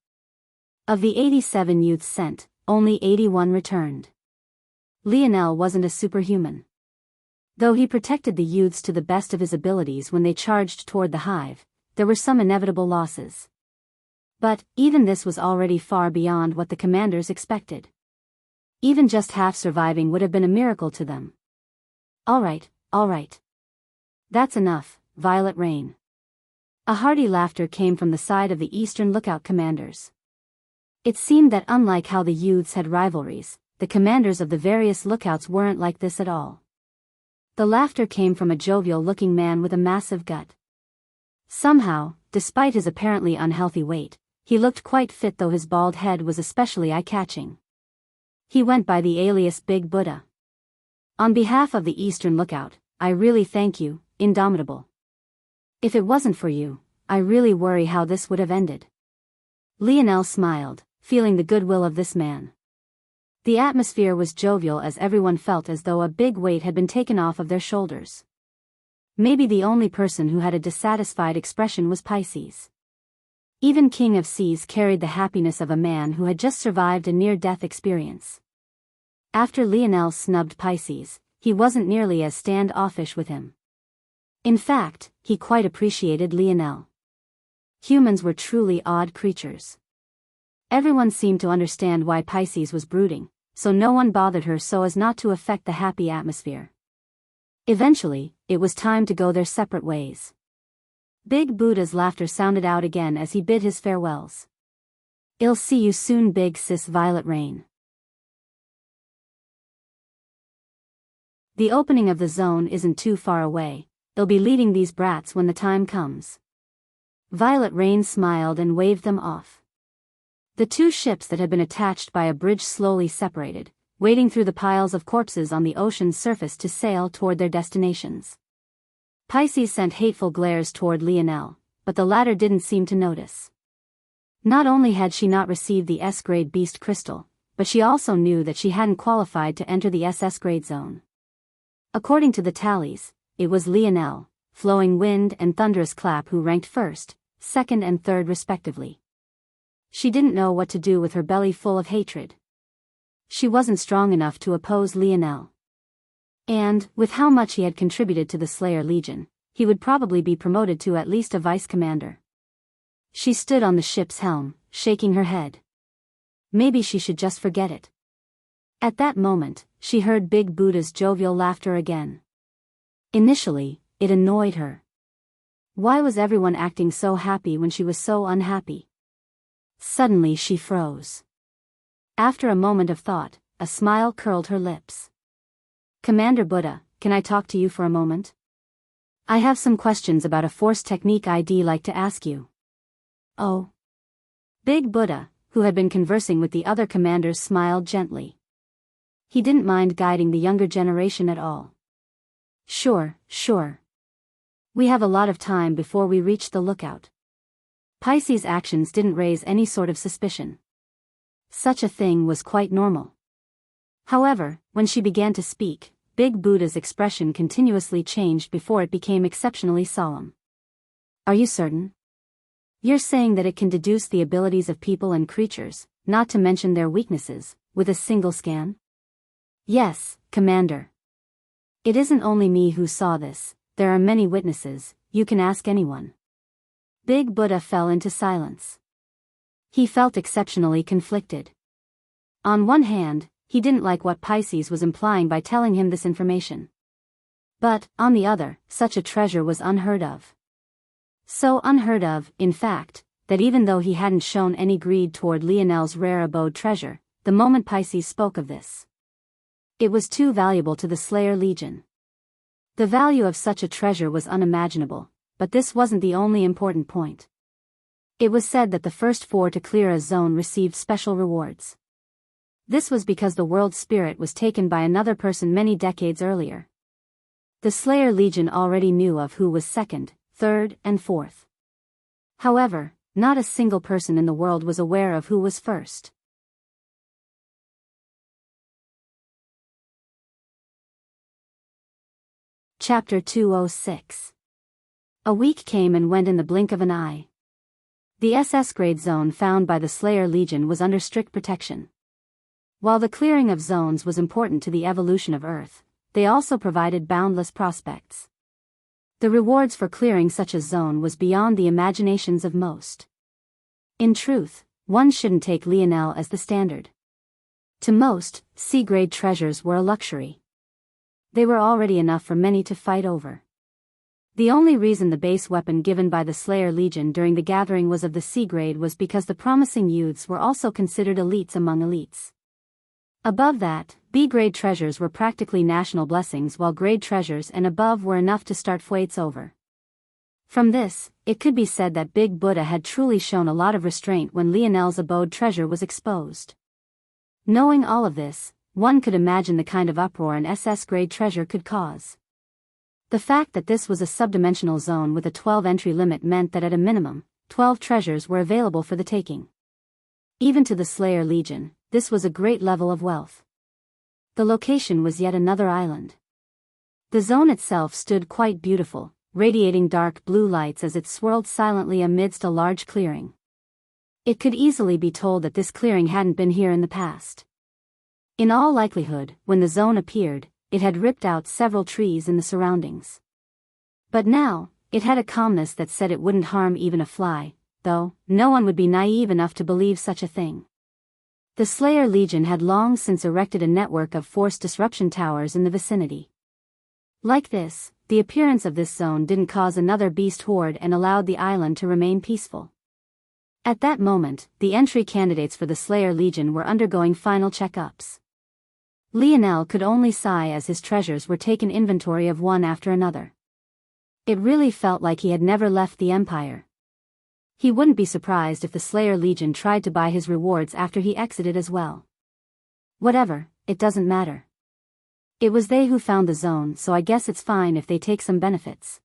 Of the 87 youths sent, only 81 returned. Lionel wasn't a superhuman. Though he protected the youths to the best of his abilities when they charged toward the hive, there were some inevitable losses. But, even this was already far beyond what the commanders expected. Even just half surviving would have been a miracle to them. All right. That's enough, Violet Rain. A hearty laughter came from the side of the Eastern Lookout commanders. It seemed that unlike how the youths had rivalries, the commanders of the various lookouts weren't like this at all. The laughter came from a jovial-looking man with a massive gut. Somehow, despite his apparently unhealthy weight, he looked quite fit, though his bald head was especially eye-catching. He went by the alias Big Buddha. On behalf of the Eastern Lookout, I really thank you, Indomitable. If it wasn't for you, I really worry how this would have ended. Lionel smiled, feeling the goodwill of this man. The atmosphere was jovial as everyone felt as though a big weight had been taken off of their shoulders. Maybe the only person who had a dissatisfied expression was Pisces. Even King of Seas carried the happiness of a man who had just survived a near-death experience. After Lionel snubbed Pisces, he wasn't nearly as standoffish with him. In fact, he quite appreciated Lionel. Humans were truly odd creatures. Everyone seemed to understand why Pisces was brooding, so no one bothered her so as not to affect the happy atmosphere. Eventually, it was time to go their separate ways. Big Buddha's laughter sounded out again as he bid his farewells. "I'll see you soon, big sis Violet Rain." The opening of the zone isn't too far away. I'll be leading these brats when the time comes. Violet Rain smiled and waved them off. The two ships that had been attached by a bridge slowly separated, wading through the piles of corpses on the ocean's surface to sail toward their destinations. Pisces sent hateful glares toward Lionel, but the latter didn't seem to notice. Not only had she not received the S-grade beast crystal, but she also knew that she hadn't qualified to enter the SS-grade zone. According to the tallies, it was Lionel, Flowing Wind and Thunderous Clap who ranked first, second and third respectively. She didn't know what to do with her belly full of hatred. She wasn't strong enough to oppose Lionel. And, with how much he had contributed to the Slayer Legion, he would probably be promoted to at least a vice-commander. She stood on the ship's helm, shaking her head. Maybe she should just forget it. At that moment, she heard Big Buddha's jovial laughter again. Initially, it annoyed her. Why was everyone acting so happy when she was so unhappy? Suddenly she froze. After a moment of thought, a smile curled her lips. Commander Buddha, can I talk to you for a moment? I have some questions about a force technique I'd like to ask you. Oh. Big Buddha, who had been conversing with the other commanders, smiled gently. He didn't mind guiding the younger generation at all. Sure. We have a lot of time before we reach the lookout. Pisces' actions didn't raise any sort of suspicion. Such a thing was quite normal. However, when she began to speak, Big Buddha's expression continuously changed before it became exceptionally solemn. Are you certain? You're saying that it can deduce the abilities of people and creatures, not to mention their weaknesses, with a single scan? Yes, Commander. It isn't only me who saw this, there are many witnesses, you can ask anyone. Big Buddha fell into silence. He felt exceptionally conflicted. On one hand, he didn't like what Pisces was implying by telling him this information. But, on the other, such a treasure was unheard of. So unheard of, in fact, that even though he hadn't shown any greed toward Lionel's rare abode treasure, the moment Pisces spoke of this, it was too valuable to the Slayer Legion. The value of such a treasure was unimaginable, but this wasn't the only important point. It was said that the first 4 to clear a zone received special rewards. This was because the world spirit was taken by another person many decades earlier. The Slayer Legion already knew of who was second, third, and fourth. However, not a single person in the world was aware of who was first. Chapter 206. A week came and went in the blink of an eye. The SS grade zone found by the Slayer Legion was under strict protection. While the clearing of zones was important to the evolution of Earth, they also provided boundless prospects. The rewards for clearing such a zone was beyond the imaginations of most. In truth, one shouldn't take Lionel as the standard. To most, C-grade treasures were a luxury. They were already enough for many to fight over. The only reason the base weapon given by the Slayer Legion during the gathering was of the C-grade was because the promising youths were also considered elites among elites. Above that, B-grade treasures were practically national blessings, while grade treasures and above were enough to start fights over. From this, it could be said that Big Buddha had truly shown a lot of restraint when Lionel's abode treasure was exposed. Knowing all of this, one could imagine the kind of uproar an SS-grade treasure could cause. The fact that this was a subdimensional zone with a 12 entry limit meant that at a minimum, 12 treasures were available for the taking. Even to the Slayer Legion, this was a great level of wealth. The location was yet another island. The zone itself stood quite beautiful, radiating dark blue lights as it swirled silently amidst a large clearing. It could easily be told that this clearing hadn't been here in the past. In all likelihood, when the zone appeared, it had ripped out several trees in the surroundings. But now, it had a calmness that said it wouldn't harm even a fly, though no one would be naive enough to believe such a thing. The Slayer Legion had long since erected a network of force disruption towers in the vicinity. Like this, the appearance of this zone didn't cause another beast horde and allowed the island to remain peaceful. At that moment, the entry candidates for the Slayer Legion were undergoing final checkups. Lionel could only sigh as his treasures were taken inventory of one after another. It really felt like he had never left the Empire. He wouldn't be surprised if the Slayer Legion tried to buy his rewards after he exited as well. Whatever, it doesn't matter. It was they who found the zone, so I guess it's fine if they take some benefits.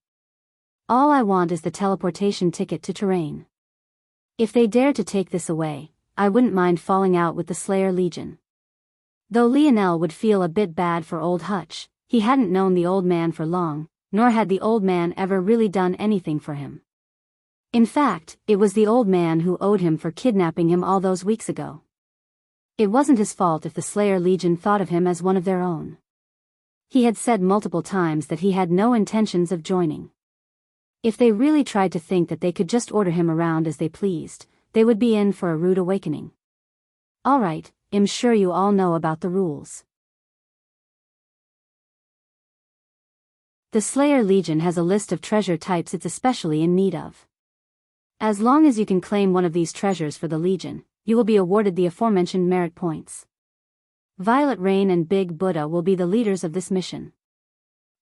All I want is the teleportation ticket to terrain. If they dare to take this away, I wouldn't mind falling out with the Slayer Legion. Though Lionel would feel a bit bad for old Hutch, he hadn't known the old man for long, nor had the old man ever really done anything for him. In fact, it was the old man who owed him for kidnapping him all those weeks ago. It wasn't his fault if the Slayer Legion thought of him as one of their own. He had said multiple times that he had no intentions of joining. If they really tried to think that they could just order him around as they pleased, they would be in for a rude awakening. Alright, I'm sure you all know about the rules. The Slayer Legion has a list of treasure types it's especially in need of. As long as you can claim one of these treasures for the Legion, you will be awarded the aforementioned merit points. Violet Rain and Big Buddha will be the leaders of this mission.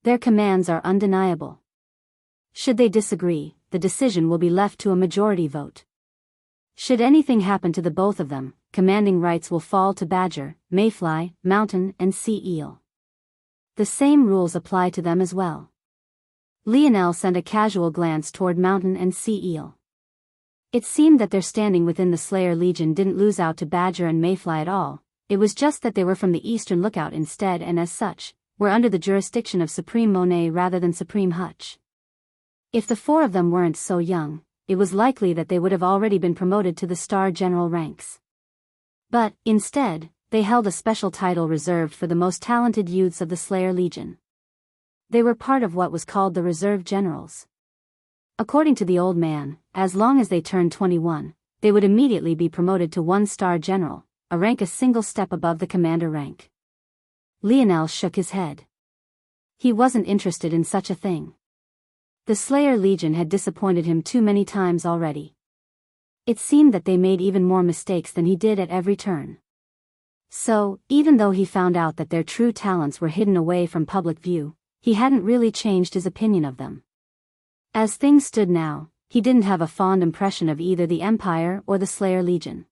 Their commands are undeniable. Should they disagree, the decision will be left to a majority vote. Should anything happen to the both of them, commanding rights will fall to Badger, Mayfly, Mountain, and Sea Eel. The same rules apply to them as well. Lionel sent a casual glance toward Mountain and Sea Eel. It seemed that their standing within the Slayer Legion didn't lose out to Badger and Mayfly at all, it was just that they were from the Eastern Lookout instead and as such, were under the jurisdiction of Supreme Monet rather than Supreme Hutch. If the four of them weren't so young, it was likely that they would have already been promoted to the Star General ranks. But, instead, they held a special title reserved for the most talented youths of the Slayer Legion. They were part of what was called the Reserve Generals. According to the old man, as long as they turned 21, they would immediately be promoted to 1-star general, a rank a single step above the commander rank. Lionel shook his head. He wasn't interested in such a thing. The Slayer Legion had disappointed him too many times already. It seemed that they made even more mistakes than he did at every turn. So, even though he found out that their true talents were hidden away from public view, he hadn't really changed his opinion of them. As things stood now, he didn't have a fond impression of either the Empire or the Slayer Legion.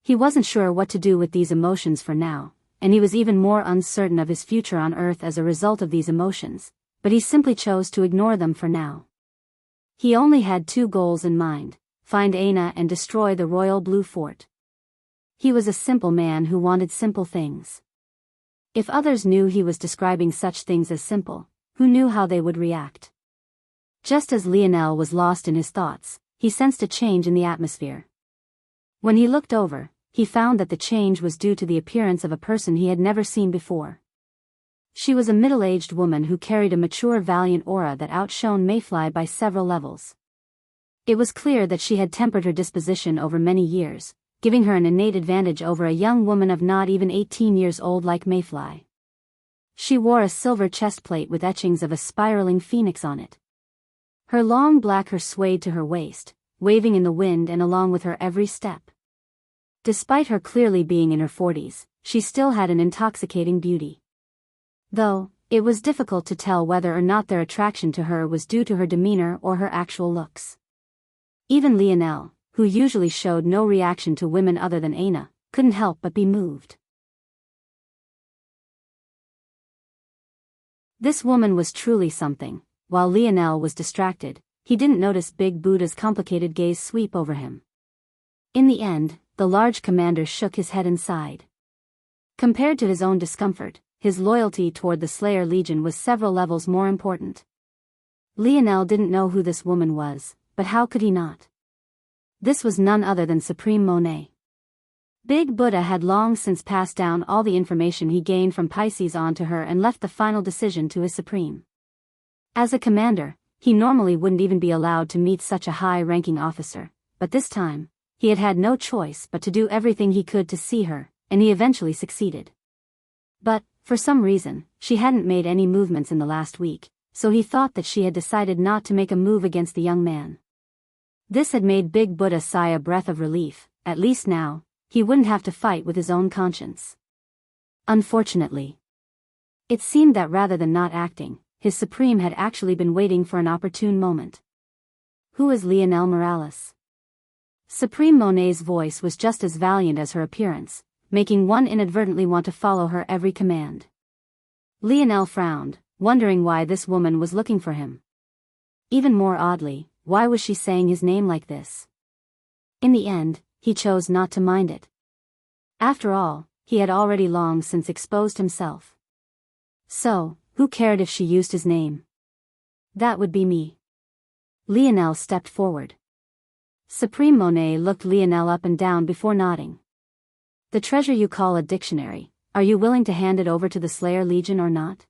He wasn't sure what to do with these emotions for now, and he was even more uncertain of his future on Earth as a result of these emotions, but he simply chose to ignore them for now. He only had two goals in mind: find Aina and destroy the Royal Blue Fort. He was a simple man who wanted simple things. If others knew he was describing such things as simple, who knew how they would react? Just as Lionel was lost in his thoughts, he sensed a change in the atmosphere. When he looked over, he found that the change was due to the appearance of a person he had never seen before. She was a middle-aged woman who carried a mature, valiant aura that outshone Mayfly by several levels. It was clear that she had tempered her disposition over many years, giving her an innate advantage over a young woman of not even 18 years old like Mayfly. She wore a silver chestplate with etchings of a spiraling phoenix on it. Her long black hair swayed to her waist, waving in the wind and along with her every step. Despite her clearly being in her 40s, she still had an intoxicating beauty. Though, it was difficult to tell whether or not their attraction to her was due to her demeanor or her actual looks. Even Lionel, who usually showed no reaction to women other than Aina, couldn't help but be moved. This woman was truly something. While Lionel was distracted, he didn't notice Big Buddha's complicated gaze sweep over him. In the end, the large commander shook his head and sighed. Compared to his own discomfort, his loyalty toward the Slayer Legion was several levels more important. Lionel didn't know who this woman was, but how could he not? This was none other than Supreme Monet. Big Buddha had long since passed down all the information he gained from Pisces onto her and left the final decision to his Supreme. As a commander, he normally wouldn't even be allowed to meet such a high-ranking officer, but this time, he had had no choice but to do everything he could to see her, and he eventually succeeded. But, for some reason, she hadn't made any movements in the last week, so he thought that she had decided not to make a move against the young man. This had made Big Buddha sigh a breath of relief. At least now, he wouldn't have to fight with his own conscience. Unfortunately, it seemed that rather than not acting, his Supreme had actually been waiting for an opportune moment. Who is Lionel Morales? Supreme Monet's voice was just as valiant as her appearance, making one inadvertently want to follow her every command. Lionel frowned, wondering why this woman was looking for him. Even more oddly, why was she saying his name like this? In the end, he chose not to mind it. After all, he had already long since exposed himself. So, who cared if she used his name? That would be me. Lionel stepped forward. Supreme Monet looked Lionel up and down before nodding. The treasure you call a dictionary, are you willing to hand it over to the Slayer Legion or not?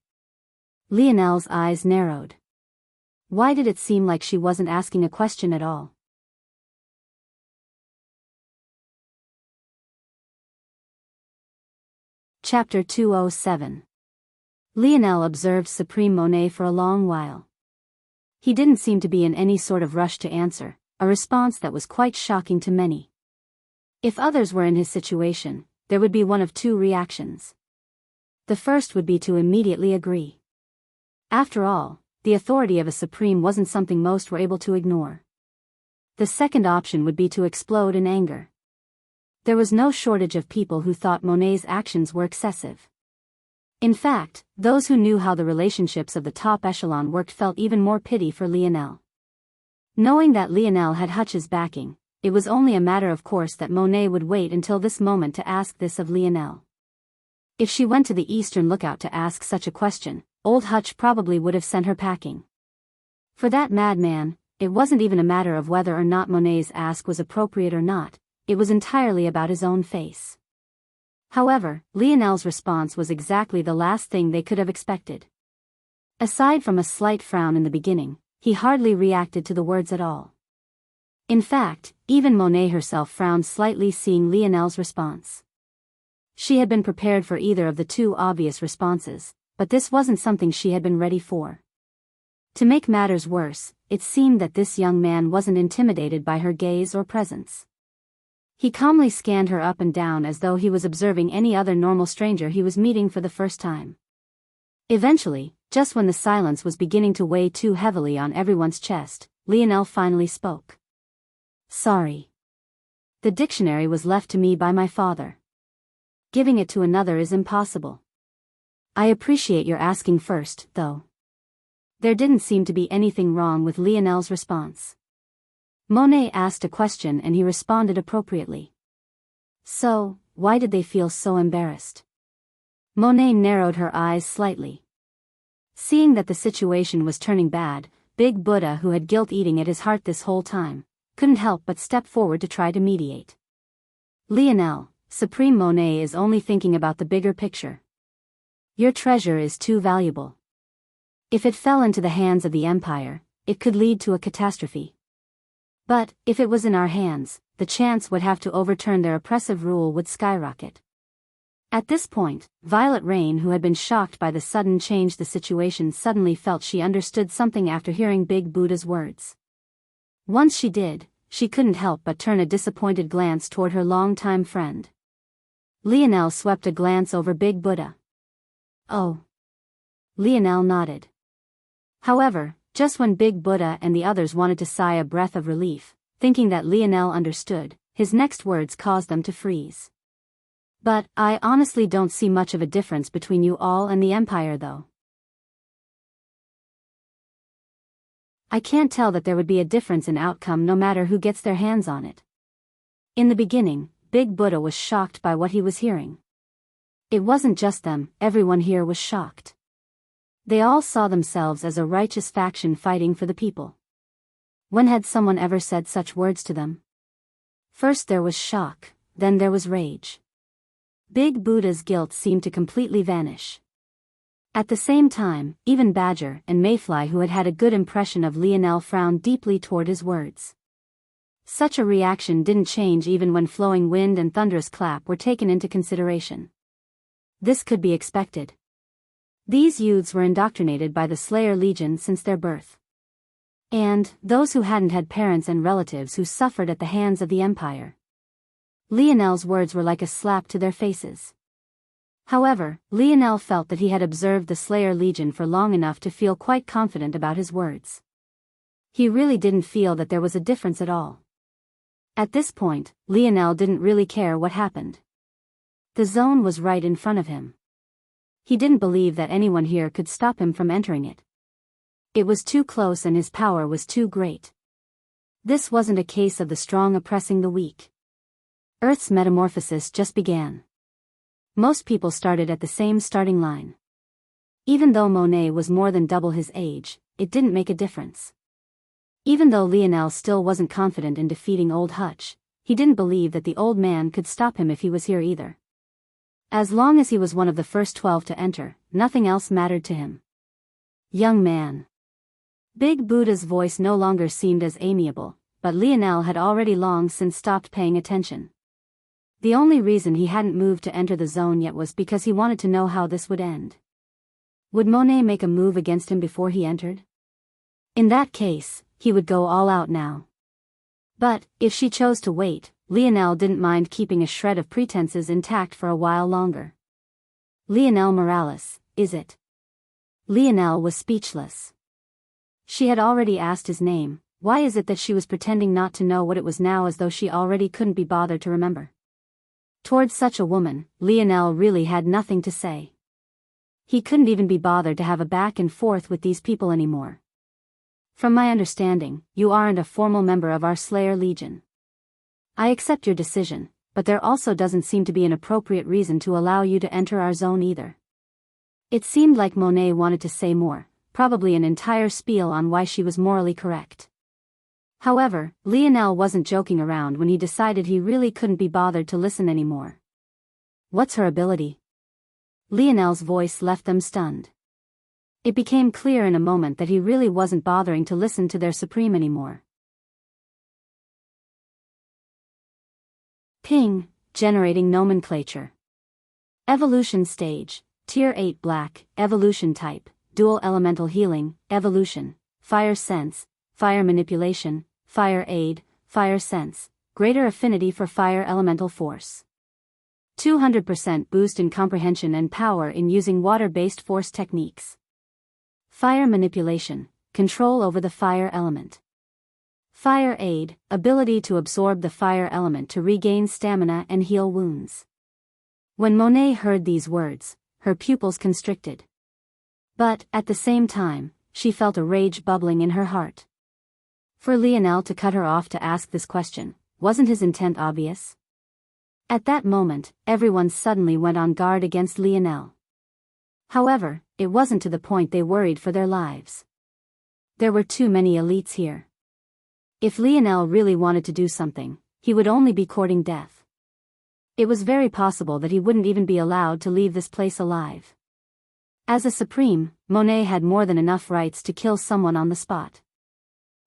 Lionel's eyes narrowed. Why did it seem like she wasn't asking a question at all? Chapter 207. Lionel observed Supreme Monet for a long while. He didn't seem to be in any sort of rush to answer, a response that was quite shocking to many. If others were in his situation, there would be one of two reactions. The first would be to immediately agree. After all, the authority of a supreme wasn't something most were able to ignore. The second option would be to explode in anger. There was no shortage of people who thought Monet's actions were excessive. In fact, those who knew how the relationships of the top echelon worked felt even more pity for Lionel. Knowing that Lionel had Hutch's backing, it was only a matter of course that Monet would wait until this moment to ask this of Lionel. If she went to the Eastern Lookout to ask such a question, old Hutch probably would have sent her packing. For that madman, it wasn't even a matter of whether or not Monet's ask was appropriate or not. It was entirely about his own face. However, Lionel's response was exactly the last thing they could have expected. Aside from a slight frown in the beginning, he hardly reacted to the words at all. In fact, even Monet herself frowned slightly seeing Lionel's response. She had been prepared for either of the two obvious responses, but this wasn't something she had been ready for. To make matters worse, it seemed that this young man wasn't intimidated by her gaze or presence. He calmly scanned her up and down as though he was observing any other normal stranger he was meeting for the first time. Eventually, just when the silence was beginning to weigh too heavily on everyone's chest, Lionel finally spoke. "Sorry. The dictionary was left to me by my father. Giving it to another is impossible. I appreciate your asking first, though." There didn't seem to be anything wrong with Lionel's response. Monet asked a question and he responded appropriately. So, why did they feel so embarrassed? Monet narrowed her eyes slightly. Seeing that the situation was turning bad, Big Buddha, who had guilt eating at his heart this whole time, couldn't help but step forward to try to mediate. "Lionel, Supreme Monet is only thinking about the bigger picture. Your treasure is too valuable. If it fell into the hands of the Empire, it could lead to a catastrophe. But, if it was in our hands, the chance would have to overturn their oppressive rule would skyrocket." At this point, Violet Rain, who had been shocked by the sudden change the situation, suddenly felt she understood something after hearing Big Buddha's words. Once she did, she couldn't help but turn a disappointed glance toward her longtime friend. Lionel swept a glance over Big Buddha. "Oh." Lionel nodded. However, just when Big Buddha and the others wanted to sigh a breath of relief, thinking that Lionel understood, his next words caused them to freeze. "But, I honestly don't see much of a difference between you all and the Empire though. I can't tell that there would be a difference in outcome no matter who gets their hands on it." In the beginning, Big Buddha was shocked by what he was hearing. It wasn't just them, everyone here was shocked. They all saw themselves as a righteous faction fighting for the people. When had someone ever said such words to them? First there was shock, then there was rage. Big Buddha's guilt seemed to completely vanish. At the same time, even Badger and Mayfly, who had had a good impression of Lionel, frowned deeply toward his words. Such a reaction didn't change even when flowing wind and thunderous clap were taken into consideration. This could be expected. These youths were indoctrinated by the Slayer Legion since their birth. And, those who hadn't had parents and relatives who suffered at the hands of the Empire. Lionel's words were like a slap to their faces. However, Lionel felt that he had observed the Slayer Legion for long enough to feel quite confident about his words. He really didn't feel that there was a difference at all. At this point, Lionel didn't really care what happened. The zone was right in front of him. He didn't believe that anyone here could stop him from entering it. It was too close and his power was too great. This wasn't a case of the strong oppressing the weak. Earth's metamorphosis just began. Most people started at the same starting line. Even though Monet was more than double his age, it didn't make a difference. Even though Lionel still wasn't confident in defeating old Hutch, he didn't believe that the old man could stop him if he was here either. As long as he was one of the first 12 to enter, nothing else mattered to him. "Young man." Big Buddha's voice no longer seemed as amiable, but Lionel had already long since stopped paying attention. The only reason he hadn't moved to enter the zone yet was because he wanted to know how this would end. Would Monet make a move against him before he entered? In that case, he would go all out now. But, if she chose to wait, Lionel didn't mind keeping a shred of pretenses intact for a while longer. Lionel Morales, is it? Lionel was speechless. She had already asked his name. Why is it that she was pretending not to know what it was now, as though she already couldn't be bothered to remember? Towards such a woman, Lionel really had nothing to say. He couldn't even be bothered to have a back and forth with these people anymore. From my understanding, you aren't a formal member of our Slayer Legion. I accept your decision, but there also doesn't seem to be an appropriate reason to allow you to enter our zone either. It seemed like Monet wanted to say more, probably an entire spiel on why she was morally correct. However, Lionel wasn't joking around when he decided he really couldn't be bothered to listen anymore. What's her ability? Lionel's voice left them stunned. It became clear in a moment that he really wasn't bothering to listen to their supreme anymore. Ping, generating nomenclature. Evolution stage, Tier 8 Black, Evolution type, Dual Elemental Healing, Evolution, Fire Sense, Fire Manipulation, Fire Aid, Fire Sense, Greater Affinity for Fire Elemental Force. 200% boost in comprehension and power in using water-based force techniques. Fire Manipulation, control over the fire element. Fire Aid, ability to absorb the fire element to regain stamina and heal wounds. When Monet heard these words, her pupils constricted. But, at the same time, she felt a rage bubbling in her heart. For Lionel to cut her off to ask this question, wasn't his intent obvious? At that moment, everyone suddenly went on guard against Lionel. However, it wasn't to the point they worried for their lives. There were too many elites here. If Lionel really wanted to do something, he would only be courting death. It was very possible that he wouldn't even be allowed to leave this place alive. As a supreme, Monet had more than enough rights to kill someone on the spot.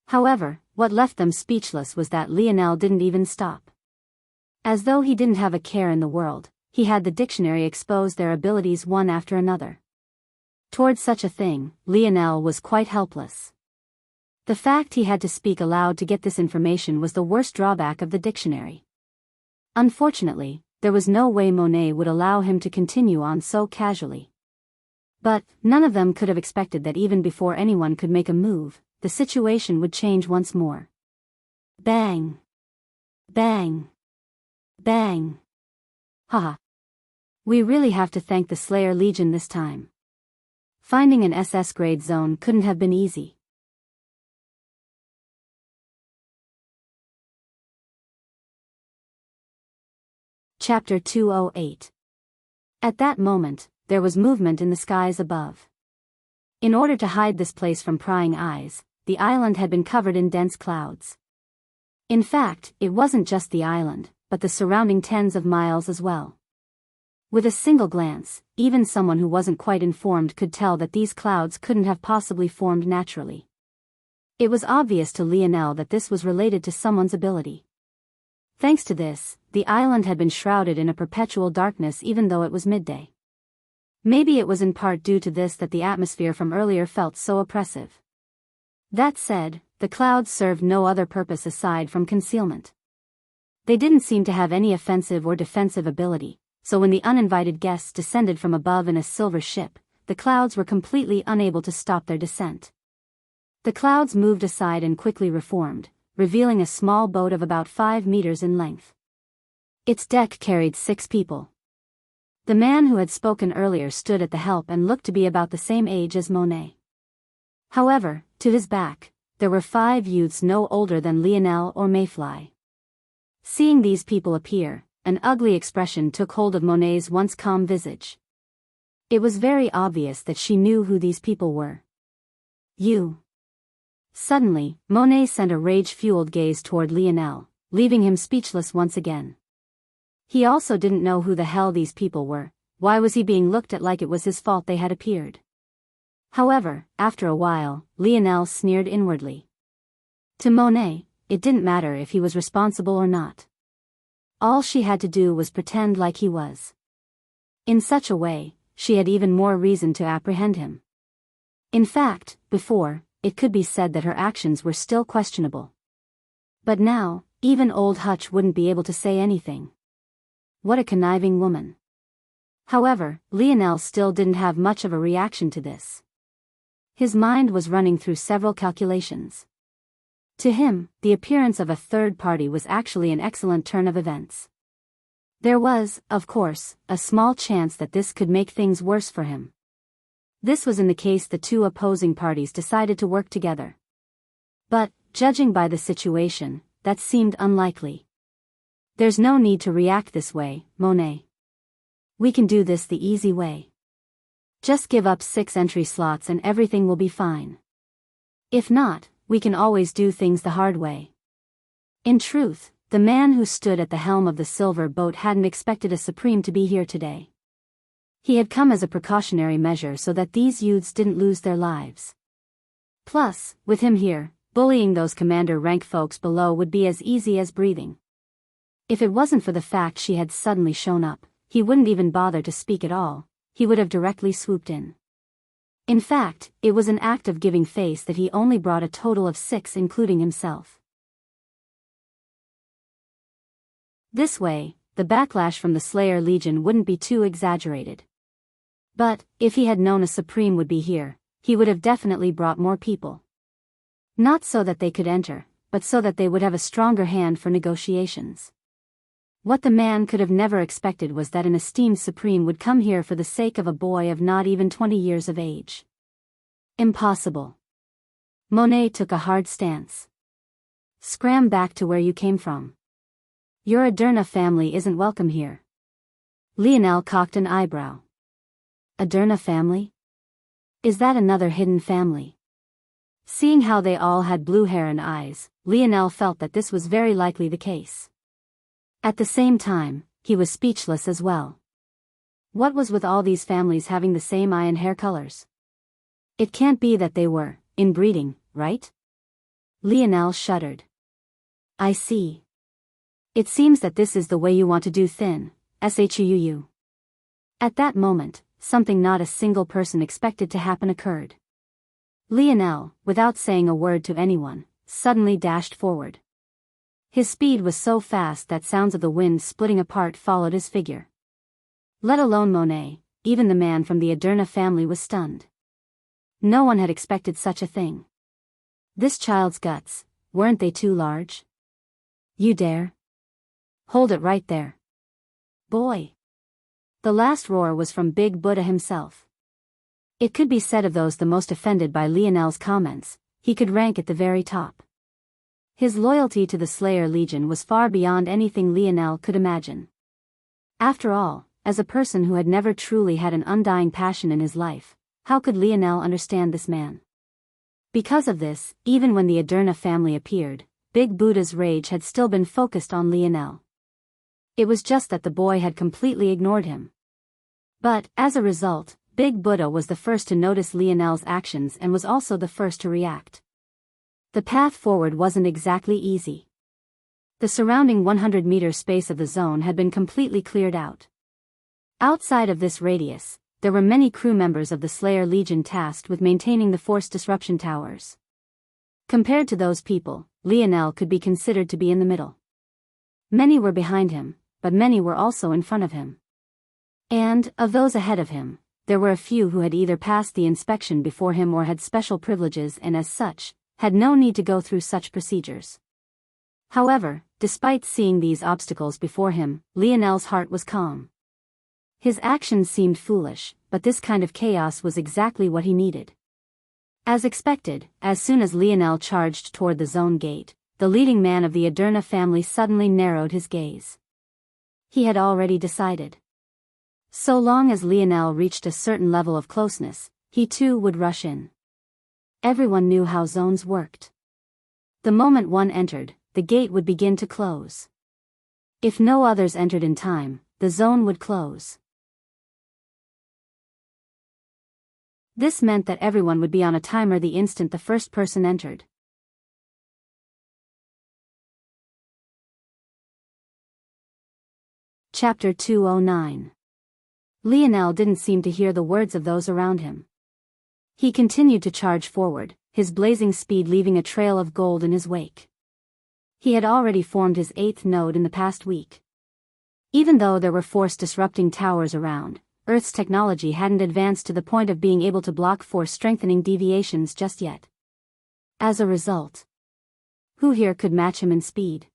However, what left them speechless was that Lionel didn't even stop. As though he didn't have a care in the world, he had the dictionary expose their abilities one after another. Towards such a thing, Lionel was quite helpless. The fact he had to speak aloud to get this information was the worst drawback of the dictionary. Unfortunately, there was no way Monet would allow him to continue on so casually. But, none of them could have expected that even before anyone could make a move, the situation would change once more. Bang! Bang! Bang! Haha. We really have to thank the Slayer Legion this time. Finding an SS grade zone couldn't have been easy. Chapter 208. At that moment, there was movement in the skies above. In order to hide this place from prying eyes, the island had been covered in dense clouds. In fact, it wasn't just the island, but the surrounding tens of miles as well. With a single glance, even someone who wasn't quite informed could tell that these clouds couldn't have possibly formed naturally. It was obvious to Lionel that this was related to someone's ability. Thanks to this, the island had been shrouded in a perpetual darkness even though it was midday. Maybe it was in part due to this that the atmosphere from earlier felt so oppressive. That said, the clouds served no other purpose aside from concealment. They didn't seem to have any offensive or defensive ability, so when the uninvited guests descended from above in a silver ship, the clouds were completely unable to stop their descent. The clouds moved aside and quickly reformed, revealing a small boat of about 5 meters in length. Its deck carried 6 people. The man who had spoken earlier stood at the helm and looked to be about the same age as Monet. However, to his back, there were 5 youths no older than Lionel or Mayfly. Seeing these people appear, an ugly expression took hold of Monet's once calm visage. It was very obvious that she knew who these people were. You. Suddenly, Monet sent a rage-fueled gaze toward Lionel, leaving him speechless once again. He also didn't know who the hell these people were. Why was he being looked at like it was his fault they had appeared? However, after a while, Lionel sneered inwardly. To Monet, it didn't matter if he was responsible or not. All she had to do was pretend like he was. In such a way, she had even more reason to apprehend him. In fact, before, it could be said that her actions were still questionable. But now, even old Hutch wouldn't be able to say anything. What a conniving woman. However, Lionel still didn't have much of a reaction to this. His mind was running through several calculations. To him, the appearance of a third party was actually an excellent turn of events. There was, of course, a small chance that this could make things worse for him. This was in the case the two opposing parties decided to work together. But, judging by the situation, that seemed unlikely. There's no need to react this way, Monet. We can do this the easy way. Just give up 6 entry slots and everything will be fine. If not, we can always do things the hard way. In truth, the man who stood at the helm of the silver boat hadn't expected a supreme to be here today. He had come as a precautionary measure so that these youths didn't lose their lives. Plus, with him here, bullying those commander rank folks below would be as easy as breathing. If it wasn't for the fact she had suddenly shown up, he wouldn't even bother to speak at all, he would have directly swooped in. In fact, it was an act of giving face that he only brought a total of 6 including himself. This way, the backlash from the Slayer Legion wouldn't be too exaggerated. But, if he had known a supreme would be here, he would have definitely brought more people. Not so that they could enter, but so that they would have a stronger hand for negotiations. What the man could have never expected was that an esteemed supreme would come here for the sake of a boy of not even 20 years of age. Impossible. Monet took a hard stance. Scram back to where you came from. Your Aderna family isn't welcome here. Lionel cocked an eyebrow. Aderna family? Is that another hidden family? Seeing how they all had blue hair and eyes, Lionel felt that this was very likely the case. At the same time, he was speechless as well. What was with all these families having the same eye and hair colors? It can't be that they were inbreeding, right? Lionel shuddered. I see. It seems that this is the way you want to do thin, shuu. At that moment, something not a single person expected to happen occurred. Lionel, without saying a word to anyone, suddenly dashed forward. His speed was so fast that sounds of the wind splitting apart followed his figure. Let alone Monet, even the man from the Aderna family was stunned. No one had expected such a thing. This child's guts, weren't they too large? You dare? Hold it right there. Boy. The last roar was from Big Buddha himself. It could be said of those the most offended by Lionel's comments, he could rank at the very top. His loyalty to the Slayer Legion was far beyond anything Lionel could imagine. After all, as a person who had never truly had an undying passion in his life, how could Lionel understand this man? Because of this, even when the Aderna family appeared, Big Buddha's rage had still been focused on Lionel. It was just that the boy had completely ignored him. But, as a result, Big Buddha was the first to notice Lionel's actions and was also the first to react. The path forward wasn't exactly easy. The surrounding 100-meter space of the zone had been completely cleared out. Outside of this radius, there were many crew members of the Slayer Legion tasked with maintaining the force disruption towers. Compared to those people, Lionel could be considered to be in the middle. Many were behind him, but many were also in front of him. And, of those ahead of him, there were a few who had either passed the inspection before him or had special privileges and as such, had no need to go through such procedures. However, despite seeing these obstacles before him, Lionel's heart was calm. His actions seemed foolish, but this kind of chaos was exactly what he needed. As expected, as soon as Lionel charged toward the zone gate, the leading man of the Aderna family suddenly narrowed his gaze. He had already decided. So long as Lionel reached a certain level of closeness, he too would rush in. Everyone knew how zones worked. The moment one entered, the gate would begin to close. If no others entered in time, the zone would close. This meant that everyone would be on a timer the instant the first person entered. Chapter 209. Lionel didn't seem to hear the words of those around him. He continued to charge forward, his blazing speed leaving a trail of gold in his wake. He had already formed his 8th node in the past week. Even though there were force-disrupting towers around, Earth's technology hadn't advanced to the point of being able to block force-strengthening deviations just yet. As a result, who here could match him in speed?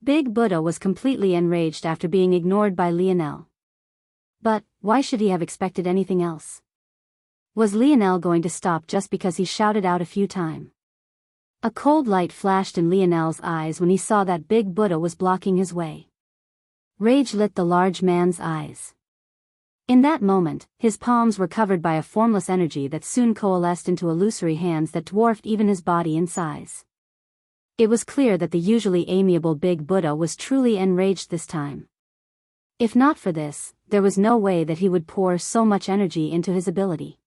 Big Buddha was completely enraged after being ignored by Lionel. But why should he have expected anything else? Was Lionel going to stop just because he shouted out a few times? A cold light flashed in Lionel's eyes when he saw that Big Buddha was blocking his way. Rage lit the large man's eyes. In that moment, his palms were covered by a formless energy that soon coalesced into illusory hands that dwarfed even his body in size. It was clear that the usually amiable Big Buddha was truly enraged this time. If not for this, there was no way that he would pour so much energy into his ability.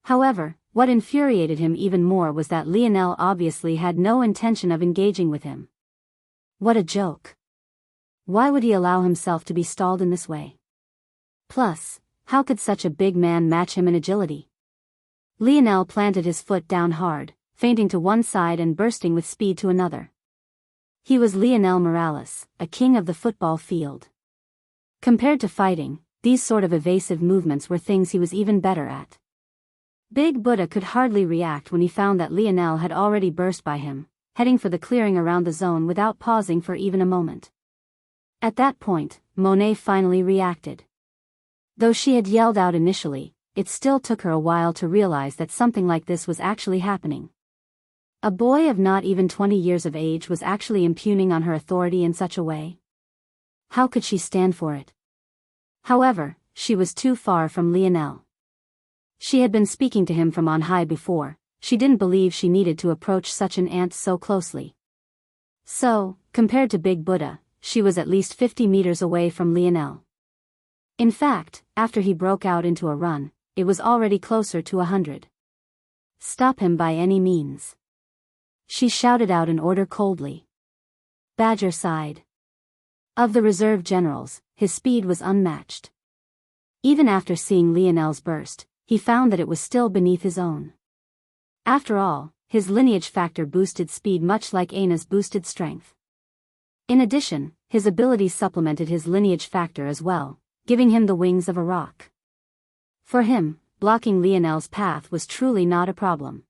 However, what infuriated him even more was that Lionel obviously had no intention of engaging with him. What a joke. Why would he allow himself to be stalled in this way? Plus, how could such a big man match him in agility? Lionel planted his foot down hard, feinting to one side and bursting with speed to another. He was Lionel Morales, a king of the football field. Compared to fighting, these sort of evasive movements were things he was even better at. Big Buddha could hardly react when he found that Lionel had already burst by him, heading for the clearing around the zone without pausing for even a moment. At that point, Monet finally reacted. Though she had yelled out initially, it still took her a while to realize that something like this was actually happening. A boy of not even 20 years of age was actually impugning on her authority in such a way. How could she stand for it? However, she was too far from Lionel. She had been speaking to him from on high before. She didn't believe she needed to approach such an ant so closely. So, compared to Big Buddha, she was at least 50 meters away from Lionel. In fact, after he broke out into a run, it was already closer to 100. Stop him by any means. She shouted out an order coldly. Badger sighed. Of the reserve generals, his speed was unmatched. Even after seeing Lionel's burst, he found that it was still beneath his own. After all, his lineage factor boosted speed much like Aina's boosted strength. In addition, his abilities supplemented his lineage factor as well, giving him the wings of a rock. For him, blocking Lionel's path was truly not a problem.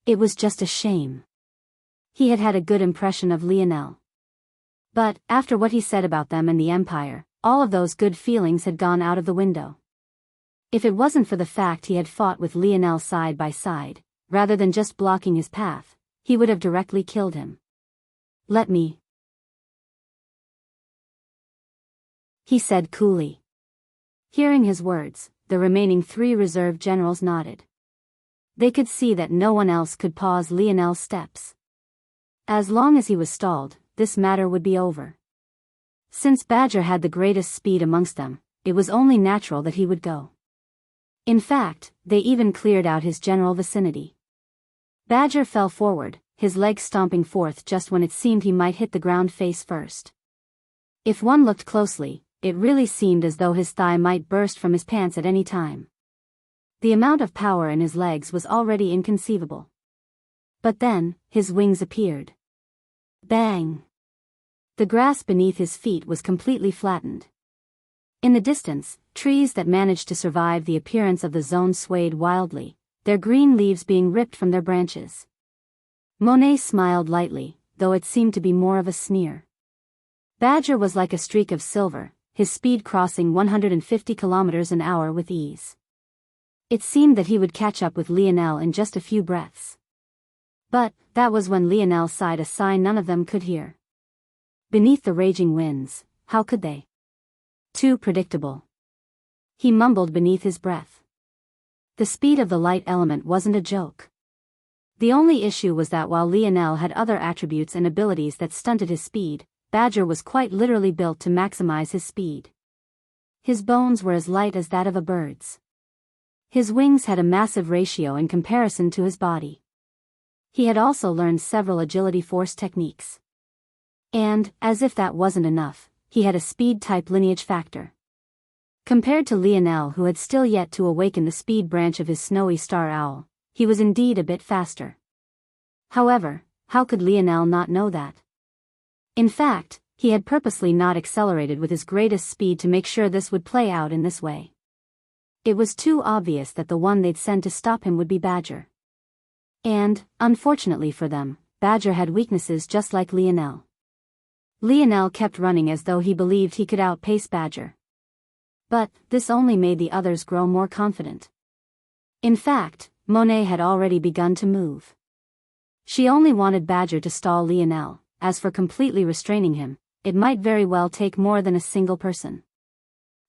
It was just a shame. He had had a good impression of Lionel. But, after what he said about them and the Empire, all of those good feelings had gone out of the window. If it wasn't for the fact he had fought with Lionel side by side, rather than just blocking his path, he would have directly killed him. Let me, he said coolly. Hearing his words, the remaining 3 reserve generals nodded. They could see that no one else could pause Lionel's steps. As long as he was stalled, this matter would be over. Since Badger had the greatest speed amongst them, it was only natural that he would go. In fact, they even cleared out his general vicinity. Badger fell forward, his legs stomping forth just when it seemed he might hit the ground face first. If one looked closely, it really seemed as though his thigh might burst from his pants at any time. The amount of power in his legs was already inconceivable. But then, his wings appeared. Bang! The grass beneath his feet was completely flattened. In the distance, trees that managed to survive the appearance of the zone swayed wildly, their green leaves being ripped from their branches. Monet smiled lightly, though it seemed to be more of a sneer. Badger was like a streak of silver, his speed crossing 150 kilometers an hour with ease. It seemed that he would catch up with Lionel in just a few breaths. But, that was when Lionel sighed a sigh none of them could hear. Beneath the raging winds, how could they? Too predictable. He mumbled beneath his breath. The speed of the light element wasn't a joke. The only issue was that while Lionel had other attributes and abilities that stunted his speed, Badger was quite literally built to maximize his speed. His bones were as light as that of a bird's. His wings had a massive ratio in comparison to his body. He had also learned several agility force techniques. And, as if that wasn't enough, he had a speed-type lineage factor. Compared to Lionel, who had still yet to awaken the speed branch of his snowy star owl, he was indeed a bit faster. However, how could Lionel not know that? In fact, he had purposely not accelerated with his greatest speed to make sure this would play out in this way. It was too obvious that the one they'd send to stop him would be Badger. And, unfortunately for them, Badger had weaknesses just like Lionel. Lionel kept running as though he believed he could outpace Badger. But, this only made the others grow more confident. In fact, Monet had already begun to move. She only wanted Badger to stall Lionel. As for completely restraining him, it might very well take more than a single person.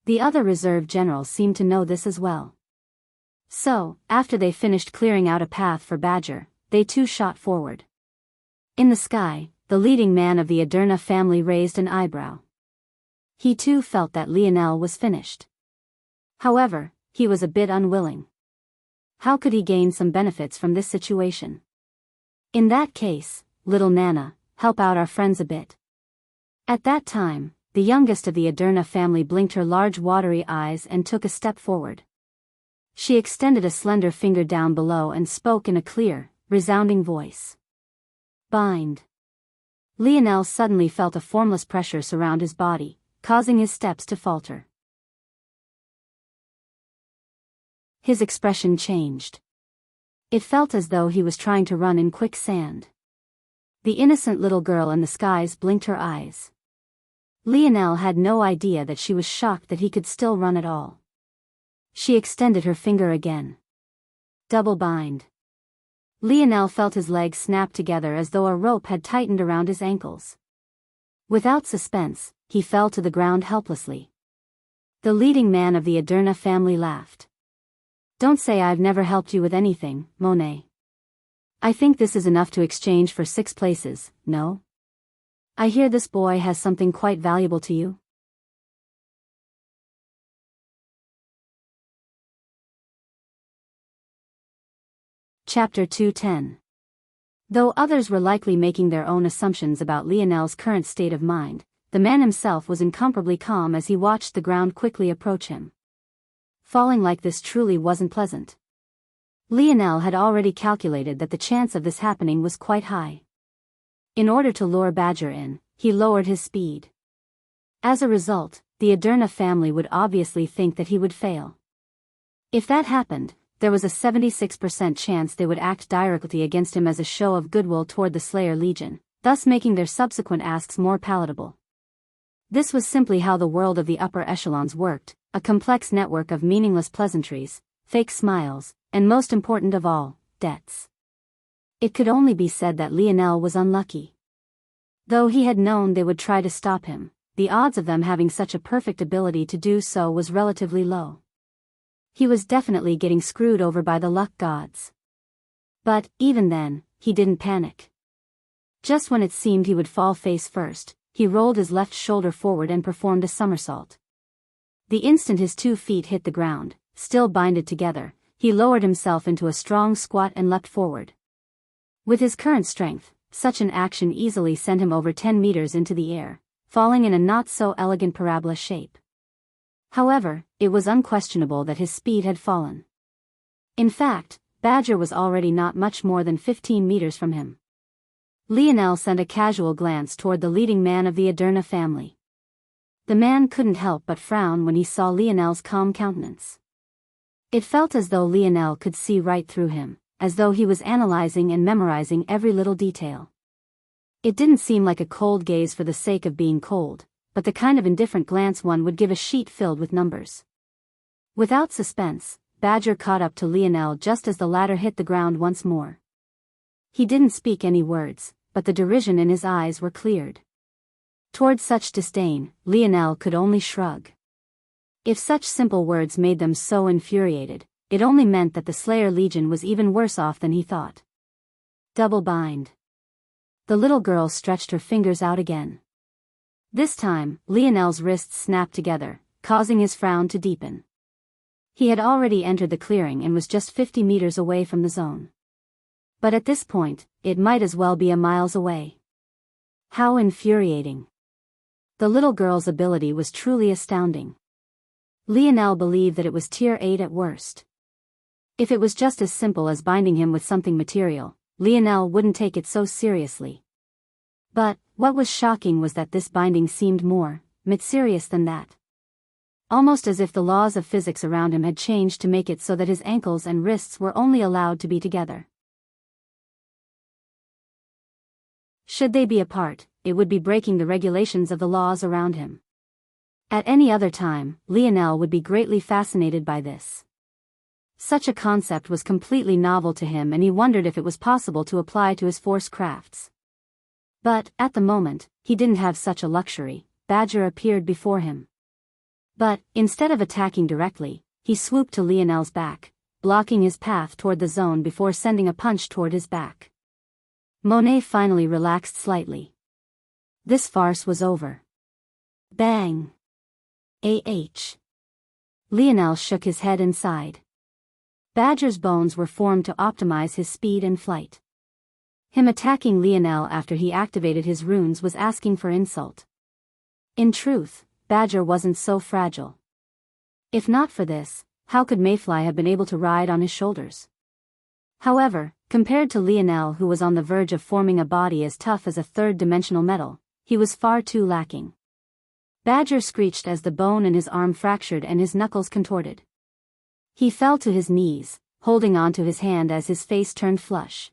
The other reserve generals seemed to know this as well. So, after they finished clearing out a path for Badger, they too shot forward. In the sky, the leading man of the Aderna family raised an eyebrow. He too felt that Lionel was finished. However, he was a bit unwilling. How could he gain some benefits from this situation? In that case, little Nana, help out our friends a bit. At that time, the youngest of the Aderna family blinked her large watery eyes and took a step forward. She extended a slender finger down below and spoke in a clear, resounding voice. Bind. Lionel suddenly felt a formless pressure surround his body, causing his steps to falter. His expression changed. It felt as though he was trying to run in quicksand. The innocent little girl in the skies blinked her eyes. Lionel had no idea that she was shocked that he could still run at all. She extended her finger again. Double bind. Lionel felt his legs snap together as though a rope had tightened around his ankles. Without suspense, he fell to the ground helplessly. The leading man of the Aderna family laughed. Don't say I've never helped you with anything, Monet. I think this is enough to exchange for 6 places, no? I hear this boy has something quite valuable to you. Chapter 210. Though others were likely making their own assumptions about Lionel's current state of mind, the man himself was incomparably calm as he watched the ground quickly approach him. Falling like this truly wasn't pleasant. Lionel had already calculated that the chance of this happening was quite high. In order to lure Badger in, he lowered his speed. As a result, the Aderna family would obviously think that he would fail. If that happened, there was a 76% chance they would act directly against him as a show of goodwill toward the Slayer Legion, thus making their subsequent asks more palatable. This was simply how the world of the upper echelons worked, a complex network of meaningless pleasantries, fake smiles, and most important of all, debts. It could only be said that Lionel was unlucky. Though he had known they would try to stop him, the odds of them having such a perfect ability to do so was relatively low. He was definitely getting screwed over by the luck gods. But, even then, he didn't panic. Just when it seemed he would fall face first, he rolled his left shoulder forward and performed a somersault. The instant his 2 feet hit the ground, still binded together, he lowered himself into a strong squat and leapt forward. With his current strength, such an action easily sent him over 10 meters into the air, falling in a not-so-elegant parabola shape. However, it was unquestionable that his speed had fallen. In fact, Badger was already not much more than 15 meters from him. Lionel sent a casual glance toward the leading man of the Aderna family. The man couldn't help but frown when he saw Lionel's calm countenance. It felt as though Lionel could see right through him, as though he was analyzing and memorizing every little detail. It didn't seem like a cold gaze for the sake of being cold, but the kind of indifferent glance one would give a sheet filled with numbers. Without suspense, Badger caught up to Lionel just as the latter hit the ground once more. He didn't speak any words, but the derision in his eyes were cleared. Toward such disdain, Lionel could only shrug. If such simple words made them so infuriated, it only meant that the Slayer Legion was even worse off than he thought. Double bind. The little girl stretched her fingers out again. This time, Lionel's wrists snapped together, causing his frown to deepen. He had already entered the clearing and was just 50 meters away from the zone. But at this point, it might as well be a miles away. How infuriating. The little girl's ability was truly astounding. Lionel believed that it was tier 8 at worst. If it was just as simple as binding him with something material, Lionel wouldn't take it so seriously. But, what was shocking was that this binding seemed more mysterious than that. Almost as if the laws of physics around him had changed to make it so that his ankles and wrists were only allowed to be together. Should they be apart, it would be breaking the regulations of the laws around him. At any other time, Lionel would be greatly fascinated by this. Such a concept was completely novel to him, and he wondered if it was possible to apply to his force crafts. But, at the moment, he didn't have such a luxury. Badger appeared before him. But, instead of attacking directly, he swooped to Lionel's back, blocking his path toward the zone before sending a punch toward his back. Monet finally relaxed slightly. This farce was over. Bang! Lionel shook his head and sighed. Badger's bones were formed to optimize his speed and flight. Him attacking Lionel after he activated his runes was asking for insult. In truth, Badger wasn't so fragile. If not for this, how could Mayfly have been able to ride on his shoulders? However, compared to Lionel, who was on the verge of forming a body as tough as a third-dimensional metal, he was far too lacking. Badger screeched as the bone in his arm fractured and his knuckles contorted. He fell to his knees, holding on to his hand as his face turned flush.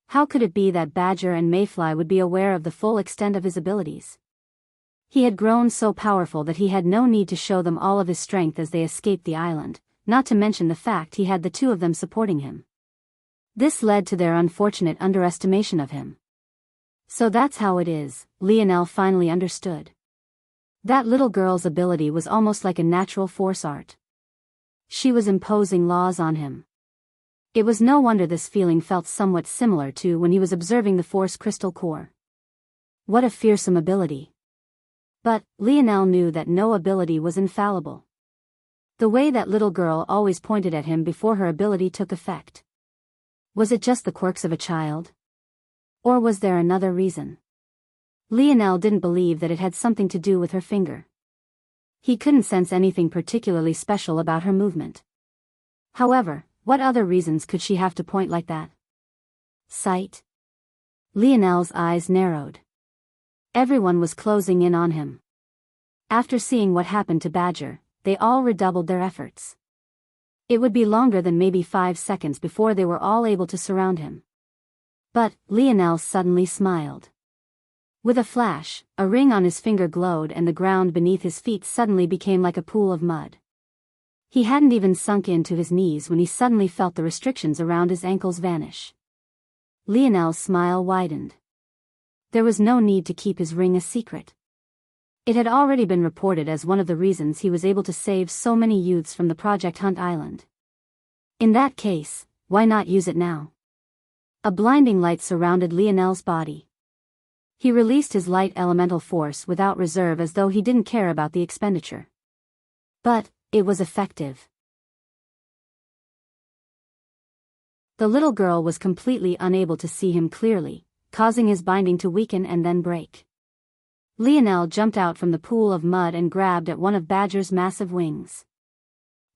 How could it be that Badger and Mayfly would be aware of the full extent of his abilities? He had grown so powerful that he had no need to show them all of his strength as they escaped the island, not to mention the fact he had the two of them supporting him. This led to their unfortunate underestimation of him. So that's how it is, Lionel finally understood. That little girl's ability was almost like a natural force art. She was imposing laws on him. It was no wonder this feeling felt somewhat similar to when he was observing the Force Crystal Core. What a fearsome ability. But, Lionel knew that no ability was infallible. The way that little girl always pointed at him before her ability took effect. Was it just the quirks of a child? Or was there another reason? Lionel didn't believe that it had something to do with her finger. He couldn't sense anything particularly special about her movement. However, what other reasons could she have to point like that? Sight? Lionel's eyes narrowed. Everyone was closing in on him. After seeing what happened to Badger, they all redoubled their efforts. It would be longer than maybe 5 seconds before they were all able to surround him. But, Lionel suddenly smiled. With a flash, a ring on his finger glowed and the ground beneath his feet suddenly became like a pool of mud. He hadn't even sunk into his knees when he suddenly felt the restrictions around his ankles vanish. Lionel's smile widened. There was no need to keep his ring a secret. It had already been reported as one of the reasons he was able to save so many youths from the Project Hunt Island. In that case, why not use it now? A blinding light surrounded Lionel's body. He released his light elemental force without reserve as though he didn't care about the expenditure. But, it was effective. The little girl was completely unable to see him clearly, causing his binding to weaken and then break. Lionel jumped out from the pool of mud and grabbed at one of Badger's massive wings.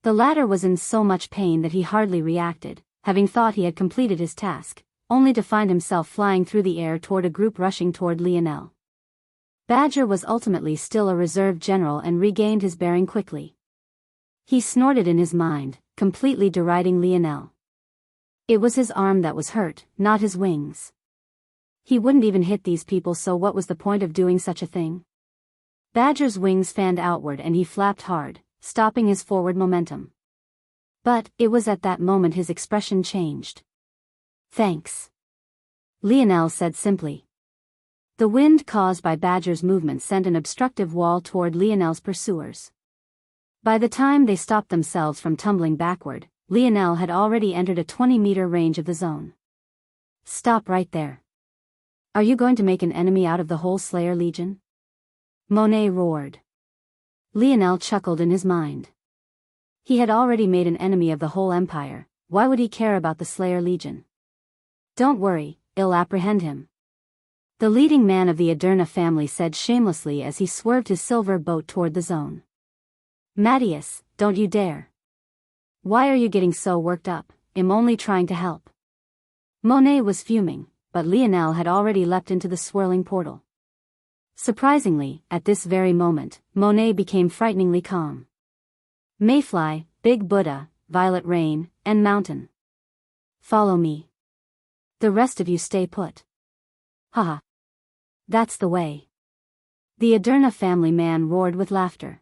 The latter was in so much pain that he hardly reacted, having thought he had completed his task, only to find himself flying through the air toward a group rushing toward Lionel. Badger was ultimately still a reserve general and regained his bearing quickly. He snorted in his mind, completely deriding Lionel. It was his arm that was hurt, not his wings. He wouldn't even hit these people, so what was the point of doing such a thing? Badger's wings fanned outward and he flapped hard, stopping his forward momentum. But, it was at that moment his expression changed. Thanks. Lionel said simply. The wind caused by Badger's movement sent an obstructive wall toward Lionel's pursuers. By the time they stopped themselves from tumbling backward, Lionel had already entered a 20-meter range of the zone. Stop right there. Are you going to make an enemy out of the whole Slayer Legion? Monet roared. Lionel chuckled in his mind. He had already made an enemy of the whole Empire, why would he care about the Slayer Legion? Don't worry, I'll apprehend him. the leading man of the Aderna family said shamelessly as he swerved his silver boat toward the zone. Matthias, don't you dare. Why are you getting so worked up? I'm only trying to help. Monet was fuming, but Lionel had already leapt into the swirling portal. Surprisingly, at this very moment, Monet became frighteningly calm. Mayfly, Big Buddha, Violet Rain, and Mountain. Follow me. The rest of you stay put. Haha. That's the way. The Aderna family man roared with laughter.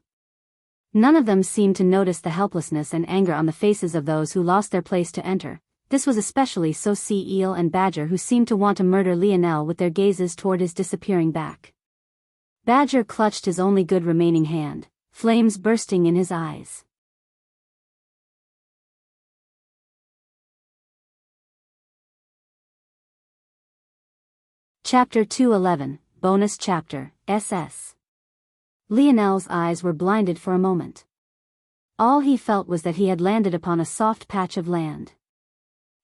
None of them seemed to notice the helplessness and anger on the faces of those who lost their place to enter. This was especially so Sea Eel and Badger, who seemed to want to murder Lionel with their gazes toward his disappearing back. Badger clutched his only good remaining hand, flames bursting in his eyes. Chapter 211, Bonus Chapter, SS. Lionel's eyes were blinded for a moment. All he felt was that he had landed upon a soft patch of land.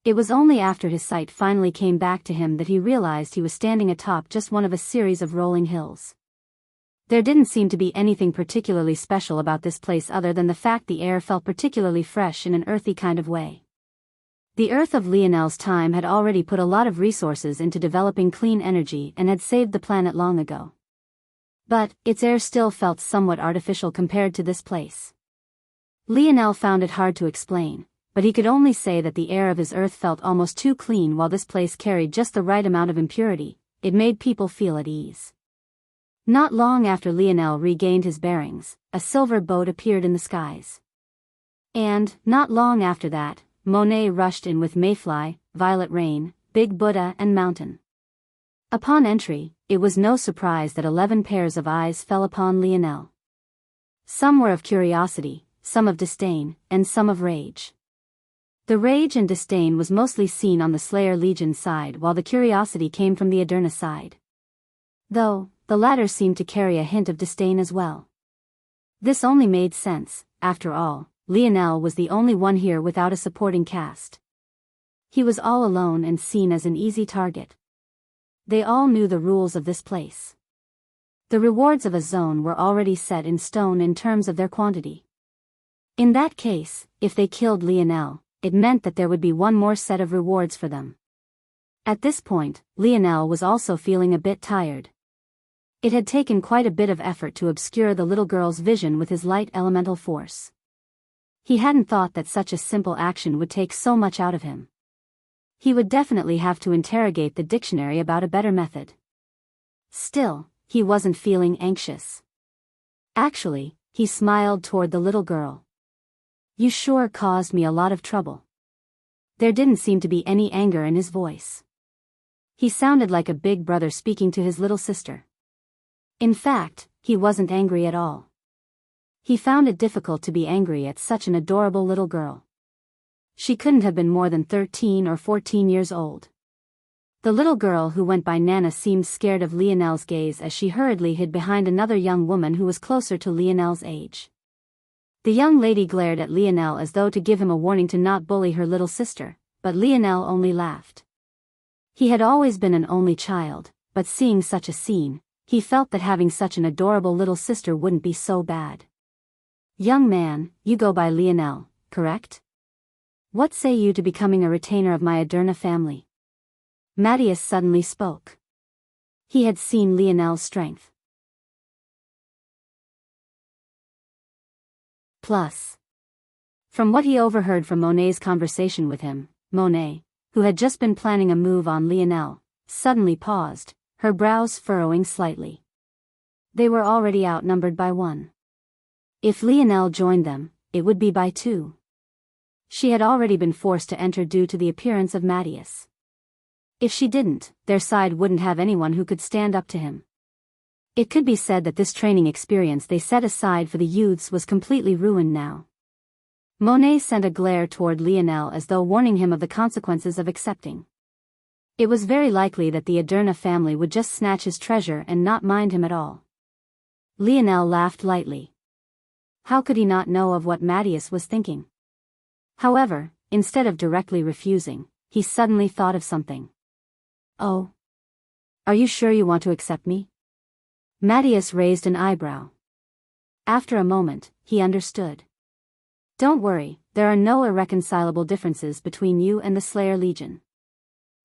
It was only after his sight finally came back to him that he realized he was standing atop just one of a series of rolling hills. There didn't seem to be anything particularly special about this place other than the fact the air felt particularly fresh in an earthy kind of way. The Earth of Lionel's time had already put a lot of resources into developing clean energy and had saved the planet long ago. But, its air still felt somewhat artificial compared to this place. Lionel found it hard to explain, but he could only say that the air of his Earth felt almost too clean while this place carried just the right amount of impurity. It made people feel at ease. Not long after Lionel regained his bearings, a silver boat appeared in the skies. And, not long after that, Monet rushed in with Mayfly, Violet Rain, Big Buddha and Mountain. Upon entry, it was no surprise that 11 pairs of eyes fell upon Lionel. Some were of curiosity, some of disdain, and some of rage. The rage and disdain was mostly seen on the Slayer Legion side, while the curiosity came from the Aderna side. Though, the latter seemed to carry a hint of disdain as well. This only made sense. After all, Lionel was the only one here without a supporting cast. He was all alone and seen as an easy target. They all knew the rules of this place. The rewards of a zone were already set in stone in terms of their quantity. In that case, if they killed Lionel, it meant that there would be one more set of rewards for them. At this point, Lionel was also feeling a bit tired. It had taken quite a bit of effort to obscure the little girl's vision with his light elemental force. He hadn't thought that such a simple action would take so much out of him. He would definitely have to interrogate the dictionary about a better method. Still, he wasn't feeling anxious. Actually, he smiled toward the little girl. You sure caused me a lot of trouble. There didn't seem to be any anger in his voice. He sounded like a big brother speaking to his little sister. In fact, he wasn't angry at all. He found it difficult to be angry at such an adorable little girl. She couldn't have been more than 13 or 14 years old. The little girl who went by Nana seemed scared of Lionel's gaze as she hurriedly hid behind another young woman who was closer to Lionel's age. The young lady glared at Lionel as though to give him a warning to not bully her little sister, but Lionel only laughed. He had always been an only child, but seeing such a scene, he felt that having such an adorable little sister wouldn't be so bad. Young man, you go by Lionel, correct? What say you to becoming a retainer of my Aderna family? Matthias suddenly spoke. He had seen Lionel's strength. Plus, from what he overheard from Monet's conversation with him, Monet, who had just been planning a move on Lionel, suddenly paused, her brows furrowing slightly. They were already outnumbered by 1. If Lionel joined them, it would be by 2. She had already been forced to enter due to the appearance of Matthias. If she didn't, their side wouldn't have anyone who could stand up to him. It could be said that this training experience they set aside for the youths was completely ruined now. Monet sent a glare toward Lionel as though warning him of the consequences of accepting. It was very likely that the Aderna family would just snatch his treasure and not mind him at all. Lionel laughed lightly. How could he not know of what Matthias was thinking? However, instead of directly refusing, he suddenly thought of something. Oh. Are you sure you want to accept me? Matthias raised an eyebrow. After a moment, he understood. Don't worry, there are no irreconcilable differences between you and the Slayer Legion.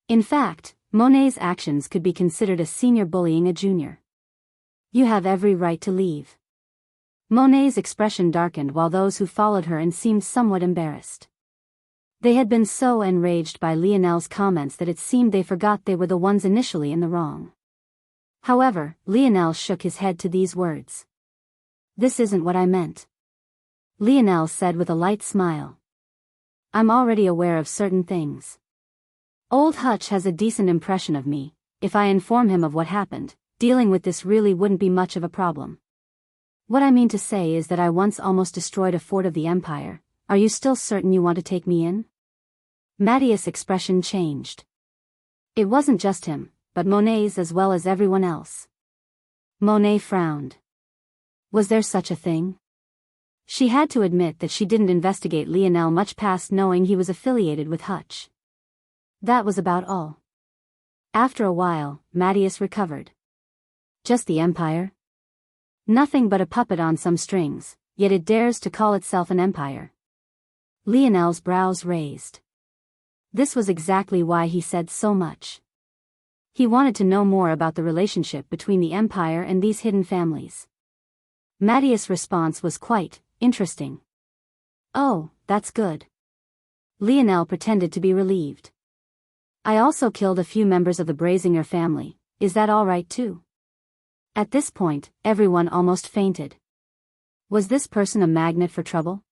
In fact, Monet's actions could be considered a senior bullying a junior. You have every right to leave. Monet's expression darkened while those who followed her and seemed somewhat embarrassed. They had been so enraged by Lionel's comments that it seemed they forgot they were the ones initially in the wrong. However, Lionel shook his head to these words. This isn't what I meant. Lionel said with a light smile. I'm already aware of certain things. Old Hutch has a decent impression of me. If I inform him of what happened, dealing with this really wouldn't be much of a problem. What I mean to say is that I once almost destroyed a fort of the Empire. Are you still certain you want to take me in? Matthias' expression changed. It wasn't just him, but Monet's as well as everyone else. Monet frowned. Was there such a thing? She had to admit that she didn't investigate Lionel much past knowing he was affiliated with Hutch. That was about all. After a while, Matthias recovered. Just the Empire? Nothing but a puppet on some strings, yet it dares to call itself an empire. Lionel's brows raised. This was exactly why he said so much. He wanted to know more about the relationship between the Empire and these hidden families. Matthias' response was quite interesting. Oh, that's good. Lionel pretended to be relieved. I also killed a few members of the Brazinger family, is that all right too? At this point, everyone almost fainted. Was this person a magnet for trouble?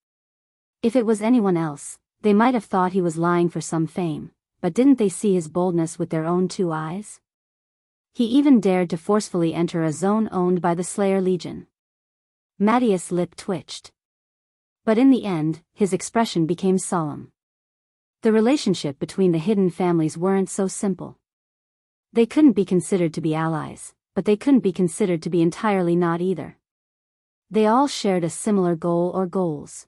If it was anyone else, they might have thought he was lying for some fame, but didn't they see his boldness with their own two eyes? He even dared to forcefully enter a zone owned by the Slayer Legion. Matthias' lip twitched. But in the end, his expression became solemn. The relationship between the hidden families weren't so simple. They couldn't be considered to be allies, but they couldn't be considered to be entirely not either. They all shared a similar goal or goals.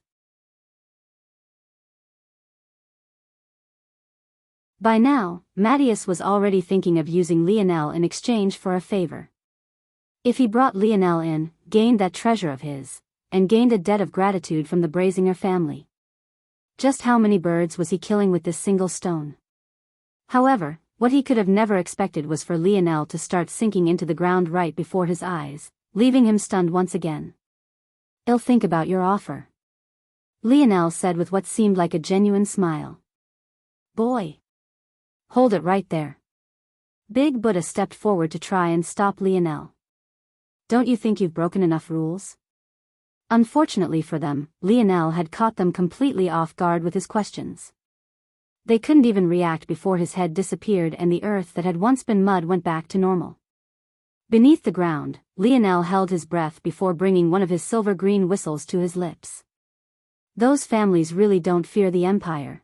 By now, Matthias was already thinking of using Lionel in exchange for a favor. If he brought Lionel in, gained that treasure of his, and gained a debt of gratitude from the Brazinger family. Just how many birds was he killing with this single stone? However, what he could have never expected was for Lionel to start sinking into the ground right before his eyes, leaving him stunned once again. I'll think about your offer. Lionel said with what seemed like a genuine smile. Boy. Hold it right there. Big Buddha stepped forward to try and stop Lionel. Don't you think you've broken enough rules? Unfortunately for them, Lionel had caught them completely off guard with his questions. They couldn't even react before his head disappeared and the earth that had once been mud went back to normal. Beneath the ground, Lionel held his breath before bringing one of his silver-green whistles to his lips. Those families really don't fear the Empire.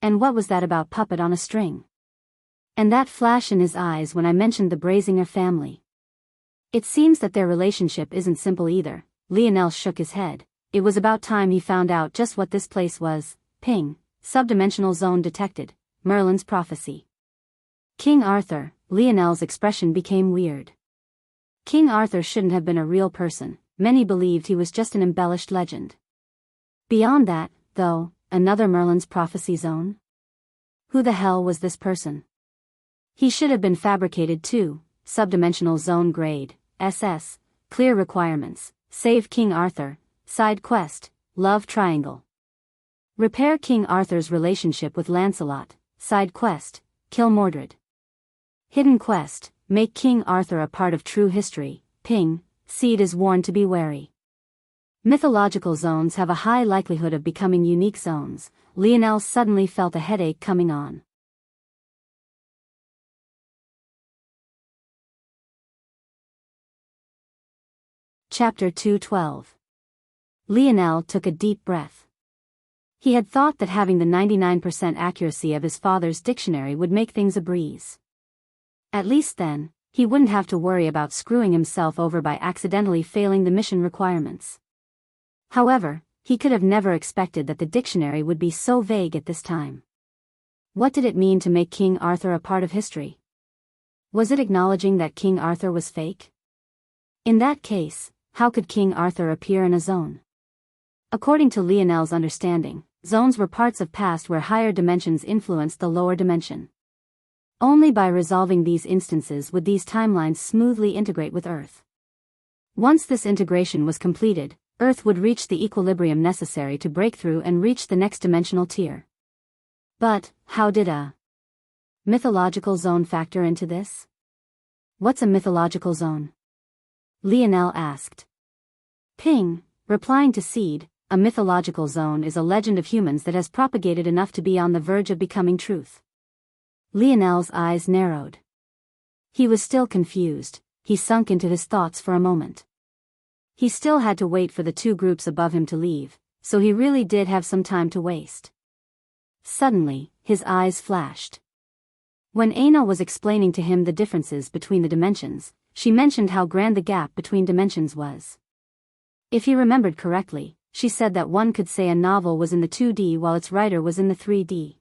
And what was that about puppet on a string? And that flash in his eyes when I mentioned the Brazinger family. It seems that their relationship isn't simple either. Lionel shook his head. It was about time he found out just what this place was. Ping. Subdimensional zone detected. Merlin's prophecy. King Arthur. Lionel's expression became weird. King Arthur shouldn't have been a real person. Many believed he was just an embellished legend. Beyond that, though, another Merlin's prophecy zone? Who the hell was this person? He should have been fabricated too. Subdimensional zone grade. SS. Clear requirements. Save King Arthur. Side quest. Love triangle. Repair King Arthur's relationship with Lancelot. Side quest. Kill Mordred. Hidden quest. Make King Arthur a part of true history. Ping. Seed is warned to be wary. Mythological zones have a high likelihood of becoming unique zones. Lionel suddenly felt a headache coming on. Chapter 212. Lionel took a deep breath. He had thought that having the 99% accuracy of his father's dictionary would make things a breeze. At least then, he wouldn't have to worry about screwing himself over by accidentally failing the mission requirements. However, he could have never expected that the dictionary would be so vague at this time. What did it mean to make King Arthur a part of history? Was it acknowledging that King Arthur was fake? In that case, how could King Arthur appear in a zone? According to Lionel's understanding, zones were parts of past where higher dimensions influenced the lower dimension. Only by resolving these instances would these timelines smoothly integrate with Earth. Once this integration was completed, Earth would reach the equilibrium necessary to break through and reach the next dimensional tier. But, how did a mythological zone factor into this? What's a mythological zone? Lionel asked. Ping, replying to Seed, a mythological zone is a legend of humans that has propagated enough to be on the verge of becoming truth. Lionel's eyes narrowed. He was still confused. He sunk into his thoughts for a moment. He still had to wait for the two groups above him to leave, so he really did have some time to waste. Suddenly, his eyes flashed. When Aina was explaining to him the differences between the dimensions, she mentioned how grand the gap between dimensions was. If he remembered correctly, she said that one could say a novel was in the 2D while its writer was in the 3D.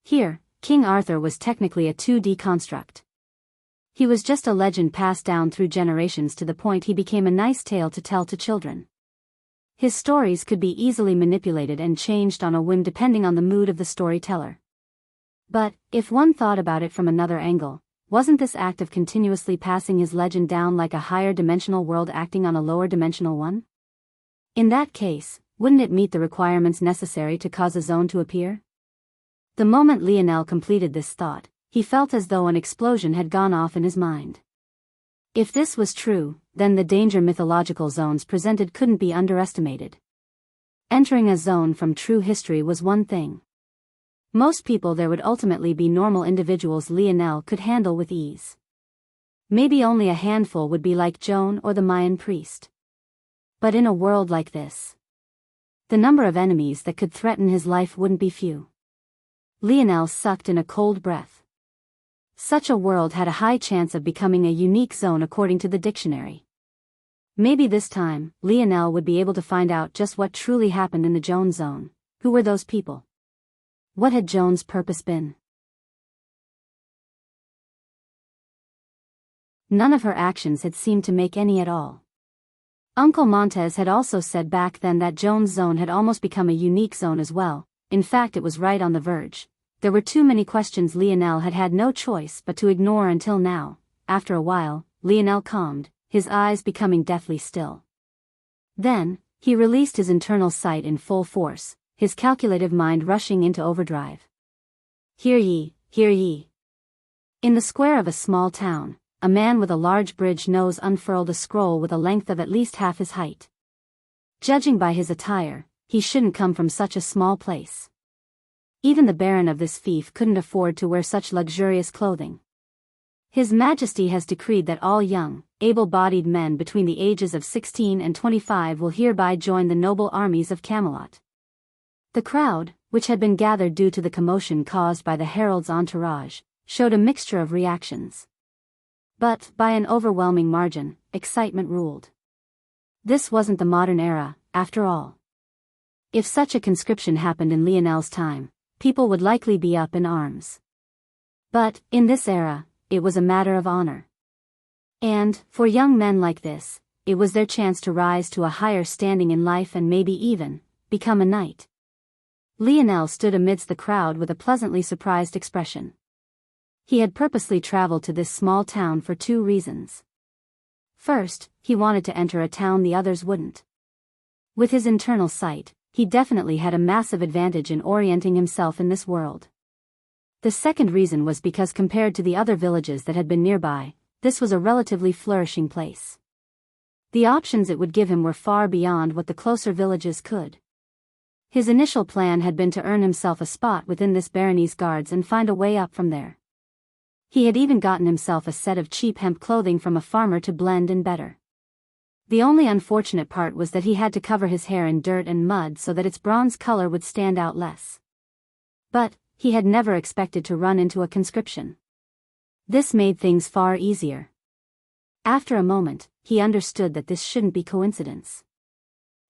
Here, King Arthur was technically a 2D construct. He was just a legend passed down through generations to the point he became a nice tale to tell to children. His stories could be easily manipulated and changed on a whim depending on the mood of the storyteller. But, if one thought about it from another angle, wasn't this act of continuously passing his legend down like a higher dimensional world acting on a lower dimensional one? In that case, wouldn't it meet the requirements necessary to cause a zone to appear? The moment Lionel completed this thought, he felt as though an explosion had gone off in his mind. If this was true, then the danger mythological zones presented couldn't be underestimated. Entering a zone from true history was one thing. Most people there would ultimately be normal individuals Lionel could handle with ease. Maybe only a handful would be like Joan or the Mayan priest. But in a world like this, the number of enemies that could threaten his life wouldn't be few. Lionel sucked in a cold breath. Such a world had a high chance of becoming a unique zone according to the dictionary. Maybe this time, Lionel would be able to find out just what truly happened in the Joan zone. Who were those people? What had Joan's purpose been? None of her actions had seemed to make any at all. Uncle Montez had also said back then that Joan's zone had almost become a unique zone as well. In fact, it was right on the verge. There were too many questions Lionel had had no choice but to ignore until now. After a while, Lionel calmed, his eyes becoming deathly still. Then, he released his internal sight in full force, his calculative mind rushing into overdrive. Hear ye, hear ye. In the square of a small town, a man with a large bridge nose unfurled a scroll with a length of at least half his height. Judging by his attire, he shouldn't come from such a small place. Even the baron of this fief couldn't afford to wear such luxurious clothing. His Majesty has decreed that all young, able-bodied men between the ages of 16 and 25 will hereby join the noble armies of Camelot. The crowd, which had been gathered due to the commotion caused by the herald's entourage, showed a mixture of reactions. But, by an overwhelming margin, excitement ruled. This wasn't the modern era, after all. If such a conscription happened in Lionel's time, people would likely be up in arms. But, in this era, it was a matter of honor. And, for young men like this, it was their chance to rise to a higher standing in life and maybe even, become a knight. Lionel stood amidst the crowd with a pleasantly surprised expression. He had purposely traveled to this small town for two reasons. First, he wanted to enter a town the others wouldn't. With his internal sight, he definitely had a massive advantage in orienting himself in this world. The second reason was because compared to the other villages that had been nearby, this was a relatively flourishing place. The options it would give him were far beyond what the closer villages could. His initial plan had been to earn himself a spot within this barony's guards and find a way up from there. He had even gotten himself a set of cheap hemp clothing from a farmer to blend in better. The only unfortunate part was that he had to cover his hair in dirt and mud so that its bronze color would stand out less. But, he had never expected to run into a conscription. This made things far easier. After a moment, he understood that this shouldn't be coincidence.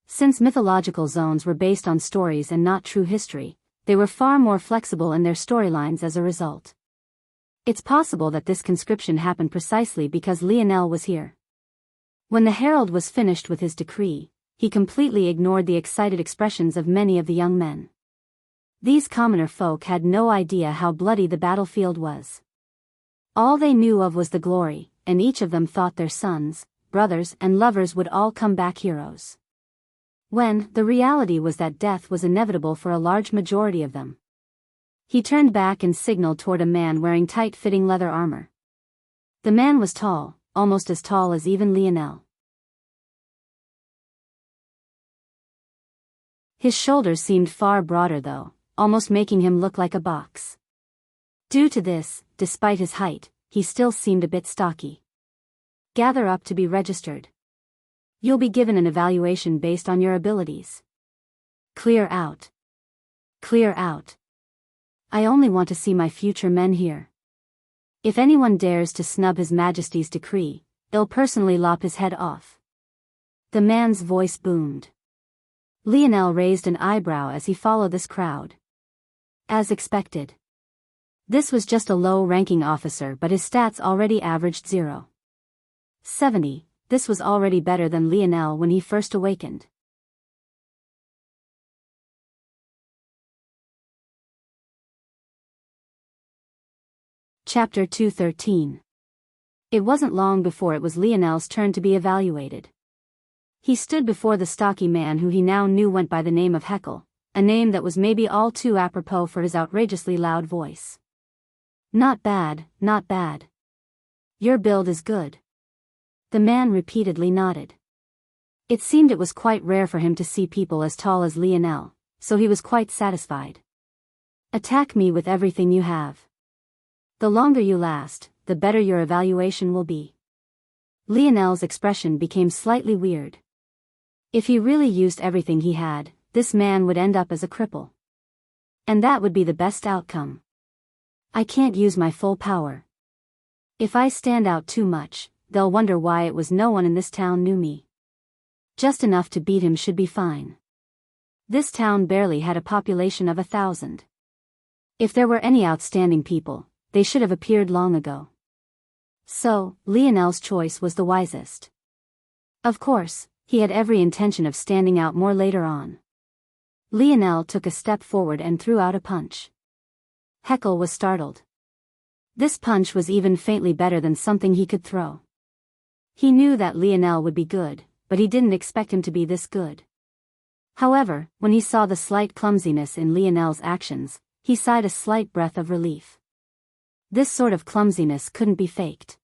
Since mythological zones were based on stories and not true history, they were far more flexible in their storylines as a result. It's possible that this conscription happened precisely because Lionel was here. When the herald was finished with his decree, he completely ignored the excited expressions of many of the young men. These commoner folk had no idea how bloody the battlefield was. All they knew of was the glory, and each of them thought their sons, brothers and lovers would all come back heroes. When the reality was that death was inevitable for a large majority of them. He turned back and signaled toward a man wearing tight-fitting leather armor. The man was tall, almost as tall as even Lionel. His shoulders seemed far broader though, almost making him look like a box. Due to this, despite his height, he still seemed a bit stocky. Gather up to be registered. You'll be given an evaluation based on your abilities. Clear out. Clear out. I only want to see my future men here. If anyone dares to snub His Majesty's decree, I'll personally lop his head off. The man's voice boomed. Lionel raised an eyebrow as he followed this crowd. As expected. This was just a low-ranking officer, but his stats already averaged 0.70. This was already better than Lionel when he first awakened. Chapter 213. It wasn't long before it was Lionel's turn to be evaluated. He stood before the stocky man who he now knew went by the name of Heckle, a name that was maybe all too apropos for his outrageously loud voice. Not bad, not bad. Your build is good. The man repeatedly nodded. It seemed it was quite rare for him to see people as tall as Lionel, so he was quite satisfied. Attack me with everything you have. The longer you last, the better your evaluation will be. Lionel's expression became slightly weird. If he really used everything he had, this man would end up as a cripple. And that would be the best outcome. I can't use my full power. If I stand out too much, they'll wonder why it was no one in this town knew me. Just enough to beat him should be fine. This town barely had a population of 1,000. If there were any outstanding people, they should have appeared long ago. So, Lionel's choice was the wisest. Of course, he had every intention of standing out more later on. Lionel took a step forward and threw out a punch. Heckle was startled. This punch was even faintly better than something he could throw. He knew that Lionel would be good, but he didn't expect him to be this good. However, when he saw the slight clumsiness in Lionel's actions, he sighed a slight breath of relief. This sort of clumsiness couldn't be faked.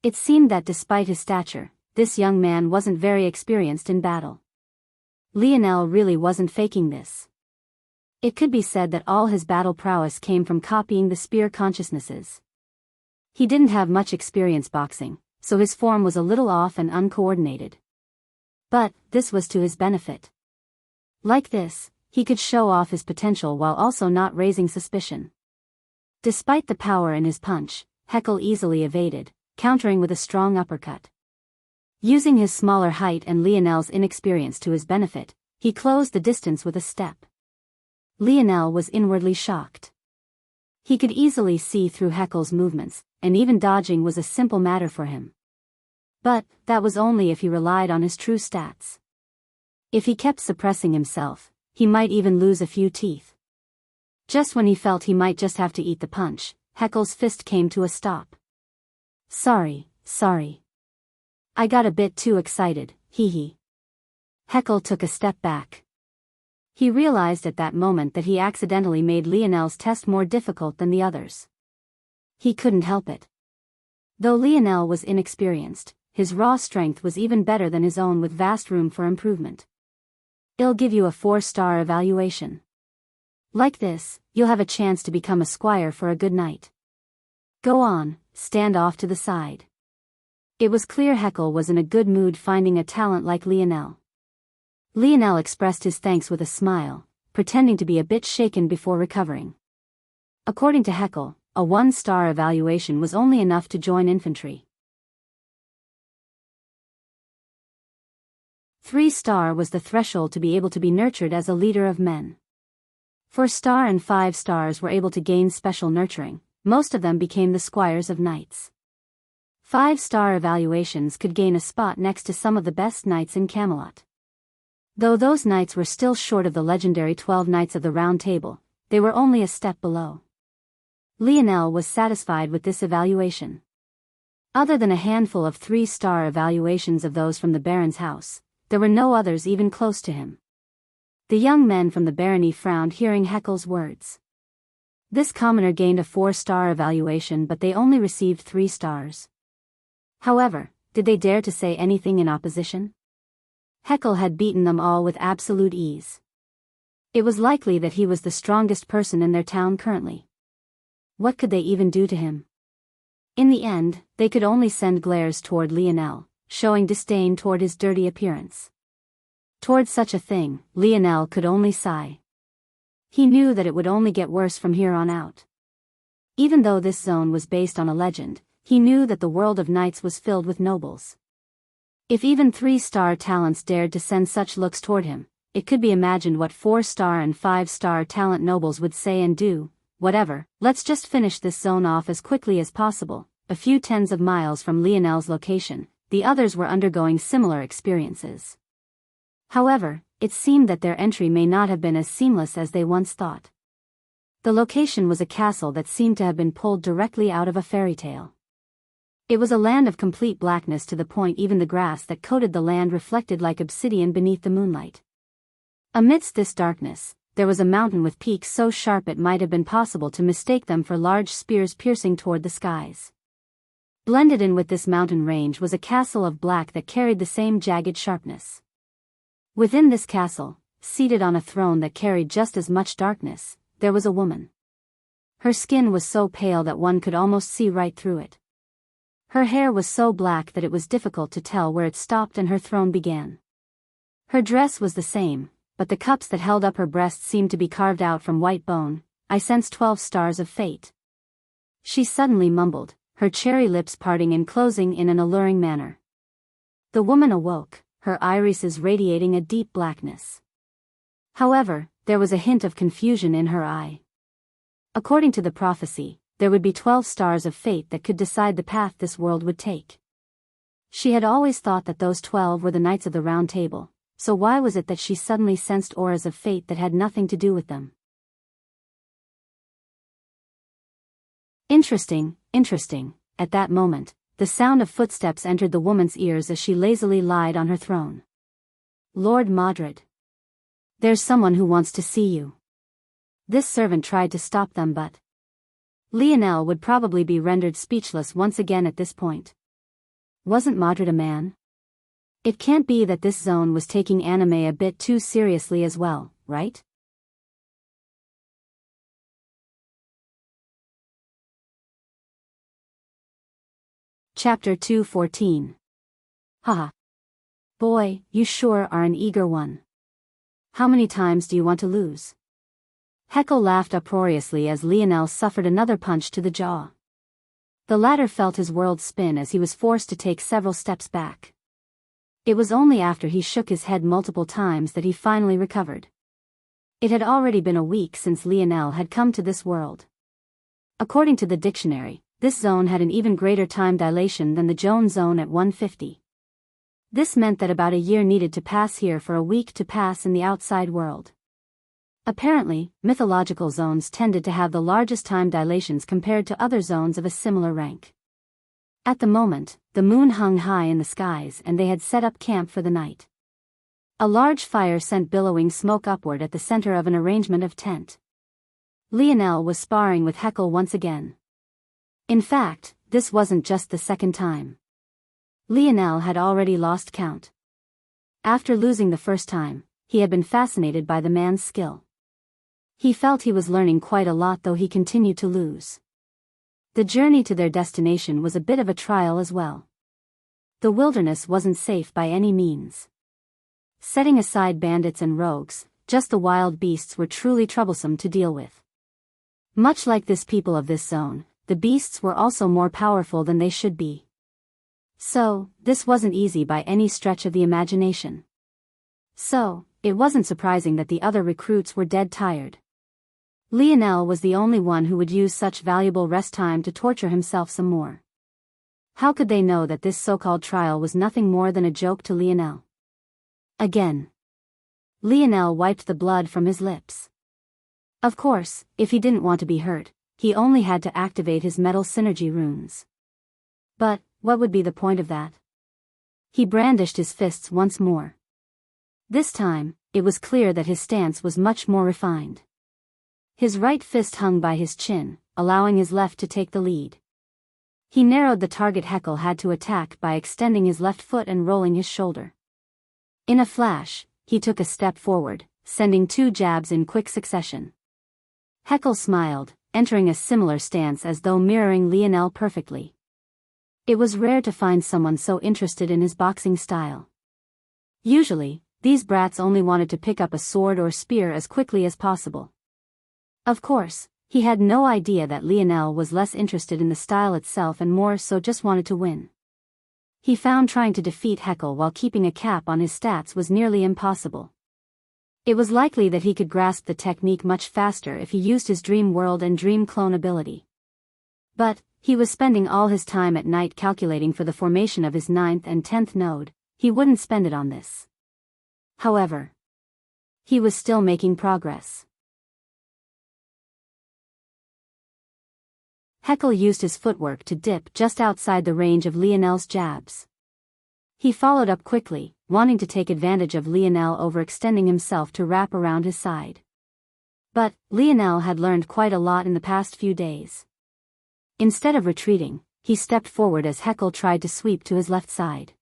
It seemed that despite his stature, this young man wasn't very experienced in battle. Lionel really wasn't faking this. It could be said that all his battle prowess came from copying the spear consciousnesses. He didn't have much experience boxing, so his form was a little off and uncoordinated. But this was to his benefit. Like this, he could show off his potential while also not raising suspicion. Despite the power in his punch, Heckle easily evaded, countering with a strong uppercut. Using his smaller height and Lionel's inexperience to his benefit, he closed the distance with a step. Lionel was inwardly shocked. He could easily see through Heckle's movements, and even dodging was a simple matter for him. But that was only if he relied on his true stats. If he kept suppressing himself, he might even lose a few teeth. Just when he felt he might just have to eat the punch, Heckle's fist came to a stop. Sorry. I got a bit too excited, hee. Heckle took a step back. He realized at that moment that he accidentally made Lionel's test more difficult than the others. He couldn't help it. Though Lionel was inexperienced, his raw strength was even better than his own with vast room for improvement. I'll give you a 4-star evaluation. Like this, you'll have a chance to become a squire for a good night. Go on, stand off to the side. It was clear Heckle was in a good mood finding a talent like Lionel. Lionel expressed his thanks with a smile, pretending to be a bit shaken before recovering. According to Heckle, a 1-star evaluation was only enough to join infantry. 3-star was the threshold to be able to be nurtured as a leader of men. 4-star and 5 stars were able to gain special nurturing, most of them became the squires of knights. 5-star evaluations could gain a spot next to some of the best knights in Camelot. Though those knights were still short of the legendary 12 Knights of the Round Table, they were only a step below. Lionel was satisfied with this evaluation. Other than a handful of 3-star evaluations of those from the Baron's house, there were no others even close to him. The young men from the barony frowned hearing Hekel's words. This commoner gained a 4-star evaluation, but they only received 3 stars. However, did they dare to say anything in opposition? Hekel had beaten them all with absolute ease. It was likely that he was the strongest person in their town currently. What could they even do to him? In the end, they could only send glares toward Lionel, showing disdain toward his dirty appearance. Toward such a thing, Lionel could only sigh. He knew that it would only get worse from here on out. Even though this zone was based on a legend, he knew that the world of knights was filled with nobles. If even 3-star talents dared to send such looks toward him, it could be imagined what 4-star and 5-star talent nobles would say and do. Whatever, let's just finish this zone off as quickly as possible. A few tens of miles from Lionel's location, the others were undergoing similar experiences. However, it seemed that their entry may not have been as seamless as they once thought. The location was a castle that seemed to have been pulled directly out of a fairy tale. It was a land of complete blackness to the point even the grass that coated the land reflected like obsidian beneath the moonlight. Amidst this darkness, there was a mountain with peaks so sharp it might have been possible to mistake them for large spears piercing toward the skies. Blended in with this mountain range was a castle of black that carried the same jagged sharpness. Within this castle, seated on a throne that carried just as much darkness, there was a woman. Her skin was so pale that one could almost see right through it. Her hair was so black that it was difficult to tell where it stopped and her throne began. Her dress was the same, but the cups that held up her breasts seemed to be carved out from white bone. I sense 12 stars of fate. She suddenly mumbled, her cherry lips parting and closing in an alluring manner. The woman awoke, her irises radiating a deep blackness. However, there was a hint of confusion in her eye. According to the prophecy, there would be 12 stars of fate that could decide the path this world would take. She had always thought that those 12 were the Knights of the Round Table, so why was it that she suddenly sensed auras of fate that had nothing to do with them? Interesting. At that moment, the sound of footsteps entered the woman's ears as she lazily lied on her throne. Lord Modred. There's someone who wants to see you. This servant tried to stop them, but Lionel would probably be rendered speechless once again at this point. Wasn't Modred a man? It can't be that this zone was taking anime a bit too seriously as well, right? Chapter 214. Haha. Boy, you sure are an eager one. How many times do you want to lose? Hekel laughed uproariously as Lionel suffered another punch to the jaw. The latter felt his world spin as he was forced to take several steps back. It was only after he shook his head multiple times that he finally recovered. It had already been a week since Lionel had come to this world. According to the dictionary, this zone had an even greater time dilation than the Joan zone at 150. This meant that about a year needed to pass here for a week to pass in the outside world. Apparently, mythological zones tended to have the largest time dilations compared to other zones of a similar rank. At the moment, the moon hung high in the skies and they had set up camp for the night. A large fire sent billowing smoke upward at the center of an arrangement of tent. Lionel was sparring with Hekel once again. In fact, this wasn't just the second time. Lionel had already lost count. After losing the first time, he had been fascinated by the man's skill. He felt he was learning quite a lot, though he continued to lose. The journey to their destination was a bit of a trial as well. The wilderness wasn't safe by any means. Setting aside bandits and rogues, just the wild beasts were truly troublesome to deal with. Much like this people of this zone, the beasts were also more powerful than they should be. So, this wasn't easy by any stretch of the imagination. So, it wasn't surprising that the other recruits were dead tired. Lionel was the only one who would use such valuable rest time to torture himself some more. How could they know that this so-called trial was nothing more than a joke to Lionel? Again. Lionel wiped the blood from his lips. Of course, if he didn't want to be hurt, he only had to activate his metal synergy runes. But, what would be the point of that? He brandished his fists once more. This time, it was clear that his stance was much more refined. His right fist hung by his chin, allowing his left to take the lead. He narrowed the target Heckle had to attack by extending his left foot and rolling his shoulder. In a flash, he took a step forward, sending 2 jabs in quick succession. Heckle smiled, entering a similar stance as though mirroring Lionel perfectly. It was rare to find someone so interested in his boxing style. Usually, these brats only wanted to pick up a sword or spear as quickly as possible. Of course, he had no idea that Lionel was less interested in the style itself and more so just wanted to win. He found trying to defeat Heckle while keeping a cap on his stats was nearly impossible. It was likely that he could grasp the technique much faster if he used his Dream World and Dream Clone ability. But, he was spending all his time at night calculating for the formation of his 9th and 10th node. He wouldn't spend it on this. However, he was still making progress. Heckle used his footwork to dip just outside the range of Lionel's jabs. He followed up quickly, wanting to take advantage of Lionel overextending himself to wrap around his side. But, Lionel had learned quite a lot in the past few days. Instead of retreating, he stepped forward as Heckle tried to sweep to his left side.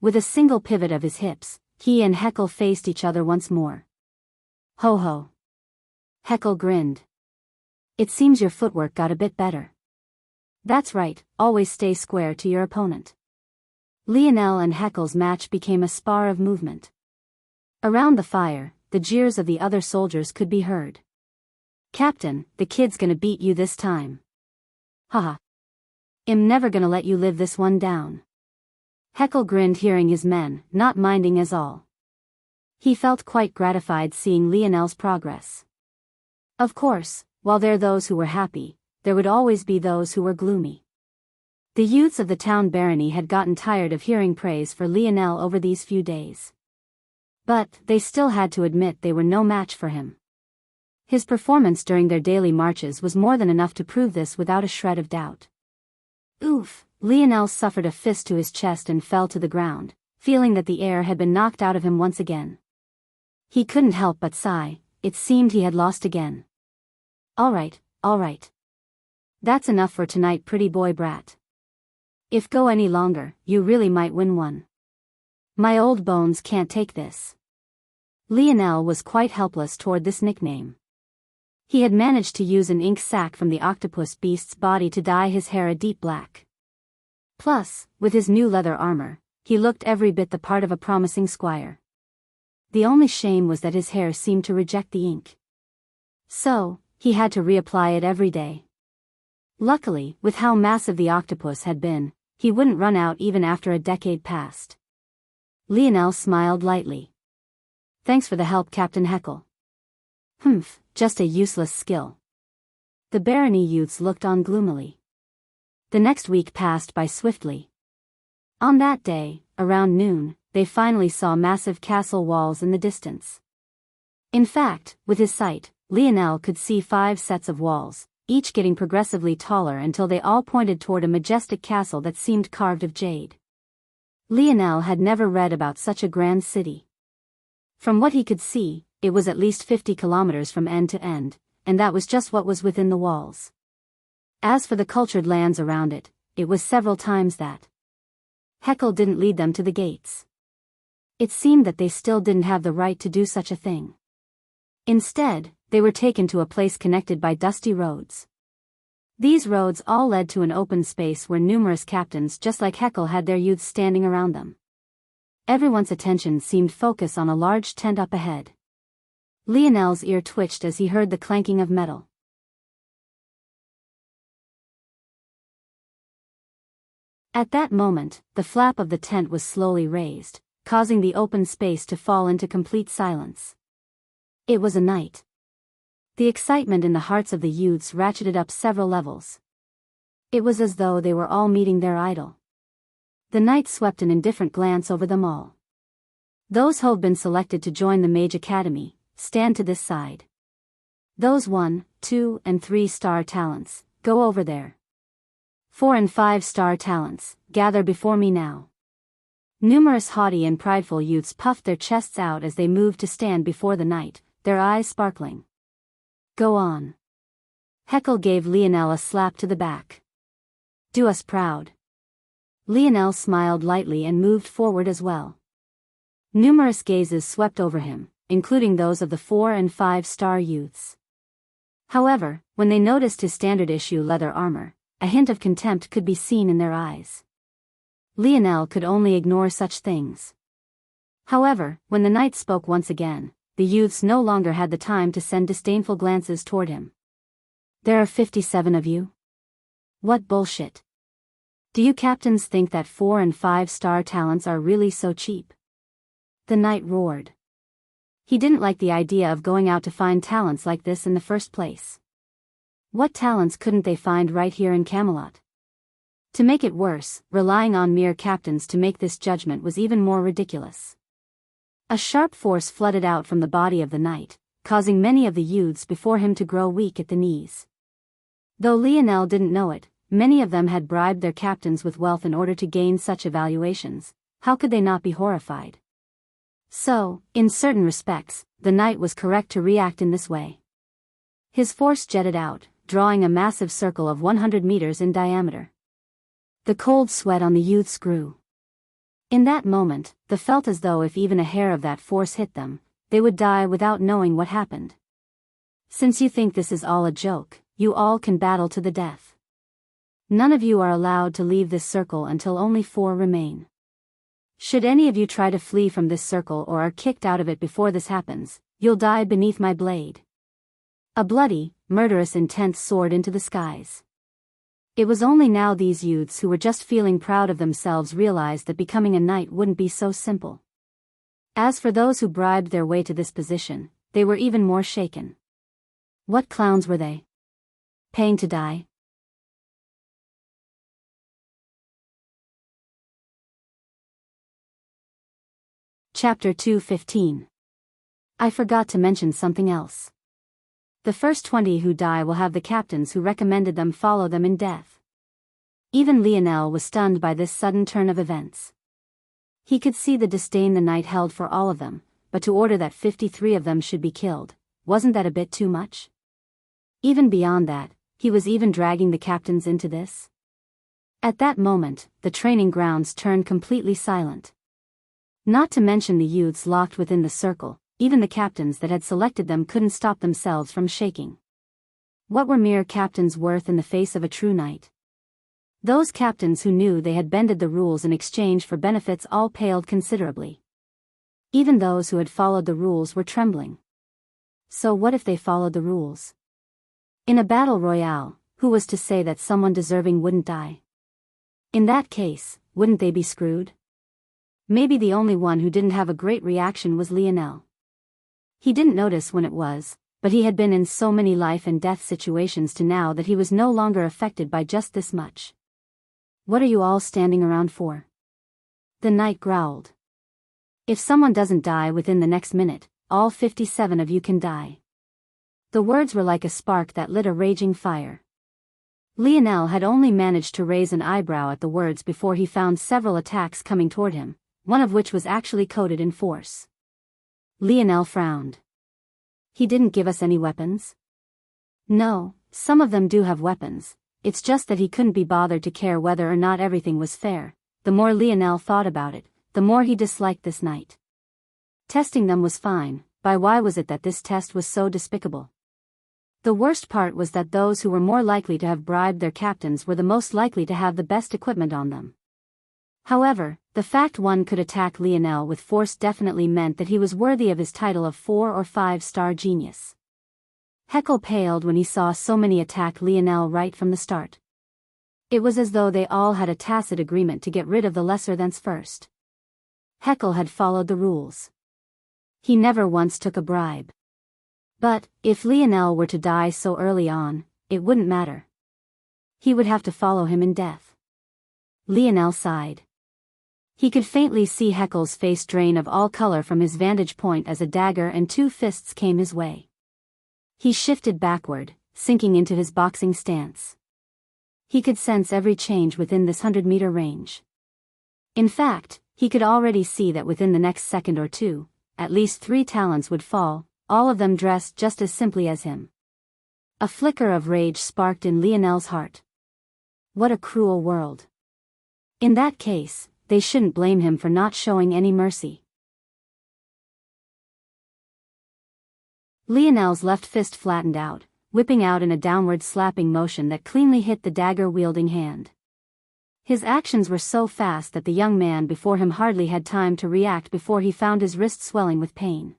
With a single pivot of his hips, he and Heckle faced each other once more. Ho ho. Heckle grinned. It seems your footwork got a bit better. That's right, always stay square to your opponent. Lionel and Heckle's match became a spar of movement. Around the fire, the jeers of the other soldiers could be heard. Captain, the kid's gonna beat you this time. Haha. I'm never gonna let you live this one down. Heckle grinned hearing his men, not minding as all. He felt quite gratified seeing Lionel's progress. Of course, while there were those who were happy, there would always be those who were gloomy. The youths of the town barony had gotten tired of hearing praise for Lionel over these few days. But, they still had to admit they were no match for him. His performance during their daily marches was more than enough to prove this without a shred of doubt. Oof, Lionel suffered a fist to his chest and fell to the ground, feeling that the air had been knocked out of him once again. He couldn't help but sigh, it seemed he had lost again. All right. That's enough for tonight, pretty boy brat. If go any longer, you really might win one. My old bones can't take this. Lionel was quite helpless toward this nickname. He had managed to use an ink sac from the octopus beast's body to dye his hair a deep black. Plus, with his new leather armor, he looked every bit the part of a promising squire. The only shame was that his hair seemed to reject the ink. So, he had to reapply it every day. Luckily, with how massive the octopus had been, he wouldn't run out even after a decade passed. Lionel smiled lightly. Thanks for the help, Captain Heckle. Humph, just a useless skill. The barony youths looked on gloomily. The next week passed by swiftly. On that day, around noon, they finally saw massive castle walls in the distance. In fact, with his sight, Lionel could see 5 sets of walls, each getting progressively taller until they all pointed toward a majestic castle that seemed carved of jade. Lionel had never read about such a grand city. From what he could see, it was at least 50 kilometers from end to end, and that was just what was within the walls. As for the cultured lands around it, it was several times that. Heckle didn't lead them to the gates. It seemed that they still didn't have the right to do such a thing. Instead, they were taken to a place connected by dusty roads. These roads all led to an open space where numerous captains just like Heckle had their youths standing around them. Everyone's attention seemed focused on a large tent up ahead. Lionel's ear twitched as he heard the clanking of metal. At that moment, the flap of the tent was slowly raised, causing the open space to fall into complete silence. It was a knight. The excitement in the hearts of the youths ratcheted up several levels. It was as though they were all meeting their idol. The knight swept an indifferent glance over them all. Those who've been selected to join the Mage Academy, stand to this side. Those 1, 2, and 3-star talents, go over there. 4 and 5-star talents, gather before me now. Numerous haughty and prideful youths puffed their chests out as they moved to stand before the knight, their eyes sparkling. Go on. Heckle gave Lionel a slap to the back. Do us proud. Lionel smiled lightly and moved forward as well. Numerous gazes swept over him, including those of the 4 and 5-star youths. However, when they noticed his standard-issue leather armor, a hint of contempt could be seen in their eyes. Lionel could only ignore such things. However, when the knight spoke once again, the youths no longer had the time to send disdainful glances toward him. There are 57 of you? What bullshit. Do you captains think that 4 and 5-star talents are really so cheap? The knight roared. He didn't like the idea of going out to find talents like this in the first place. What talents couldn't they find right here in Camelot? To make it worse, relying on mere captains to make this judgment was even more ridiculous. A sharp force flooded out from the body of the knight, causing many of the youths before him to grow weak at the knees. Though Lionel didn't know it, many of them had bribed their captains with wealth in order to gain such evaluations. How could they not be horrified? So, in certain respects, the knight was correct to react in this way. His force jetted out, drawing a massive circle of 100 meters in diameter. The cold sweat on the youths grew. In that moment, they felt as though if even a hair of that force hit them, they would die without knowing what happened. Since you think this is all a joke, you all can battle to the death. None of you are allowed to leave this circle until only 4 remain. Should any of you try to flee from this circle or are kicked out of it before this happens, you'll die beneath my blade. A bloody, murderous intent soared into the skies. It was only now these youths who were just feeling proud of themselves realized that becoming a knight wouldn't be so simple. As for those who bribed their way to this position, they were even more shaken. What clowns were they? Paying to die? Chapter 2:15. I forgot to mention something else. The first 20 who die will have the captains who recommended them follow them in death. Even Lionel was stunned by this sudden turn of events. He could see the disdain the knight held for all of them, but to order that 53 of them should be killed, wasn't that a bit too much? Even beyond that, he was even dragging the captains into this. At that moment, the training grounds turned completely silent. Not to mention the youths locked within the circle, even the captains that had selected them couldn't stop themselves from shaking. What were mere captains worth in the face of a true knight? Those captains who knew they had bended the rules in exchange for benefits all paled considerably. Even those who had followed the rules were trembling. So what if they followed the rules? In a battle royale, who was to say that someone deserving wouldn't die? In that case, wouldn't they be screwed? Maybe the only one who didn't have a great reaction was Lionel. He didn't notice when it was, but he had been in so many life and death situations to now that he was no longer affected by just this much. What are you all standing around for? The knight growled. If someone doesn't die within the next minute, all 57 of you can die. The words were like a spark that lit a raging fire. Lionel had only managed to raise an eyebrow at the words before he found several attacks coming toward him, one of which was actually coated in force. Lionel frowned. He didn't give us any weapons? No, some of them do have weapons, it's just that he couldn't be bothered to care whether or not everything was fair. The more Lionel thought about it, the more he disliked this knight. Testing them was fine, but why was it that this test was so despicable? The worst part was that those who were more likely to have bribed their captains were the most likely to have the best equipment on them. However, the fact one could attack Lionel with force definitely meant that he was worthy of his title of 4 or 5-star genius. Heckle paled when he saw so many attack Lionel right from the start. It was as though they all had a tacit agreement to get rid of the lesser-thans first. Heckle had followed the rules. He never once took a bribe. But, if Lionel were to die so early on, it wouldn't matter. He would have to follow him in death. Lionel sighed. He could faintly see Heckle's face drain of all color from his vantage point as a dagger and two fists came his way. He shifted backward, sinking into his boxing stance. He could sense every change within this 100-meter range. In fact, he could already see that within the next second or two, at least 3 talents would fall, all of them dressed just as simply as him. A flicker of rage sparked in Lionel's heart. What a cruel world. In that case, they shouldn't blame him for not showing any mercy. Lionel's left fist flattened out, whipping out in a downward slapping motion that cleanly hit the dagger-wielding hand. His actions were so fast that the young man before him hardly had time to react before he found his wrist swelling with pain.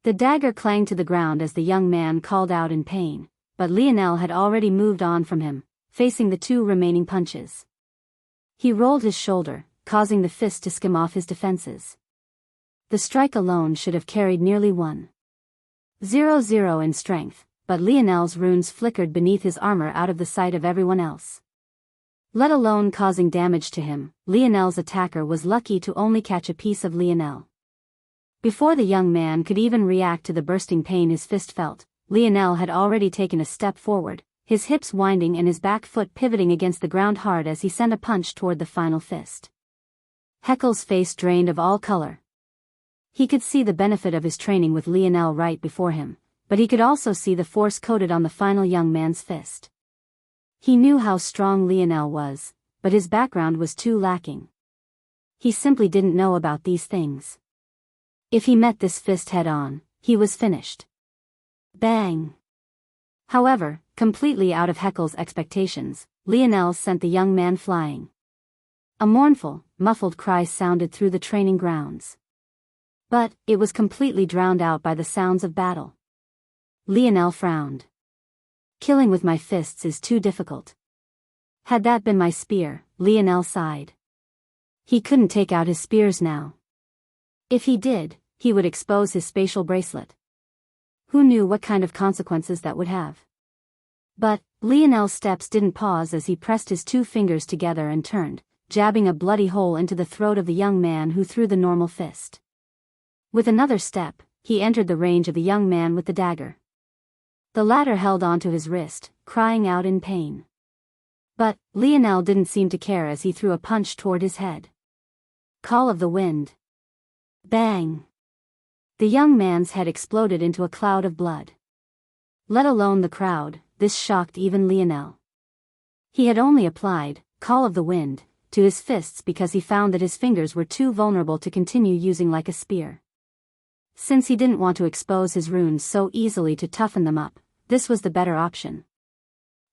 The dagger clanged to the ground as the young man called out in pain, but Lionel had already moved on from him, facing the 2 remaining punches. He rolled his shoulder, causing the fist to skim off his defenses. The strike alone should have carried nearly 1.00 in strength, but Lionel's runes flickered beneath his armor out of the sight of everyone else. Let alone causing damage to him, Lionel's attacker was lucky to only catch a piece of Lionel. Before the young man could even react to the bursting pain his fist felt, Lionel had already taken a step forward, his hips winding and his back foot pivoting against the ground hard as he sent a punch toward the final fist. Heckle's face drained of all color. He could see the benefit of his training with Lionel right before him, but he could also see the force coded on the final young man's fist. He knew how strong Lionel was, but his background was too lacking. He simply didn't know about these things. If he met this fist head-on, he was finished. Bang! However, completely out of Heckle's expectations, Lionel sent the young man flying. A mournful, muffled cry sounded through the training grounds. But, it was completely drowned out by the sounds of battle. Lionel frowned. Killing with my fists is too difficult. Had that been my spear, Lionel sighed. He couldn't take out his spears now. If he did, he would expose his spatial bracelet. Who knew what kind of consequences that would have? But, Lionel's steps didn't pause as he pressed his 2 fingers together and turned, jabbing a bloody hole into the throat of the young man who threw the normal fist. With another step, he entered the range of the young man with the dagger. The latter held onto his wrist, crying out in pain. But, Lionel didn't seem to care as he threw a punch toward his head. Call of the wind. Bang! The young man's head exploded into a cloud of blood. Let alone the crowd, this shocked even Lionel. He had only applied Call of the Wind to his fists because he found that his fingers were too vulnerable to continue using like a spear. Since he didn't want to expose his runes so easily to toughen them up, this was the better option.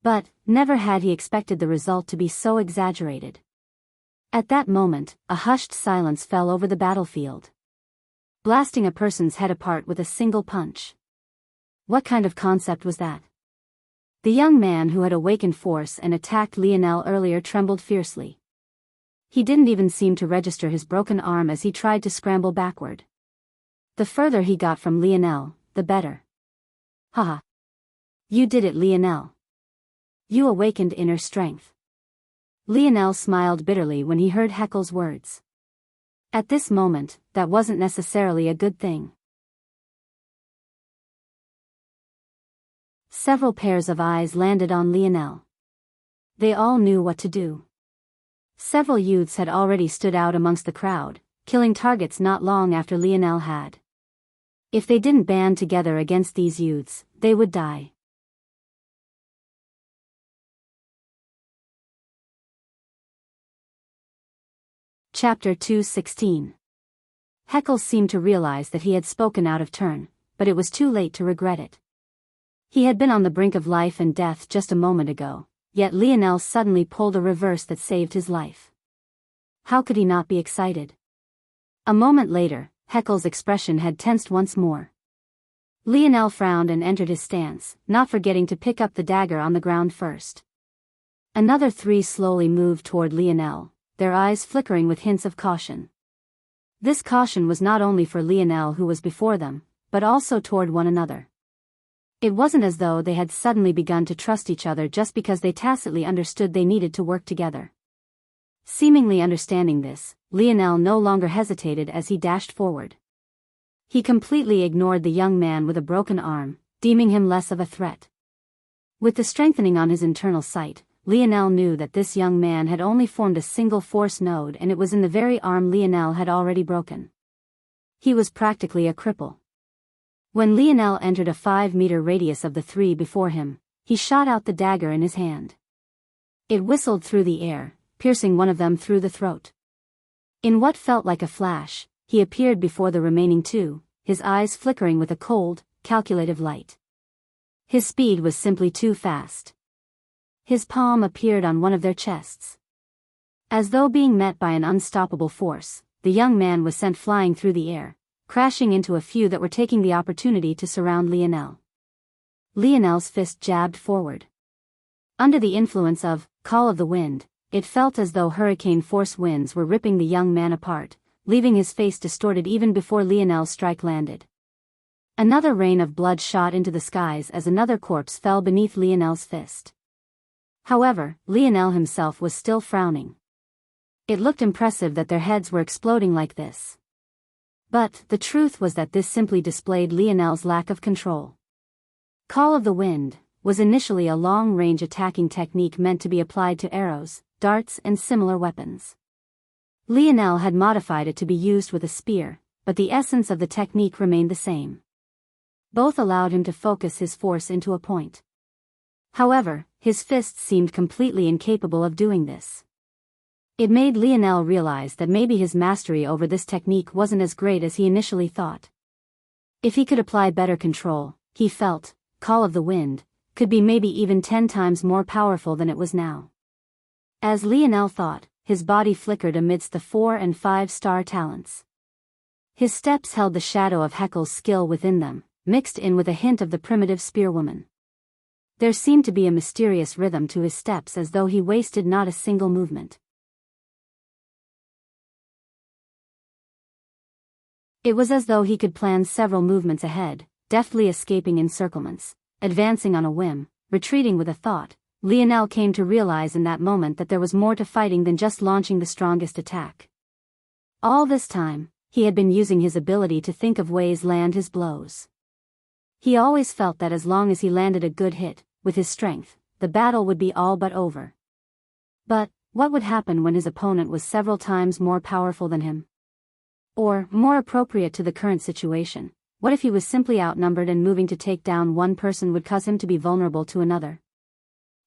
But, never had he expected the result to be so exaggerated. At that moment, a hushed silence fell over the battlefield. Blasting a person's head apart with a single punch. What kind of concept was that? The young man who had awakened force and attacked Lionel earlier trembled fiercely. He didn't even seem to register his broken arm as he tried to scramble backward. The further he got from Lionel, the better. Haha. You did it, Lionel. You awakened inner strength. Lionel smiled bitterly when he heard Heckle's words. At this moment, that wasn't necessarily a good thing. Several pairs of eyes landed on Lionel. They all knew what to do. Several youths had already stood out amongst the crowd, killing targets not long after Lionel had. If they didn't band together against these youths, they would die. Chapter 2:16. Heckle seemed to realize that he had spoken out of turn, but it was too late to regret it. He had been on the brink of life and death just a moment ago, yet Lionel suddenly pulled a reverse that saved his life. How could he not be excited? A moment later, Heckle's expression had tensed once more. Lionel frowned and entered his stance, not forgetting to pick up the dagger on the ground first. Another 3 slowly moved toward Lionel, their eyes flickering with hints of caution. This caution was not only for Lionel who was before them, but also toward one another. It wasn't as though they had suddenly begun to trust each other just because they tacitly understood they needed to work together. Seemingly understanding this, Lionel no longer hesitated as he dashed forward. He completely ignored the young man with a broken arm, deeming him less of a threat. With the strengthening on his internal sight, Lionel knew that this young man had only formed a single force node, and it was in the very arm Lionel had already broken. He was practically a cripple. When Lionel entered a 5-meter radius of the three before him, he shot out the dagger in his hand. It whistled through the air, piercing one of them through the throat. In what felt like a flash, he appeared before the remaining two, his eyes flickering with a cold, calculative light. His speed was simply too fast. His palm appeared on one of their chests. As though being met by an unstoppable force, the young man was sent flying through the air, crashing into a few that were taking the opportunity to surround Lionel. Lionel's fist jabbed forward. Under the influence of Call of the Wind, it felt as though hurricane-force winds were ripping the young man apart, leaving his face distorted even before Lionel's strike landed. Another rain of blood shot into the skies as another corpse fell beneath Lionel's fist. However, Lionel himself was still frowning. It looked impressive that their heads were exploding like this. But the truth was that this simply displayed Lionel's lack of control. Call of the Wind was initially a long-range attacking technique meant to be applied to arrows, darts, and similar weapons. Lionel had modified it to be used with a spear, but the essence of the technique remained the same. Both allowed him to focus his force into a point. However, his fists seemed completely incapable of doing this. It made Lionel realize that maybe his mastery over this technique wasn't as great as he initially thought. If he could apply better control, he felt, Call of the Wind could be maybe even 10 times more powerful than it was now. As Lionel thought, his body flickered amidst the 4- and 5-star talents. His steps held the shadow of Heckle's skill within them, mixed in with a hint of the primitive spearwoman. There seemed to be a mysterious rhythm to his steps, as though he wasted not a single movement. It was as though he could plan several movements ahead, deftly escaping encirclements, advancing on a whim, retreating with a thought. Lionel came to realize in that moment that there was more to fighting than just launching the strongest attack. All this time, he had been using his ability to think of ways land his blows. He always felt that as long as he landed a good hit, with his strength, the battle would be all but over. But what would happen when his opponent was several times more powerful than him? Or, more appropriate to the current situation, what if he was simply outnumbered and moving to take down one person would cause him to be vulnerable to another?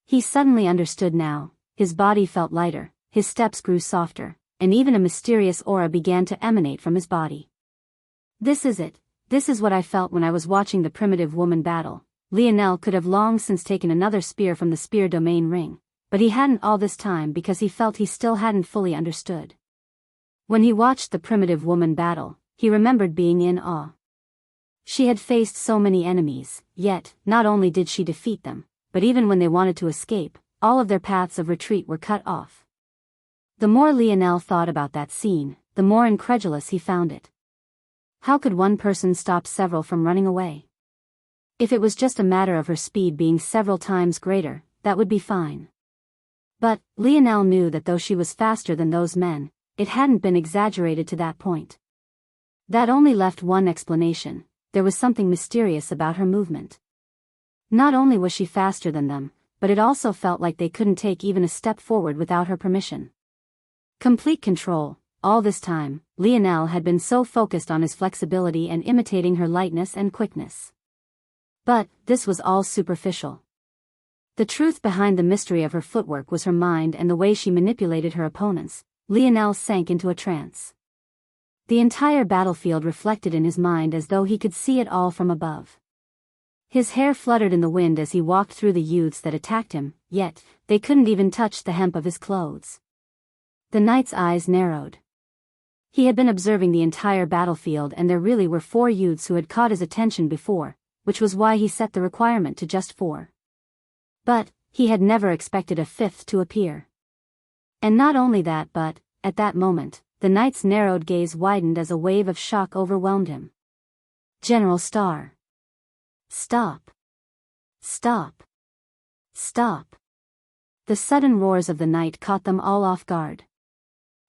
He suddenly understood now. His body felt lighter, his steps grew softer, and even a mysterious aura began to emanate from his body. This is it. This is what I felt when I was watching the primitive woman battle. Lionel could have long since taken another spear from the spear domain ring, but he hadn't all this time because he felt he still hadn't fully understood. When he watched the primitive woman battle, he remembered being in awe. She had faced so many enemies, yet, not only did she defeat them, but even when they wanted to escape, all of their paths of retreat were cut off. The more Lionel thought about that scene, the more incredulous he found it. How could one person stop several from running away? If it was just a matter of her speed being several times greater, that would be fine. But Lionel knew that though she was faster than those men, it hadn't been exaggerated to that point. That only left one explanation: there was something mysterious about her movement. Not only was she faster than them, but it also felt like they couldn't take even a step forward without her permission. Complete control. All this time, Lionel had been so focused on his flexibility and imitating her lightness and quickness. But this was all superficial. The truth behind the mystery of her footwork was her mind and the way she manipulated her opponents. Lionel sank into a trance. The entire battlefield reflected in his mind as though he could see it all from above. His hair fluttered in the wind as he walked through the youths that attacked him, yet they couldn't even touch the hem of his clothes. The knight's eyes narrowed. He had been observing the entire battlefield, and there really were 4 youths who had caught his attention before, which was why he set the requirement to just 4. But he had never expected a 5th to appear. And not only that, but, at that moment, the knight's narrowed gaze widened as a wave of shock overwhelmed him. General Starr. Stop. Stop! Stop! The sudden roars of the night caught them all off guard.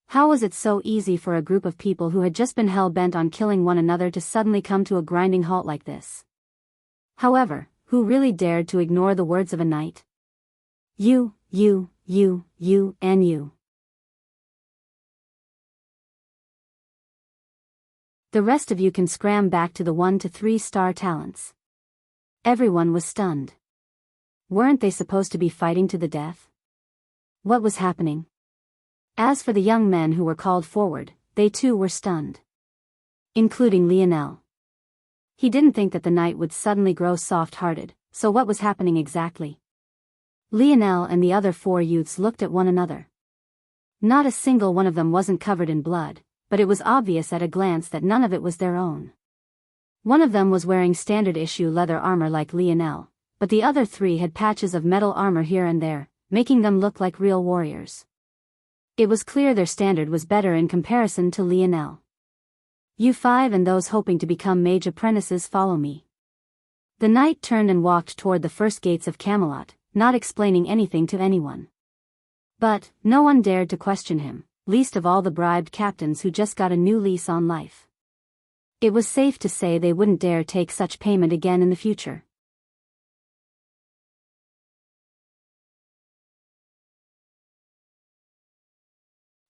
How was it so easy for a group of people who had just been hell-bent on killing one another to suddenly come to a grinding halt like this? However, who really dared to ignore the words of a knight? You, and you. The rest of you can scram back to the 1 to 3 star talents. Everyone was stunned. Weren't they supposed to be fighting to the death? What was happening? As for the young men who were called forward, they too were stunned. Including Lionel. He didn't think that the knight would suddenly grow soft-hearted, so what was happening exactly? Lionel and the other 4 youths looked at one another. Not a single one of them wasn't covered in blood, but it was obvious at a glance that none of it was their own. One of them was wearing standard-issue leather armor like Lionel, but the other 3 had patches of metal armor here and there, making them look like real warriors. It was clear their standard was better in comparison to Lionel. You 5 and those hoping to become mage apprentices, follow me. The knight turned and walked toward the first gates of Camelot, not explaining anything to anyone. But no one dared to question him, least of all the bribed captains who just got a new lease on life. It was safe to say they wouldn't dare take such payment again in the future.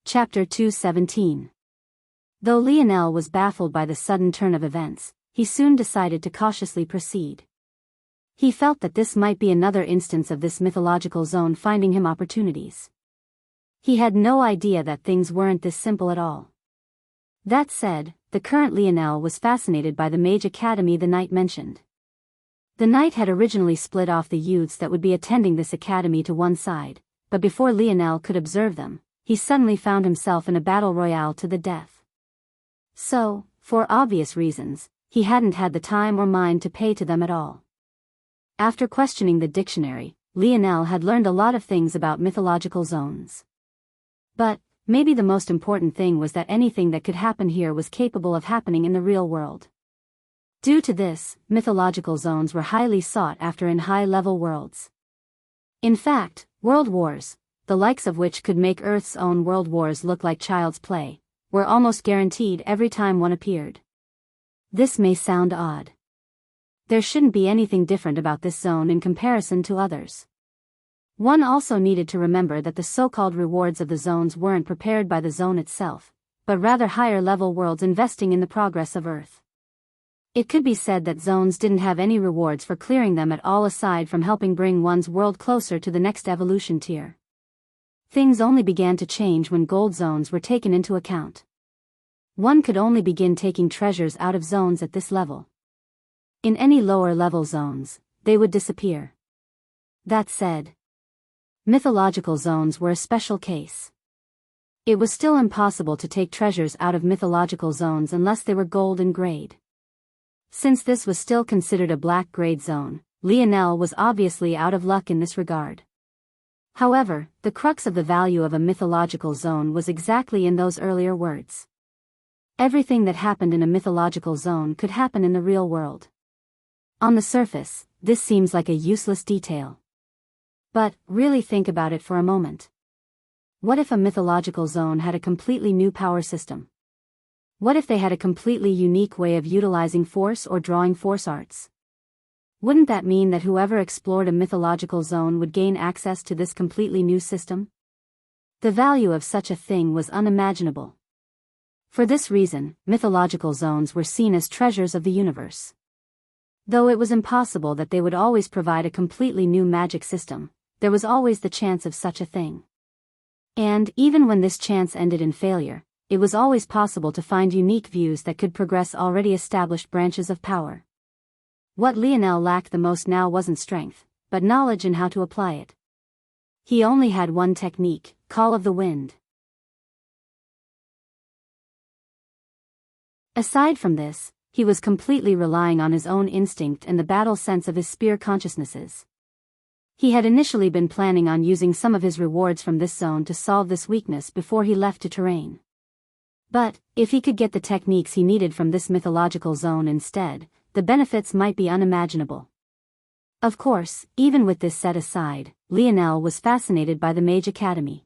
Chapter 217. Though Lionel was baffled by the sudden turn of events, he soon decided to cautiously proceed. He felt that this might be another instance of this mythological zone finding him opportunities. He had no idea that things weren't this simple at all. That said, the current Lionel was fascinated by the Mage Academy the knight mentioned. The knight had originally split off the youths that would be attending this academy to one side, but before Lionel could observe them, he suddenly found himself in a battle royale to the death. So, for obvious reasons, he hadn't had the time or mind to pay to them at all. After questioning the dictionary, Lionel had learned a lot of things about mythological zones. But maybe the most important thing was that anything that could happen here was capable of happening in the real world. Due to this, mythological zones were highly sought after in high-level worlds. In fact, world wars, the likes of which could make Earth's own world wars look like child's play, were almost guaranteed every time one appeared. This may sound odd. There shouldn't be anything different about this zone in comparison to others. One also needed to remember that the so-called rewards of the zones weren't prepared by the zone itself, but rather higher-level worlds investing in the progress of Earth. It could be said that zones didn't have any rewards for clearing them at all aside from helping bring one's world closer to the next evolution tier. Things only began to change when gold zones were taken into account. One could only begin taking treasures out of zones at this level. In any lower-level zones, they would disappear. That said, mythological zones were a special case. It was still impossible to take treasures out of mythological zones unless they were gold in grade. Since this was still considered a black grade zone, Lionel was obviously out of luck in this regard. However, the crux of the value of a mythological zone was exactly in those earlier words. Everything that happened in a mythological zone could happen in the real world. On the surface, this seems like a useless detail. But, really think about it for a moment. What if a mythological zone had a completely new power system? What if they had a completely unique way of utilizing force or drawing force arts? Wouldn't that mean that whoever explored a mythological zone would gain access to this completely new system? The value of such a thing was unimaginable. For this reason, mythological zones were seen as treasures of the universe. Though it was impossible that they would always provide a completely new magic system, there was always the chance of such a thing. And even when this chance ended in failure, it was always possible to find unique views that could progress already established branches of power. What Lionel lacked the most now wasn't strength, but knowledge in how to apply it. He only had one technique, Call of the Wind. Aside from this, he was completely relying on his own instinct and the battle sense of his spear consciousnesses. He had initially been planning on using some of his rewards from this zone to solve this weakness before he left to terrain. But, if he could get the techniques he needed from this mythological zone instead, the benefits might be unimaginable. Of course, even with this set aside, Lionel was fascinated by the Mage Academy.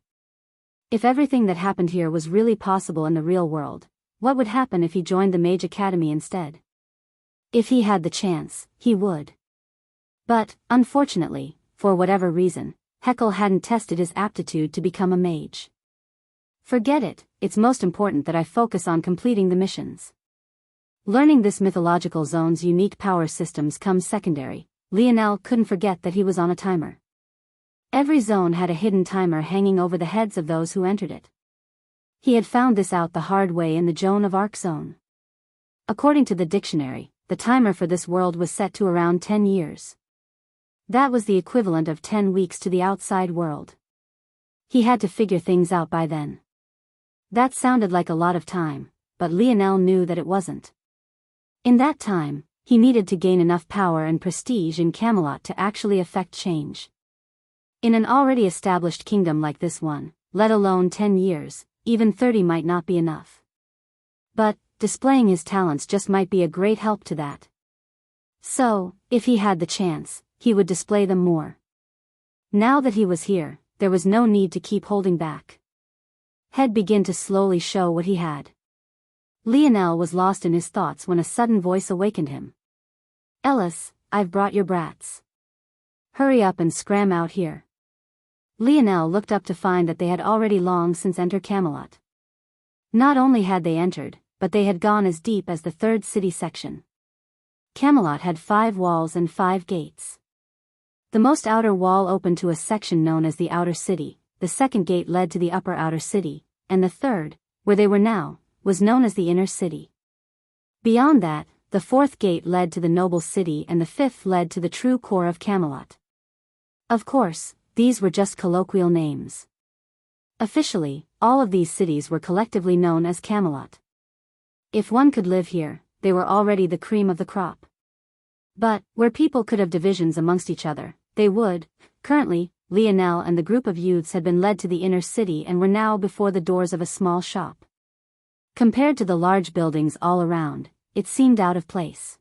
If everything that happened here was really possible in the real world, what would happen if he joined the Mage Academy instead? If he had the chance, he would. But, unfortunately, for whatever reason, Heckle hadn't tested his aptitude to become a mage. Forget it, it's most important that I focus on completing the missions. Learning this mythological zone's unique power systems comes secondary. Lionel couldn't forget that he was on a timer. Every zone had a hidden timer hanging over the heads of those who entered it. He had found this out the hard way in the Joan of Arc zone. According to the dictionary, the timer for this world was set to around 10 years. That was the equivalent of 10 weeks to the outside world. He had to figure things out by then. That sounded like a lot of time, but Lionel knew that it wasn't. In that time, he needed to gain enough power and prestige in Camelot to actually affect change. In an already established kingdom like this one, let alone 10 years, even 30 might not be enough. But, displaying his talents just might be a great help to that. So, if he had the chance, he would display them more. Now that he was here, there was no need to keep holding back. Head began to slowly show what he had. Lionel was lost in his thoughts when a sudden voice awakened him. "Ellis, I've brought your brats. Hurry up and scram out here." Lionel looked up to find that they had already long since entered Camelot. Not only had they entered, but they had gone as deep as the third city section. Camelot had 5 walls and 5 gates. The most outer wall opened to a section known as the outer city, the second gate led to the upper outer city, and the third, where they were now, was known as the inner city. Beyond that, the fourth gate led to the noble city and the fifth led to the true core of Camelot. Of course, these were just colloquial names. Officially, all of these cities were collectively known as Camelot. If one could live here, they were already the cream of the crop. But, where people could have divisions amongst each other, they would. Currently, Lionel and the group of youths had been led to the inner city and were now before the doors of a small shop. Compared to the large buildings all around, it seemed out of place.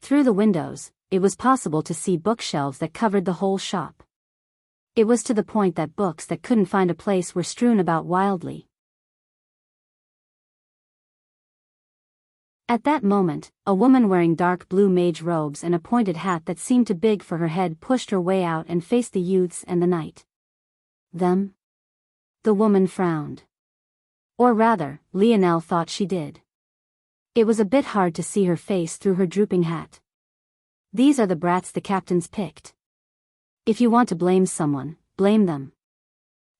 Through the windows, it was possible to see bookshelves that covered the whole shop. It was to the point that books that couldn't find a place were strewn about wildly. At that moment, a woman wearing dark blue mage robes and a pointed hat that seemed too big for her head pushed her way out and faced the youths and the knight. Them? The woman frowned. Or rather, Lionel thought she did. It was a bit hard to see her face through her drooping hat. "These are the brats the captains picked. If you want to blame someone, blame them.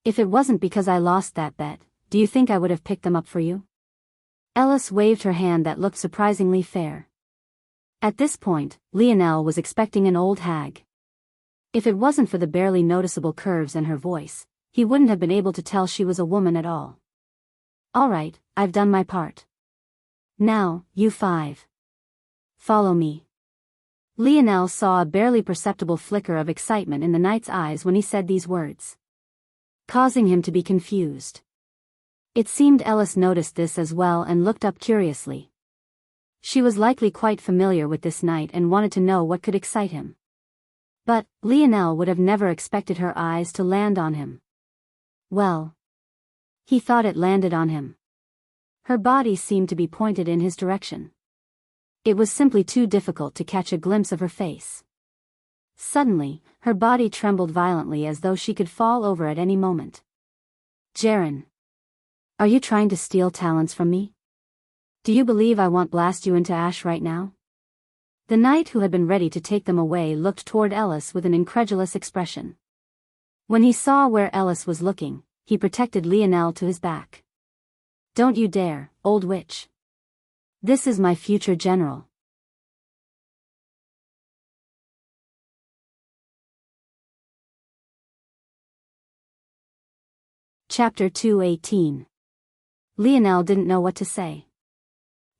If it wasn't because I lost that bet, do you think I would have picked them up for you?" Ellis waved her hand that looked surprisingly fair. At this point, Lionel was expecting an old hag. If it wasn't for the barely noticeable curves in her voice, he wouldn't have been able to tell she was a woman at all. "All right, I've done my part. Now, you 5. Follow me." Lionel saw a barely perceptible flicker of excitement in the knight's eyes when he said these words, causing him to be confused. It seemed Ellis noticed this as well and looked up curiously. She was likely quite familiar with this knight and wanted to know what could excite him. But, Lionel would have never expected her eyes to land on him. Well, he thought it landed on him. Her body seemed to be pointed in his direction. It was simply too difficult to catch a glimpse of her face. Suddenly, her body trembled violently as though she could fall over at any moment. "Jaren. Are you trying to steal talents from me? Do you believe I won't blast you into ash right now?" The knight who had been ready to take them away looked toward Ellis with an incredulous expression. When he saw where Ellis was looking, he protected Lionel to his back. "Don't you dare, old witch. This is my future general." Chapter 218. Lionel didn't know what to say.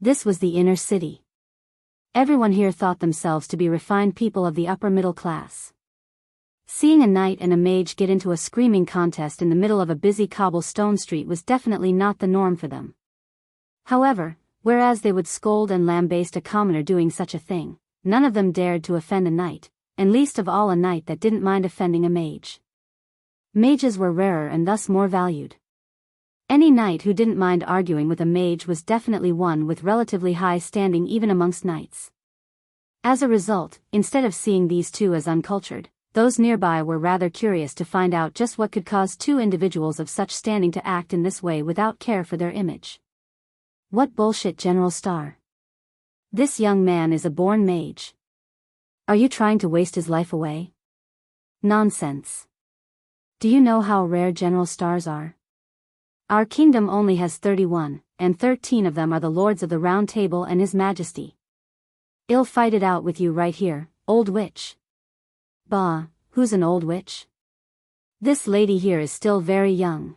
This was the inner city. Everyone here thought themselves to be refined people of the upper middle class. Seeing a knight and a mage get into a screaming contest in the middle of a busy cobblestone street was definitely not the norm for them. However, whereas they would scold and lambaste a commoner doing such a thing, none of them dared to offend a knight, and least of all a knight that didn't mind offending a mage. Mages were rarer and thus more valued. Any knight who didn't mind arguing with a mage was definitely one with relatively high standing even amongst knights. As a result, instead of seeing these two as uncultured, those nearby were rather curious to find out just what could cause two individuals of such standing to act in this way without care for their image. What bullshit, General Star. This young man is a born mage. Are you trying to waste his life away? Nonsense. Do you know how rare General Stars are? Our kingdom only has 31, and 13 of them are the Lords of the Round Table and His Majesty. I'll fight it out with you right here, old witch. Bah, who's an old witch? This lady here is still very young.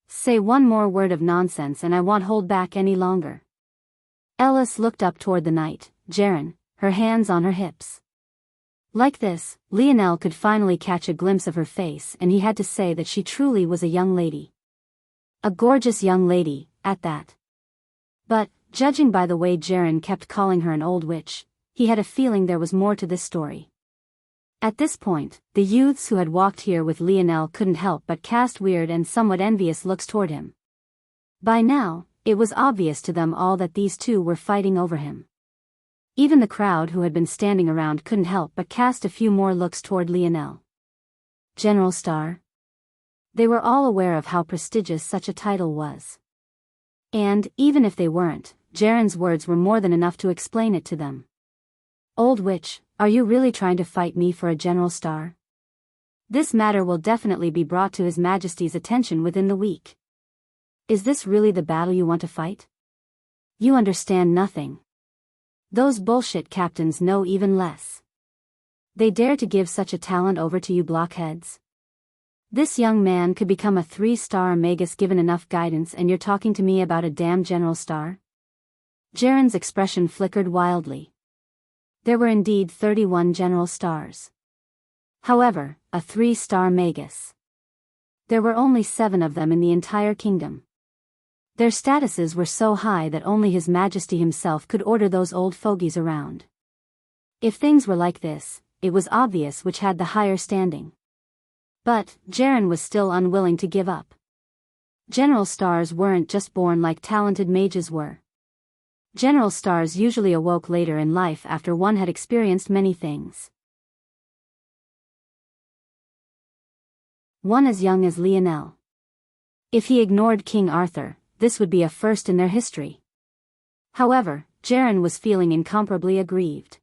Say one more word of nonsense and I won't hold back any longer. Ellis looked up toward the knight, Jaren, her hands on her hips. Like this, Lionel could finally catch a glimpse of her face, and he had to say that she truly was a young lady. A gorgeous young lady, at that. But, judging by the way Jaren kept calling her an old witch, he had a feeling there was more to this story. At this point, the youths who had walked here with Lionel couldn't help but cast weird and somewhat envious looks toward him. By now, it was obvious to them all that these two were fighting over him. Even the crowd who had been standing around couldn't help but cast a few more looks toward Lionel. General Star. They were all aware of how prestigious such a title was. And, even if they weren't, Jaren's words were more than enough to explain it to them. Old witch, are you really trying to fight me for a General Star? This matter will definitely be brought to His Majesty's attention within the week. Is this really the battle you want to fight? You understand nothing. Those bullshit captains know even less. They dare to give such a talent over to you blockheads? This young man could become a 3-star magus given enough guidance, and you're talking to me about a damn General Star? Jaren's expression flickered wildly. There were indeed 31 General Stars. However, a 3-star magus. There were only 7 of them in the entire kingdom. Their statuses were so high that only His Majesty himself could order those old fogies around. If things were like this, it was obvious which had the higher standing. But, Jaren was still unwilling to give up. General Stars weren't just born like talented mages were. General Stars usually awoke later in life after one had experienced many things. One as young as Lionel. If he ignored King Arthur, this would be a first in their history. However, Jaren was feeling incomparably aggrieved.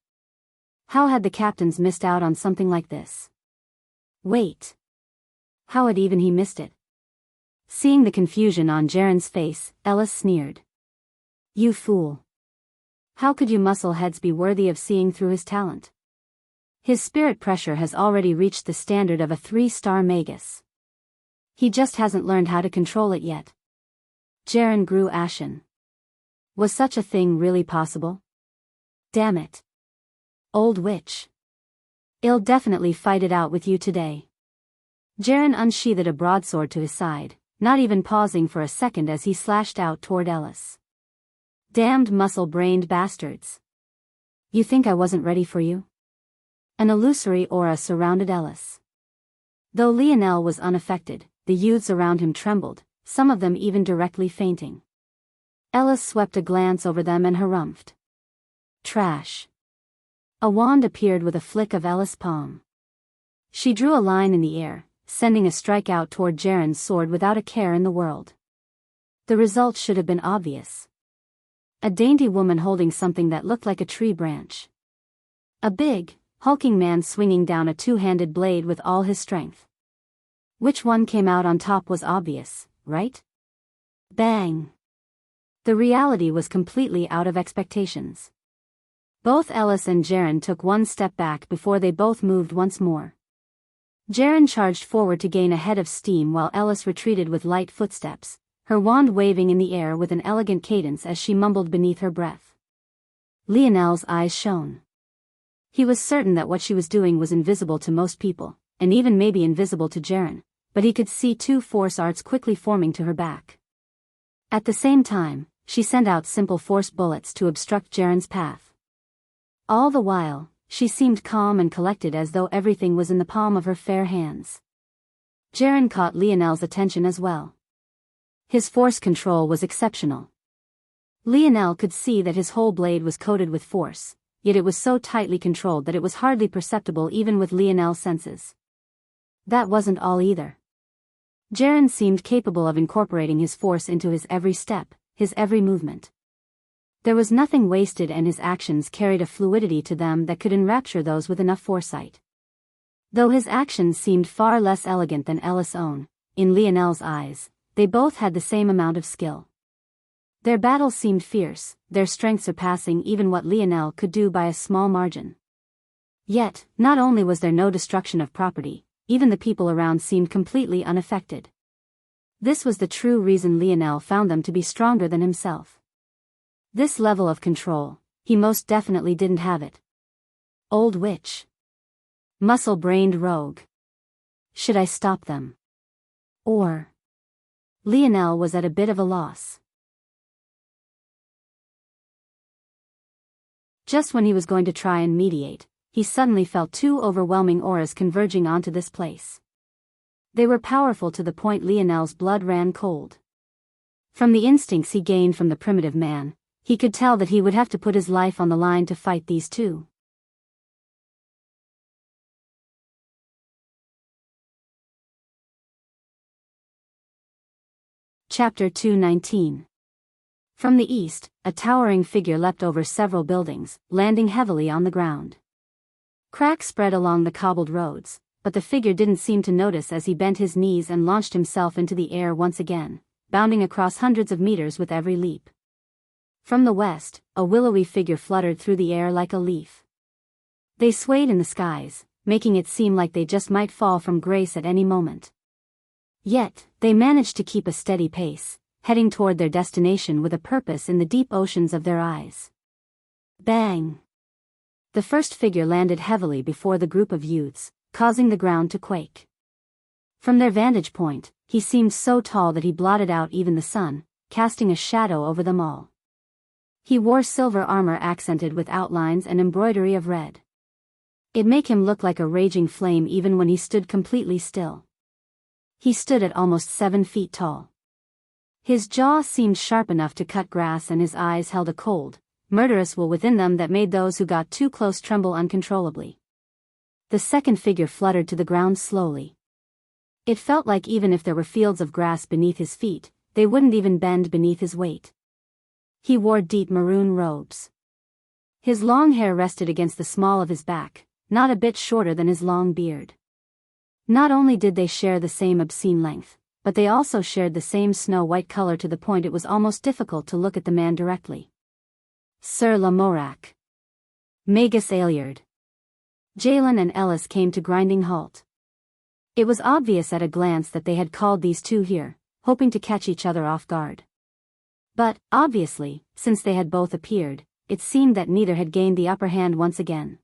How had the captains missed out on something like this? Wait. How had even he missed it? Seeing the confusion on Jaren's face, Ellis sneered. You fool. How could you muscleheads be worthy of seeing through his talent? His spirit pressure has already reached the standard of a 3-star magus. He just hasn't learned how to control it yet. Jaren grew ashen. Was such a thing really possible? Damn it. Old witch. I'll definitely fight it out with you today. Jaren unsheathed a broadsword to his side, not even pausing for a second as he slashed out toward Ellis. Damned muscle-brained bastards. You think I wasn't ready for you? An illusory aura surrounded Ellis. Though Lionel was unaffected, the youths around him trembled, some of them even directly fainting. Ellis swept a glance over them and harumphed. Trash. A wand appeared with a flick of Ellis' palm. She drew a line in the air, sending a strike out toward Jaren's sword without a care in the world. The result should have been obvious. A dainty woman holding something that looked like a tree branch. A big, hulking man swinging down a 2-handed blade with all his strength. Which one came out on top was obvious, right? Bang! The reality was completely out of expectations. Both Ellis and Jaren took one step back before they both moved once more. Jaren charged forward to gain a head of steam while Ellis retreated with light footsteps, her wand waving in the air with an elegant cadence as she mumbled beneath her breath. Lionel's eyes shone. He was certain that what she was doing was invisible to most people, and even maybe invisible to Jaren, but he could see 2 force arts quickly forming to her back. At the same time, she sent out simple force bullets to obstruct Jaren's path. All the while, she seemed calm and collected as though everything was in the palm of her fair hands. Jaren caught Lionel's attention as well. His force control was exceptional. Lionel could see that his whole blade was coated with force, yet it was so tightly controlled that it was hardly perceptible even with Lionel's senses. That wasn't all either. Jaren seemed capable of incorporating his force into his every step, his every movement. There was nothing wasted, and his actions carried a fluidity to them that could enrapture those with enough foresight. Though his actions seemed far less elegant than Ella's own, in Lionel's eyes, they both had the same amount of skill. Their battles seemed fierce, their strength surpassing even what Lionel could do by a small margin. Yet, not only was there no destruction of property, even the people around seemed completely unaffected. This was the true reason Lionel found them to be stronger than himself. This level of control, he most definitely didn't have it. Old witch. Muscle-brained rogue. Should I stop them? Or? Lionel was at a bit of a loss. Just when he was going to try and mediate, he suddenly felt two overwhelming auras converging onto this place. They were powerful to the point Lionel's blood ran cold. From the instincts he gained from the primitive man, he could tell that he would have to put his life on the line to fight these two. Chapter 219. From the east, a towering figure leapt over several buildings, landing heavily on the ground. Cracks spread along the cobbled roads, but the figure didn't seem to notice as he bent his knees and launched himself into the air once again, bounding across hundreds of meters with every leap. From the west, a willowy figure fluttered through the air like a leaf. They swayed in the skies, making it seem like they just might fall from grace at any moment. Yet, they managed to keep a steady pace, heading toward their destination with a purpose in the deep oceans of their eyes. Bang! The first figure landed heavily before the group of youths, causing the ground to quake. From their vantage point, he seemed so tall that he blotted out even the sun, casting a shadow over them all. He wore silver armor accented with outlines and embroidery of red. It made him look like a raging flame even when he stood completely still. He stood at almost 7 feet tall. His jaw seemed sharp enough to cut grass, and his eyes held a cold, murderous will within them that made those who got too close tremble uncontrollably. The second figure fluttered to the ground slowly. It felt like even if there were fields of grass beneath his feet, they wouldn't even bend beneath his weight. He wore deep maroon robes. His long hair rested against the small of his back, not a bit shorter than his long beard. Not only did they share the same obscene length, but they also shared the same snow-white color to the point it was almost difficult to look at the man directly. Sir Lamorak. Magus Ailiard. Jalen and Ellis came to grinding halt. It was obvious at a glance that they had called these two here, hoping to catch each other off guard. But, obviously, since they had both appeared, it seemed that neither had gained the upper hand once again.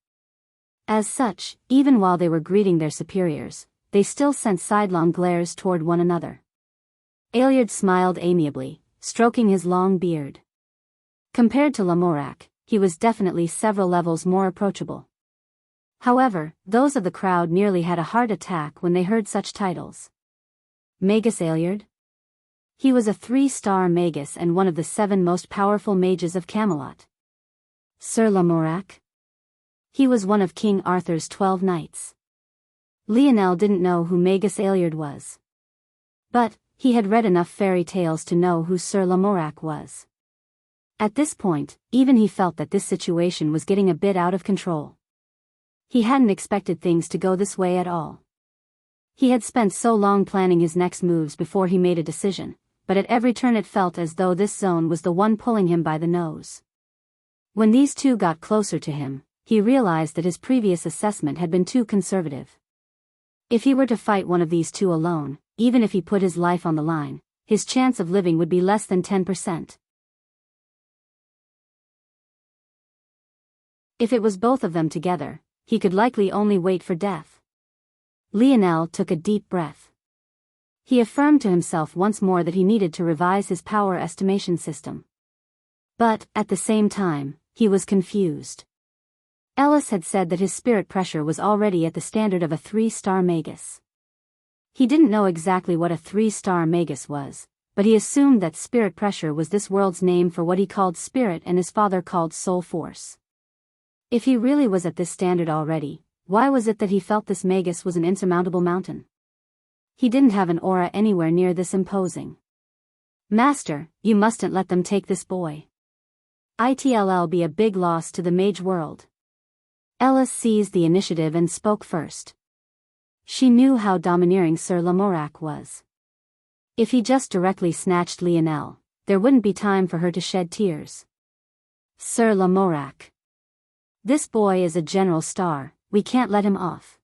As such, even while they were greeting their superiors, they still sent sidelong glares toward one another. Ailiard smiled amiably, stroking his long beard. Compared to Lamorak, he was definitely several levels more approachable. However, those of the crowd nearly had a heart attack when they heard such titles. Magus Ailiard? He was a 3-star magus and one of the 7 most powerful mages of Camelot. Sir Lamorak? He was one of King Arthur's 12 knights. Lionel didn't know who Magus Ailiard was. But, he had read enough fairy tales to know who Sir Lamorak was. At this point, even he felt that this situation was getting a bit out of control. He hadn't expected things to go this way at all. He had spent so long planning his next moves before he made a decision, but at every turn it felt as though this zone was the one pulling him by the nose. When these two got closer to him, he realized that his previous assessment had been too conservative. If he were to fight one of these two alone, even if he put his life on the line, his chance of living would be less than 10%. If it was both of them together, he could likely only wait for death. Lionel took a deep breath. He affirmed to himself once more that he needed to revise his power estimation system. But, at the same time, he was confused. Ellis had said that his spirit pressure was already at the standard of a 3-star magus. He didn't know exactly what a 3-star magus was, but he assumed that spirit pressure was this world's name for what he called spirit and his father called soul force. If he really was at this standard already, why was it that he felt this magus was an insurmountable mountain? He didn't have an aura anywhere near this imposing. Master, you mustn't let them take this boy. It'll be a big loss to the mage world. Ellis seized the initiative and spoke first. She knew how domineering Sir Lamorak was. If he just directly snatched Lionel, there wouldn't be time for her to shed tears. Sir Lamorak. This boy is a general star, we can't let him off.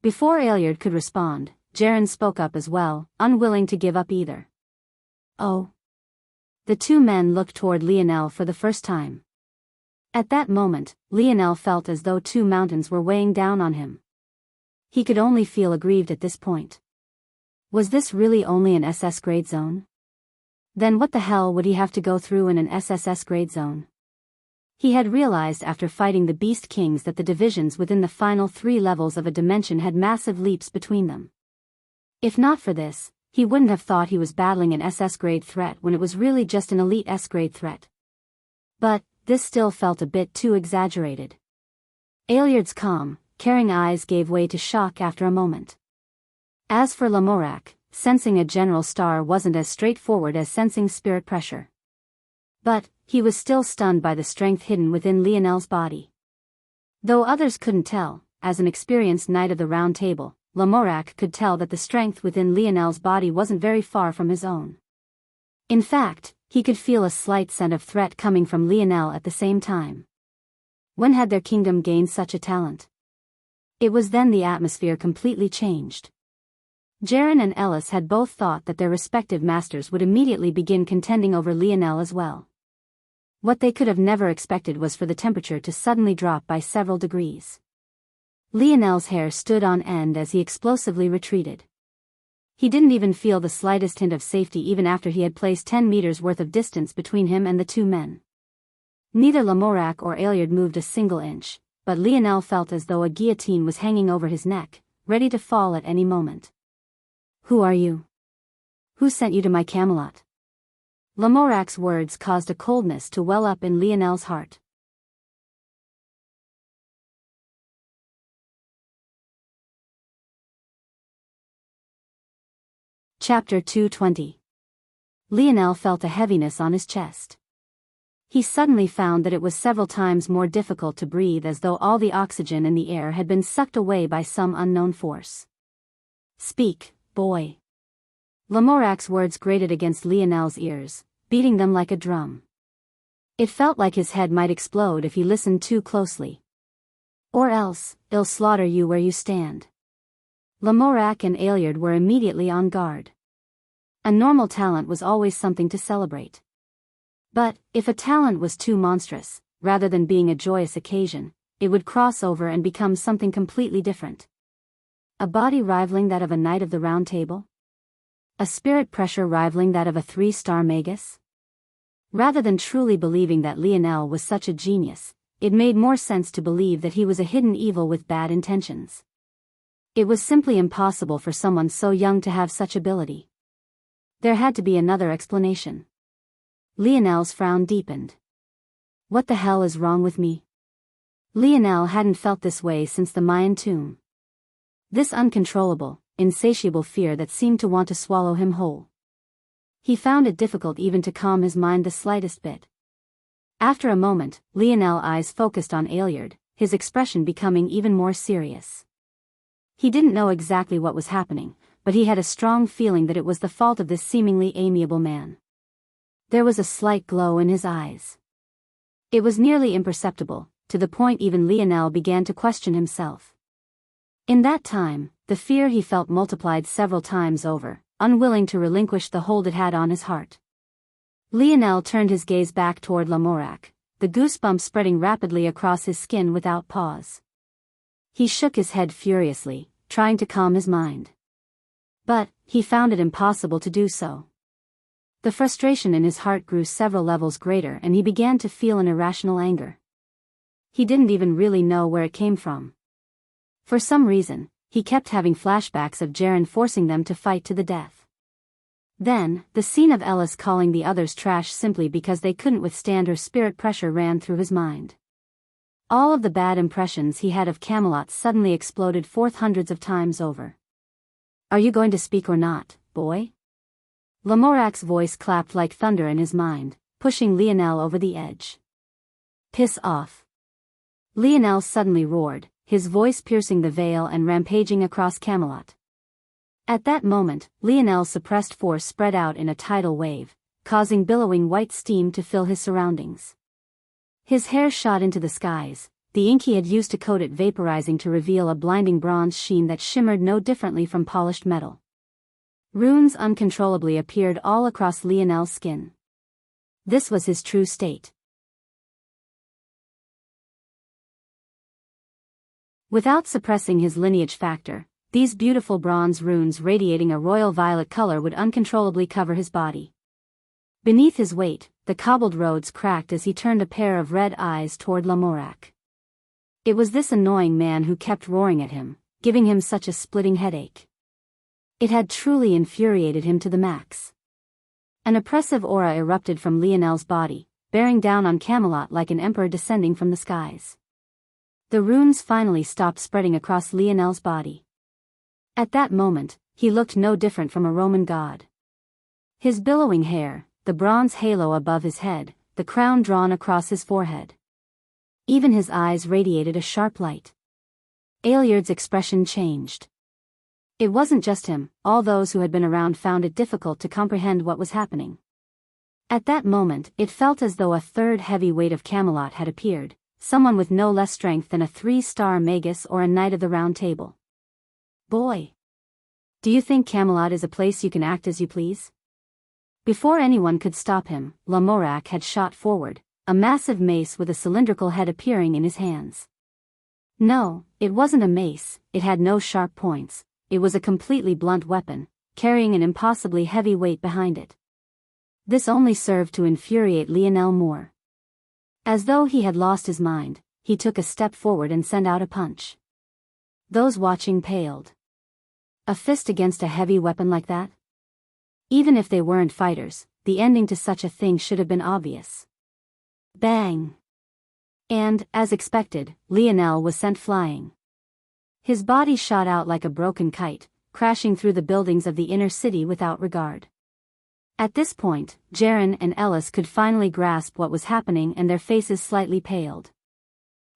Before Ailiard could respond, Jaren spoke up as well, unwilling to give up either. Oh. The two men looked toward Lionel for the first time. At that moment, Lionel felt as though 2 mountains were weighing down on him. He could only feel aggrieved at this point. Was this really only an SS grade zone? Then what the hell would he have to go through in an SSS grade zone? He had realized after fighting the Beast Kings that the divisions within the final 3 levels of a dimension had massive leaps between them. If not for this, he wouldn't have thought he was battling an SS grade threat when it was really just an elite S grade threat. But this still felt a bit too exaggerated. Ailiard's calm, caring eyes gave way to shock after a moment. As for Lamorak, sensing a general star wasn't as straightforward as sensing spirit pressure. But he was still stunned by the strength hidden within Lionel's body. Though others couldn't tell, as an experienced knight of the Round Table, Lamorak could tell that the strength within Lionel's body wasn't very far from his own. In fact, he could feel a slight scent of threat coming from Lionel at the same time. When had their kingdom gained such a talent? It was then the atmosphere completely changed. Jaren and Ellis had both thought that their respective masters would immediately begin contending over Lionel as well. What they could have never expected was for the temperature to suddenly drop by several degrees. Lionel's hair stood on end as he explosively retreated. He didn't even feel the slightest hint of safety even after he had placed 10 meters worth of distance between him and the 2 men. Neither Lamorak or Ailiard moved a single inch, but Lionel felt as though a guillotine was hanging over his neck, ready to fall at any moment. Who are you? Who sent you to my Camelot? Lamorak's words caused a coldness to well up in Lionel's heart. Chapter 220. Lionel felt a heaviness on his chest. He suddenly found that it was several times more difficult to breathe, as though all the oxygen in the air had been sucked away by some unknown force. Speak, boy. Lamorak's words grated against Lionel's ears, beating them like a drum. It felt like his head might explode if he listened too closely. Or else, I'll slaughter you where you stand. Lamorak and Ailiard were immediately on guard. A normal talent was always something to celebrate. But, if a talent was too monstrous, rather than being a joyous occasion, it would cross over and become something completely different. A body rivaling that of a knight of the Round Table? A spirit pressure rivaling that of a 3-star magus? Rather than truly believing that Lionel was such a genius, it made more sense to believe that he was a hidden evil with bad intentions. It was simply impossible for someone so young to have such ability. There had to be another explanation. Lionel's frown deepened. What the hell is wrong with me? Lionel hadn't felt this way since the Mayan tomb. This uncontrollable, insatiable fear that seemed to want to swallow him whole. He found it difficult even to calm his mind the slightest bit. After a moment, Lionel's eyes focused on Ailiard, his expression becoming even more serious. He didn't know exactly what was happening, but he had a strong feeling that it was the fault of this seemingly amiable man. There was a slight glow in his eyes. It was nearly imperceptible, to the point even Lionel began to question himself. In that time, the fear he felt multiplied several times over, unwilling to relinquish the hold it had on his heart. Lionel turned his gaze back toward Lamorak, the goosebumps spreading rapidly across his skin without pause. He shook his head furiously, trying to calm his mind. But he found it impossible to do so. The frustration in his heart grew several levels greater and he began to feel an irrational anger. he didn't even really know where it came from. For some reason, he kept having flashbacks of Jaren forcing them to fight to the death. Then, the scene of Ellis calling the others trash simply because they couldn't withstand her spirit pressure ran through his mind. All of the bad impressions he had of Camelot suddenly exploded forth hundreds of times over. "Are you going to speak or not, boy?" Lamorac's voice clapped like thunder in his mind, pushing Lionel over the edge. "Piss off!" Lionel suddenly roared, his voice piercing the veil and rampaging across Camelot. At that moment, Lionel's suppressed force spread out in a tidal wave, causing billowing white steam to fill his surroundings. His hair shot into the skies, the ink he had used to coat it vaporizing to reveal a blinding bronze sheen that shimmered no differently from polished metal. Runes uncontrollably appeared all across Lionel's skin. This was his true state. Without suppressing his lineage factor, these beautiful bronze runes radiating a royal violet color would uncontrollably cover his body. Beneath his weight, the cobbled roads cracked as he turned a pair of red eyes toward Lamorak. It was this annoying man who kept roaring at him, giving him such a splitting headache. It had truly infuriated him to the max. An oppressive aura erupted from Lionel's body, bearing down on Camelot like an emperor descending from the skies. The runes finally stopped spreading across Lionel's body. At that moment, he looked no different from a Roman god. His billowing hair, the bronze halo above his head, the crown drawn across his forehead. Even his eyes radiated a sharp light. Aeliard's expression changed. It wasn't just him, all those who had been around found it difficult to comprehend what was happening. At that moment, it felt as though a third heavy weight of Camelot had appeared, someone with no less strength than a 3-star magus or a knight of the Round Table. "Boy! Do you think Camelot is a place you can act as you please?" Before anyone could stop him, Lamorak had shot forward, a massive mace with a cylindrical head appearing in his hands. No, it wasn't a mace, it had no sharp points, it was a completely blunt weapon, carrying an impossibly heavy weight behind it. This only served to infuriate Lionel more. As though he had lost his mind, he took a step forward and sent out a punch. Those watching paled. A fist against a heavy weapon like that? Even if they weren't fighters, the ending to such a thing should have been obvious. Bang! And, as expected, Lionel was sent flying. His body shot out like a broken kite, crashing through the buildings of the inner city without regard. At this point, Jaren and Ellis could finally grasp what was happening and their faces slightly paled.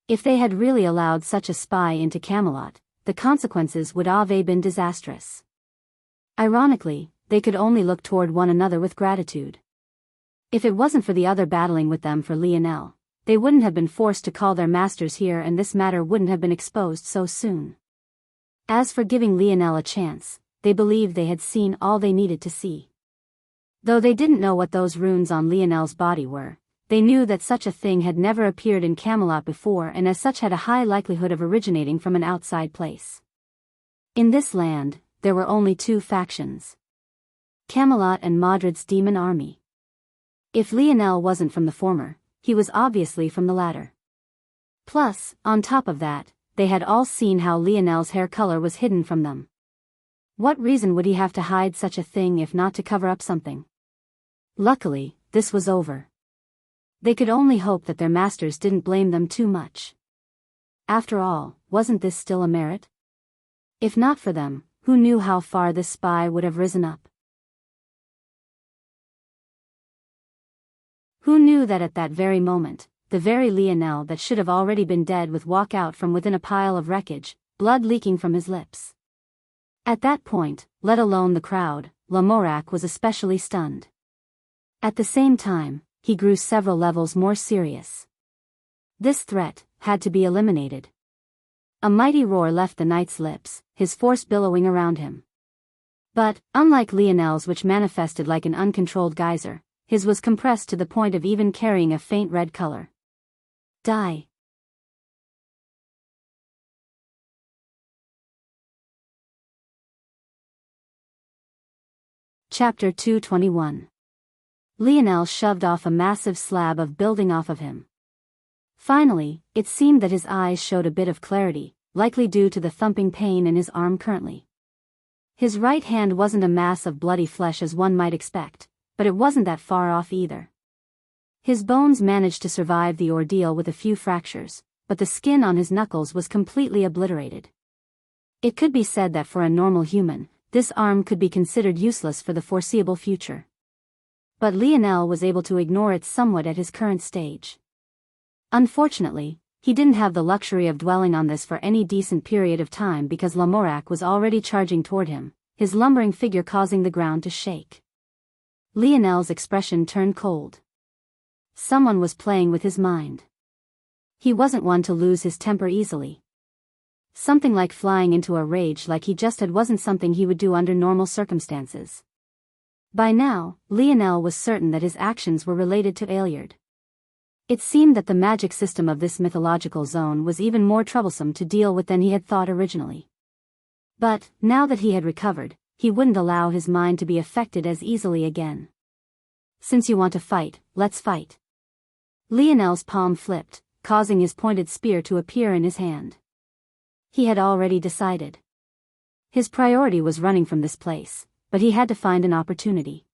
If they had really allowed such a spy into Camelot, the consequences would have been disastrous. Ironically, they could only look toward one another with gratitude. If it wasn't for the other battling with them for Lionel, they wouldn't have been forced to call their masters here and this matter wouldn't have been exposed so soon. As for giving Lionel a chance, they believed they had seen all they needed to see. Though they didn't know what those runes on Lionel's body were, they knew that such a thing had never appeared in Camelot before and as such had a high likelihood of originating from an outside place. In this land, there were only two factions: Camelot and Modred's demon army. If Lionel wasn't from the former, he was obviously from the latter. Plus, on top of that, they had all seen how Lionel's hair color was hidden from them. What reason would he have to hide such a thing if not to cover up something? Luckily, this was over. They could only hope that their masters didn't blame them too much. After all, wasn't this still a merit? If not for them, who knew how far this spy would have risen up? Who knew that at that very moment, the very Lionel that should have already been dead would walk out from within a pile of wreckage, blood leaking from his lips? At that point, let alone the crowd, Lamorak was especially stunned. At the same time, he grew several levels more serious. This threat had to be eliminated. A mighty roar left the knight's lips, his force billowing around him. But, unlike Lionel's, which manifested like an uncontrolled geyser, his was compressed to the point of even carrying a faint red color. Die. Chapter 221. Lionel shoved off a massive slab of building off of him. Finally, it seemed that his eyes showed a bit of clarity, likely due to the thumping pain in his arm currently. His right hand wasn't a mass of bloody flesh as one might expect, but it wasn't that far off either. His bones managed to survive the ordeal with a few fractures, but the skin on his knuckles was completely obliterated. It could be said that for a normal human, this arm could be considered useless for the foreseeable future. But Lionel was able to ignore it somewhat at his current stage. Unfortunately, he didn't have the luxury of dwelling on this for any decent period of time because Lamorak was already charging toward him, his lumbering figure causing the ground to shake. Lionel's expression turned cold. Someone was playing with his mind. He wasn't one to lose his temper easily. Something like flying into a rage like he just had wasn't something he would do under normal circumstances. By now, Lionel was certain that his actions were related to Aeliard. It seemed that the magic system of this mythological zone was even more troublesome to deal with than he had thought originally. But, now that he had recovered, he wouldn't allow his mind to be affected as easily again. Since you want to fight, let's fight. Lionel's palm flipped, causing his pointed spear to appear in his hand. He had already decided. His priority was running from this place, but he had to find an opportunity.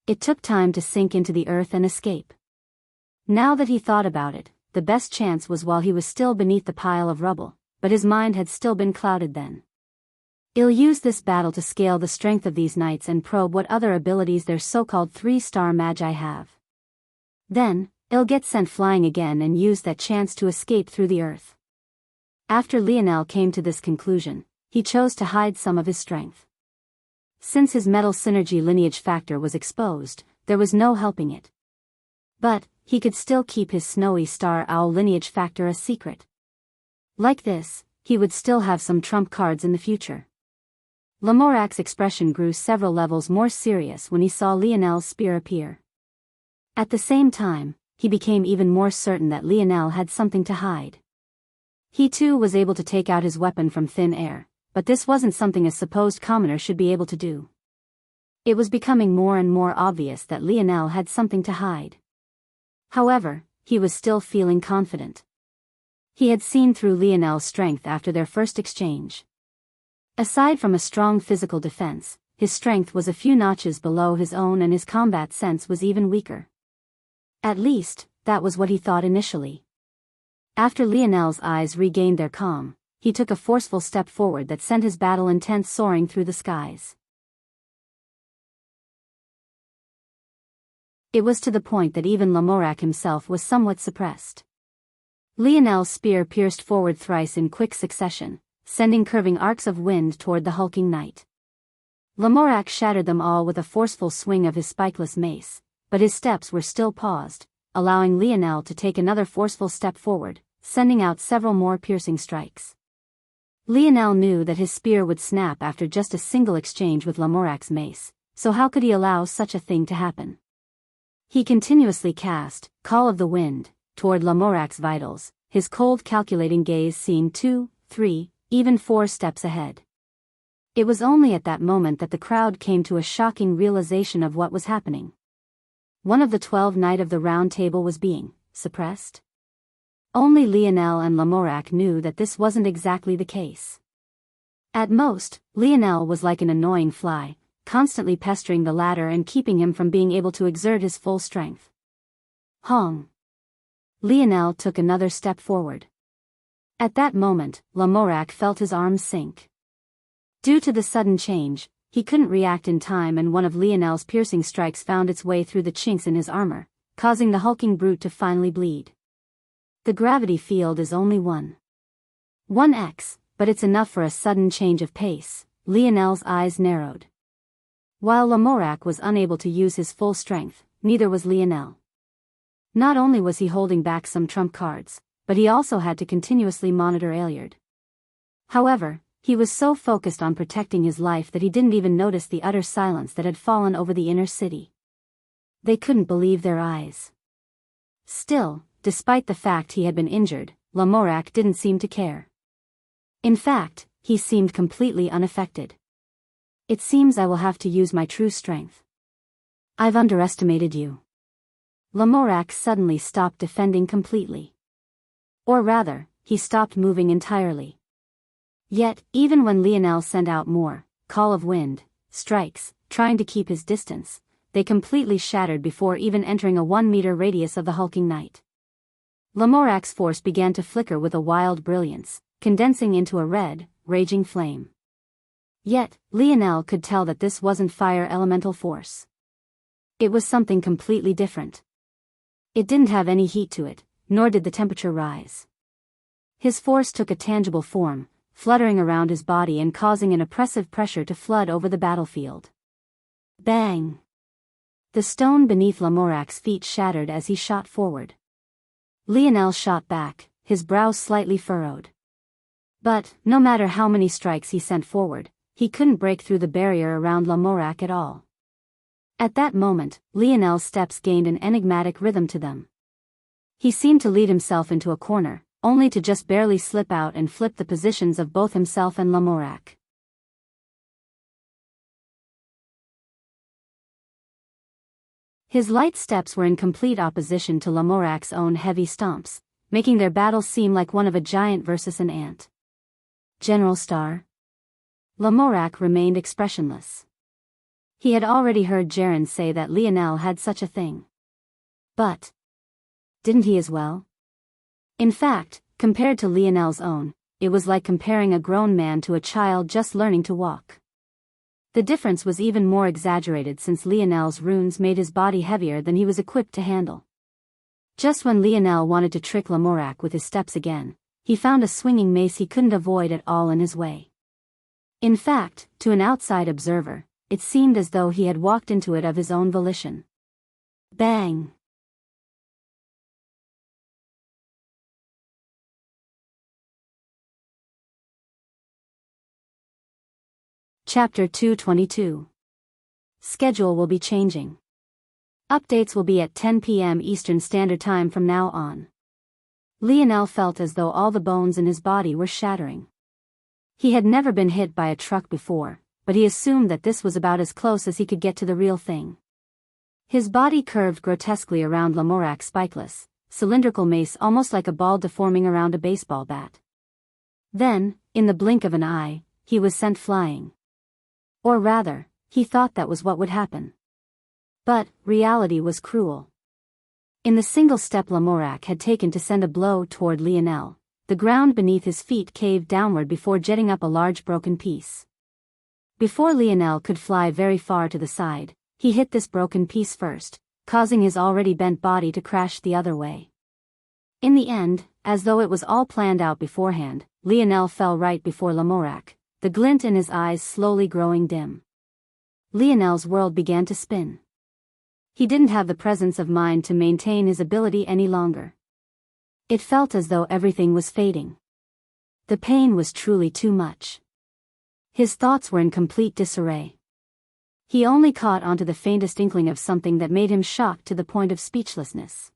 It took time to sink into the earth and escape. Now that he thought about it, the best chance was while he was still beneath the pile of rubble, but his mind had still been clouded then. I'll use this battle to scale the strength of these knights and probe what other abilities their so-called 3-star magi have. Then, I'll get sent flying again and use that chance to escape through the earth. After Lionel came to this conclusion, he chose to hide some of his strength. Since his metal synergy lineage factor was exposed, there was no helping it. But, he could still keep his snowy star owl lineage factor a secret. Like this, he would still have some trump cards in the future. Lamorak's expression grew several levels more serious when he saw Lionel's spear appear. At the same time, he became even more certain that Lionel had something to hide. He too was able to take out his weapon from thin air, but this wasn't something a supposed commoner should be able to do. It was becoming more and more obvious that Lionel had something to hide. However, he was still feeling confident. He had seen through Lionel's strength after their first exchange. Aside from a strong physical defense, his strength was a few notches below his own and his combat sense was even weaker. At least, that was what he thought initially. After Lionel's eyes regained their calm, he took a forceful step forward that sent his battle intent soaring through the skies. It was to the point that even Lamorak himself was somewhat suppressed. Lionel's spear pierced forward thrice in quick succession, sending curving arcs of wind toward the hulking knight. Lamorak shattered them all with a forceful swing of his spikeless mace, but his steps were still paused, allowing Lionel to take another forceful step forward, sending out several more piercing strikes. Lionel knew that his spear would snap after just a single exchange with Lamorak's mace, so how could he allow such a thing to happen? He continuously cast Call of the Wind toward Lamorak's vitals, his cold calculating gaze seeing 2, 3, even 4 steps ahead. It was only at that moment that the crowd came to a shocking realization of what was happening. One of the 12 Knight of the Round Table was being suppressed. Only Lionel and Lamorak knew that this wasn't exactly the case. At most, Lionel was like an annoying fly, constantly pestering the latter and keeping him from being able to exert his full strength. Hong! Lionel took another step forward. At that moment, Lamorak felt his arms sink. Due to the sudden change, he couldn't react in time and one of Lionel's piercing strikes found its way through the chinks in his armor, causing the hulking brute to finally bleed. The gravity field is only 1x, but it's enough for a sudden change of pace. Lionel's eyes narrowed. While Lamorak was unable to use his full strength, neither was Lionel. Not only was he holding back some trump cards, but he also had to continuously monitor Aeliard. However, he was so focused on protecting his life that he didn't even notice the utter silence that had fallen over the inner city. They couldn't believe their eyes. Still, despite the fact he had been injured, Lamorak didn't seem to care. In fact, he seemed completely unaffected. It seems I will have to use my true strength. I've underestimated you. Lamorak suddenly stopped defending completely. Or rather, he stopped moving entirely. Yet, even when Lionel sent out more, call of wind, strikes, trying to keep his distance, they completely shattered before even entering a 1-meter radius of the hulking knight. Lamorac's force began to flicker with a wild brilliance, condensing into a red, raging flame. Yet, Lionel could tell that this wasn't fire elemental force. It was something completely different. It didn't have any heat to it, nor did the temperature rise. His force took a tangible form, fluttering around his body and causing an oppressive pressure to flood over the battlefield. Bang! The stone beneath Lamorac's feet shattered as he shot forward. Lionel shot back, his brows slightly furrowed. But, no matter how many strikes he sent forward, he couldn't break through the barrier around Lamorac at all. At that moment, Lionel's steps gained an enigmatic rhythm to them. He seemed to lead himself into a corner, only to just barely slip out and flip the positions of both himself and Lamorac. His light steps were in complete opposition to Lamorac's own heavy stomps, making their battle seem like one of a giant versus an ant. General Star? Lamorac remained expressionless. He had already heard Jaren say that Lionel had such a thing. But didn't he as well? In fact, compared to Lionel's own, it was like comparing a grown man to a child just learning to walk. The difference was even more exaggerated since Lionel's runes made his body heavier than he was equipped to handle. Just when Lionel wanted to trick Lamorac with his steps again, he found a swinging mace he couldn't avoid at all in his way. In fact, to an outside observer, it seemed as though he had walked into it of his own volition. Bang! Chapter 222. Schedule will be changing. Updates will be at 10 p.m. Eastern Standard Time from now on. Lionel felt as though all the bones in his body were shattering. He had never been hit by a truck before, but he assumed that this was about as close as he could get to the real thing. His body curved grotesquely around Lamorac's spikeless, cylindrical mace, almost like a ball deforming around a baseball bat. Then, in the blink of an eye, he was sent flying. Or rather, he thought that was what would happen. But reality was cruel. In the single step Lamorac had taken to send a blow toward Lionel, the ground beneath his feet caved downward before jetting up a large broken piece. Before Lionel could fly very far to the side, he hit this broken piece first, causing his already bent body to crash the other way. In the end, as though it was all planned out beforehand, Lionel fell right before Lamorac, the glint in his eyes slowly growing dim. Lionel's world began to spin. He didn't have the presence of mind to maintain his ability any longer. It felt as though everything was fading. The pain was truly too much. His thoughts were in complete disarray. He only caught onto the faintest inkling of something that made him shocked to the point of speechlessness.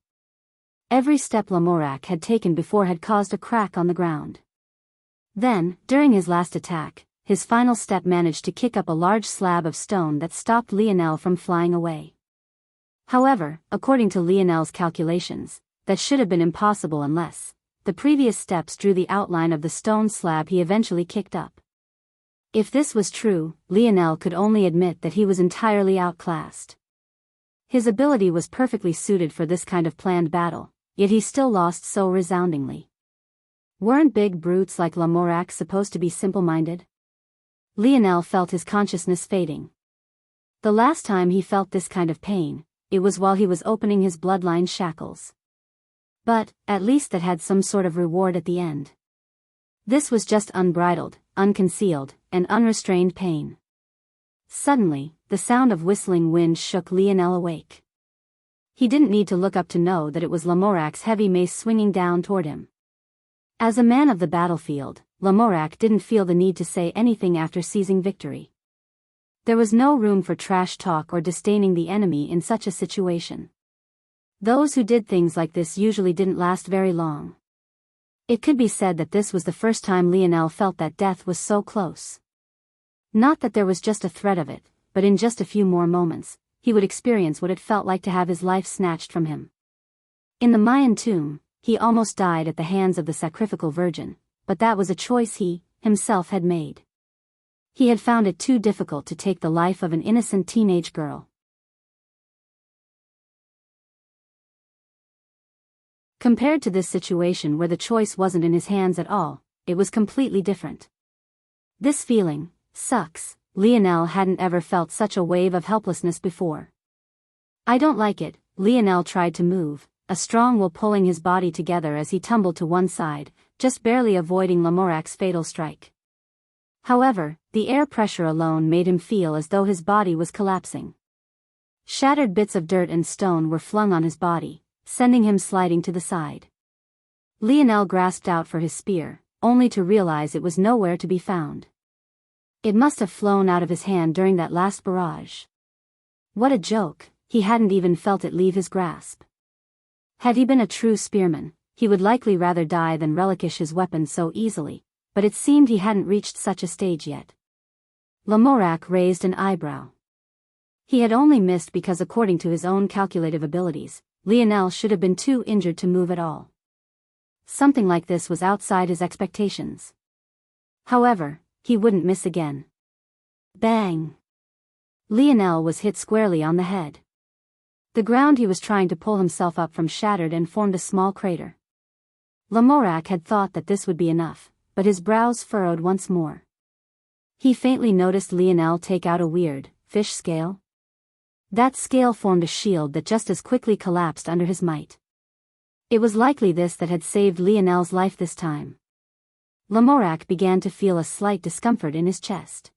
Every step Lamorac had taken before had caused a crack on the ground. Then, during his last attack, his final step managed to kick up a large slab of stone that stopped Lionel from flying away. However, according to Lionel's calculations, that should have been impossible unless the previous steps drew the outline of the stone slab he eventually kicked up. If this was true, Lionel could only admit that he was entirely outclassed. His ability was perfectly suited for this kind of planned battle, yet he still lost so resoundingly. Weren't big brutes like Lamorac supposed to be simple-minded? Lionel felt his consciousness fading. The last time he felt this kind of pain, it was while he was opening his bloodline shackles. But, at least that had some sort of reward at the end. This was just unbridled, unconcealed, and unrestrained pain. Suddenly, the sound of whistling wind shook Lionel awake. He didn't need to look up to know that it was Lamorac's heavy mace swinging down toward him. As a man of the battlefield, Lamorac didn't feel the need to say anything after seizing victory. There was no room for trash talk or disdaining the enemy in such a situation. Those who did things like this usually didn't last very long. It could be said that this was the first time Lionel felt that death was so close. Not that there was just a threat of it, but in just a few more moments, he would experience what it felt like to have his life snatched from him. In the Mayan tomb, he almost died at the hands of the sacrificial virgin, but that was a choice he, himself had made. He had found it too difficult to take the life of an innocent teenage girl. Compared to this situation where the choice wasn't in his hands at all, it was completely different. This feeling, sucks. Lionel hadn't ever felt such a wave of helplessness before. I don't like it. Lionel tried to move, a strong will pulling his body together as he tumbled to one side, just barely avoiding Lamorac's fatal strike. However, the air pressure alone made him feel as though his body was collapsing. Shattered bits of dirt and stone were flung on his body, sending him sliding to the side. Lionel grasped out for his spear, only to realize it was nowhere to be found. It must have flown out of his hand during that last barrage. What a joke, he hadn't even felt it leave his grasp. Had he been a true spearman, he would likely rather die than relinquish his weapon so easily, but it seemed he hadn't reached such a stage yet. Lamorac raised an eyebrow. He had only missed because according to his own calculative abilities, Lionel should have been too injured to move at all. Something like this was outside his expectations. However, he wouldn't miss again. Bang! Lionel was hit squarely on the head. The ground he was trying to pull himself up from shattered and formed a small crater. Lamorac had thought that this would be enough, but his brows furrowed once more. He faintly noticed Lionel take out a weird, fish scale. That scale formed a shield that just as quickly collapsed under his might. It was likely this that had saved Lionel's life this time. Lamorac began to feel a slight discomfort in his chest.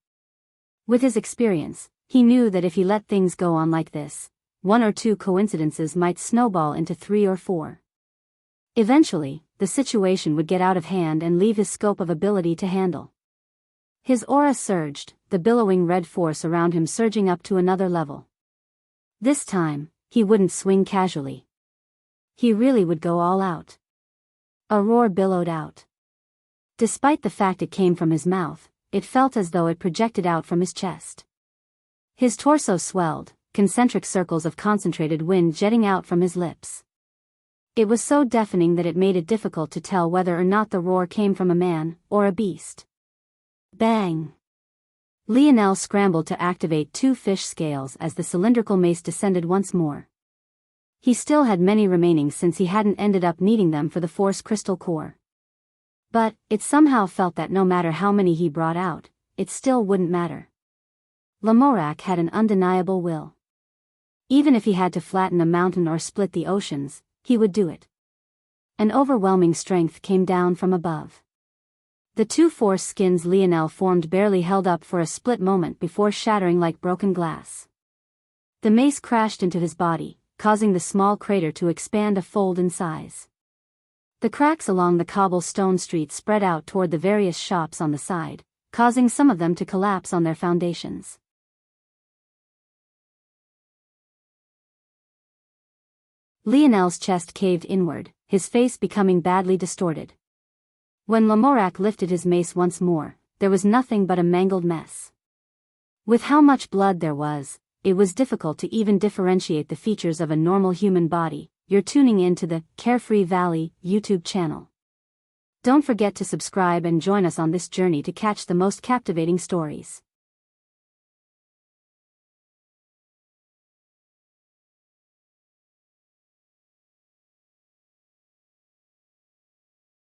With his experience, he knew that if he let things go on like this, 1 or 2 coincidences might snowball into 3 or 4. Eventually, the situation would get out of hand and leave his scope of ability to handle. His aura surged, the billowing red force around him surging up to another level. This time, he wouldn't swing casually. He really would go all out. A roar billowed out. Despite the fact it came from his mouth, it felt as though it projected out from his chest. His torso swelled, concentric circles of concentrated wind jetting out from his lips. It was so deafening that it made it difficult to tell whether or not the roar came from a man or a beast. Bang! Lionel scrambled to activate 2 fish scales as the cylindrical mace descended once more. He still had many remaining since he hadn't ended up needing them for the Force Crystal Core. But, it somehow felt that no matter how many he brought out, it still wouldn't matter. Lamorac had an undeniable will. Even if he had to flatten a mountain or split the oceans, he would do it. An overwhelming strength came down from above. The 2 force skins Lionel formed barely held up for a split moment before shattering like broken glass. The mace crashed into his body, causing the small crater to expand a fold in size. The cracks along the cobblestone street spread out toward the various shops on the side, causing some of them to collapse on their foundations. Lionel's chest caved inward, his face becoming badly distorted. When Lamorac lifted his mace once more, there was nothing but a mangled mess. With how much blood there was, it was difficult to even differentiate the features of a normal human body. You're tuning in to the Carefree Valley YouTube channel. Don't forget to subscribe and join us on this journey to catch the most captivating stories.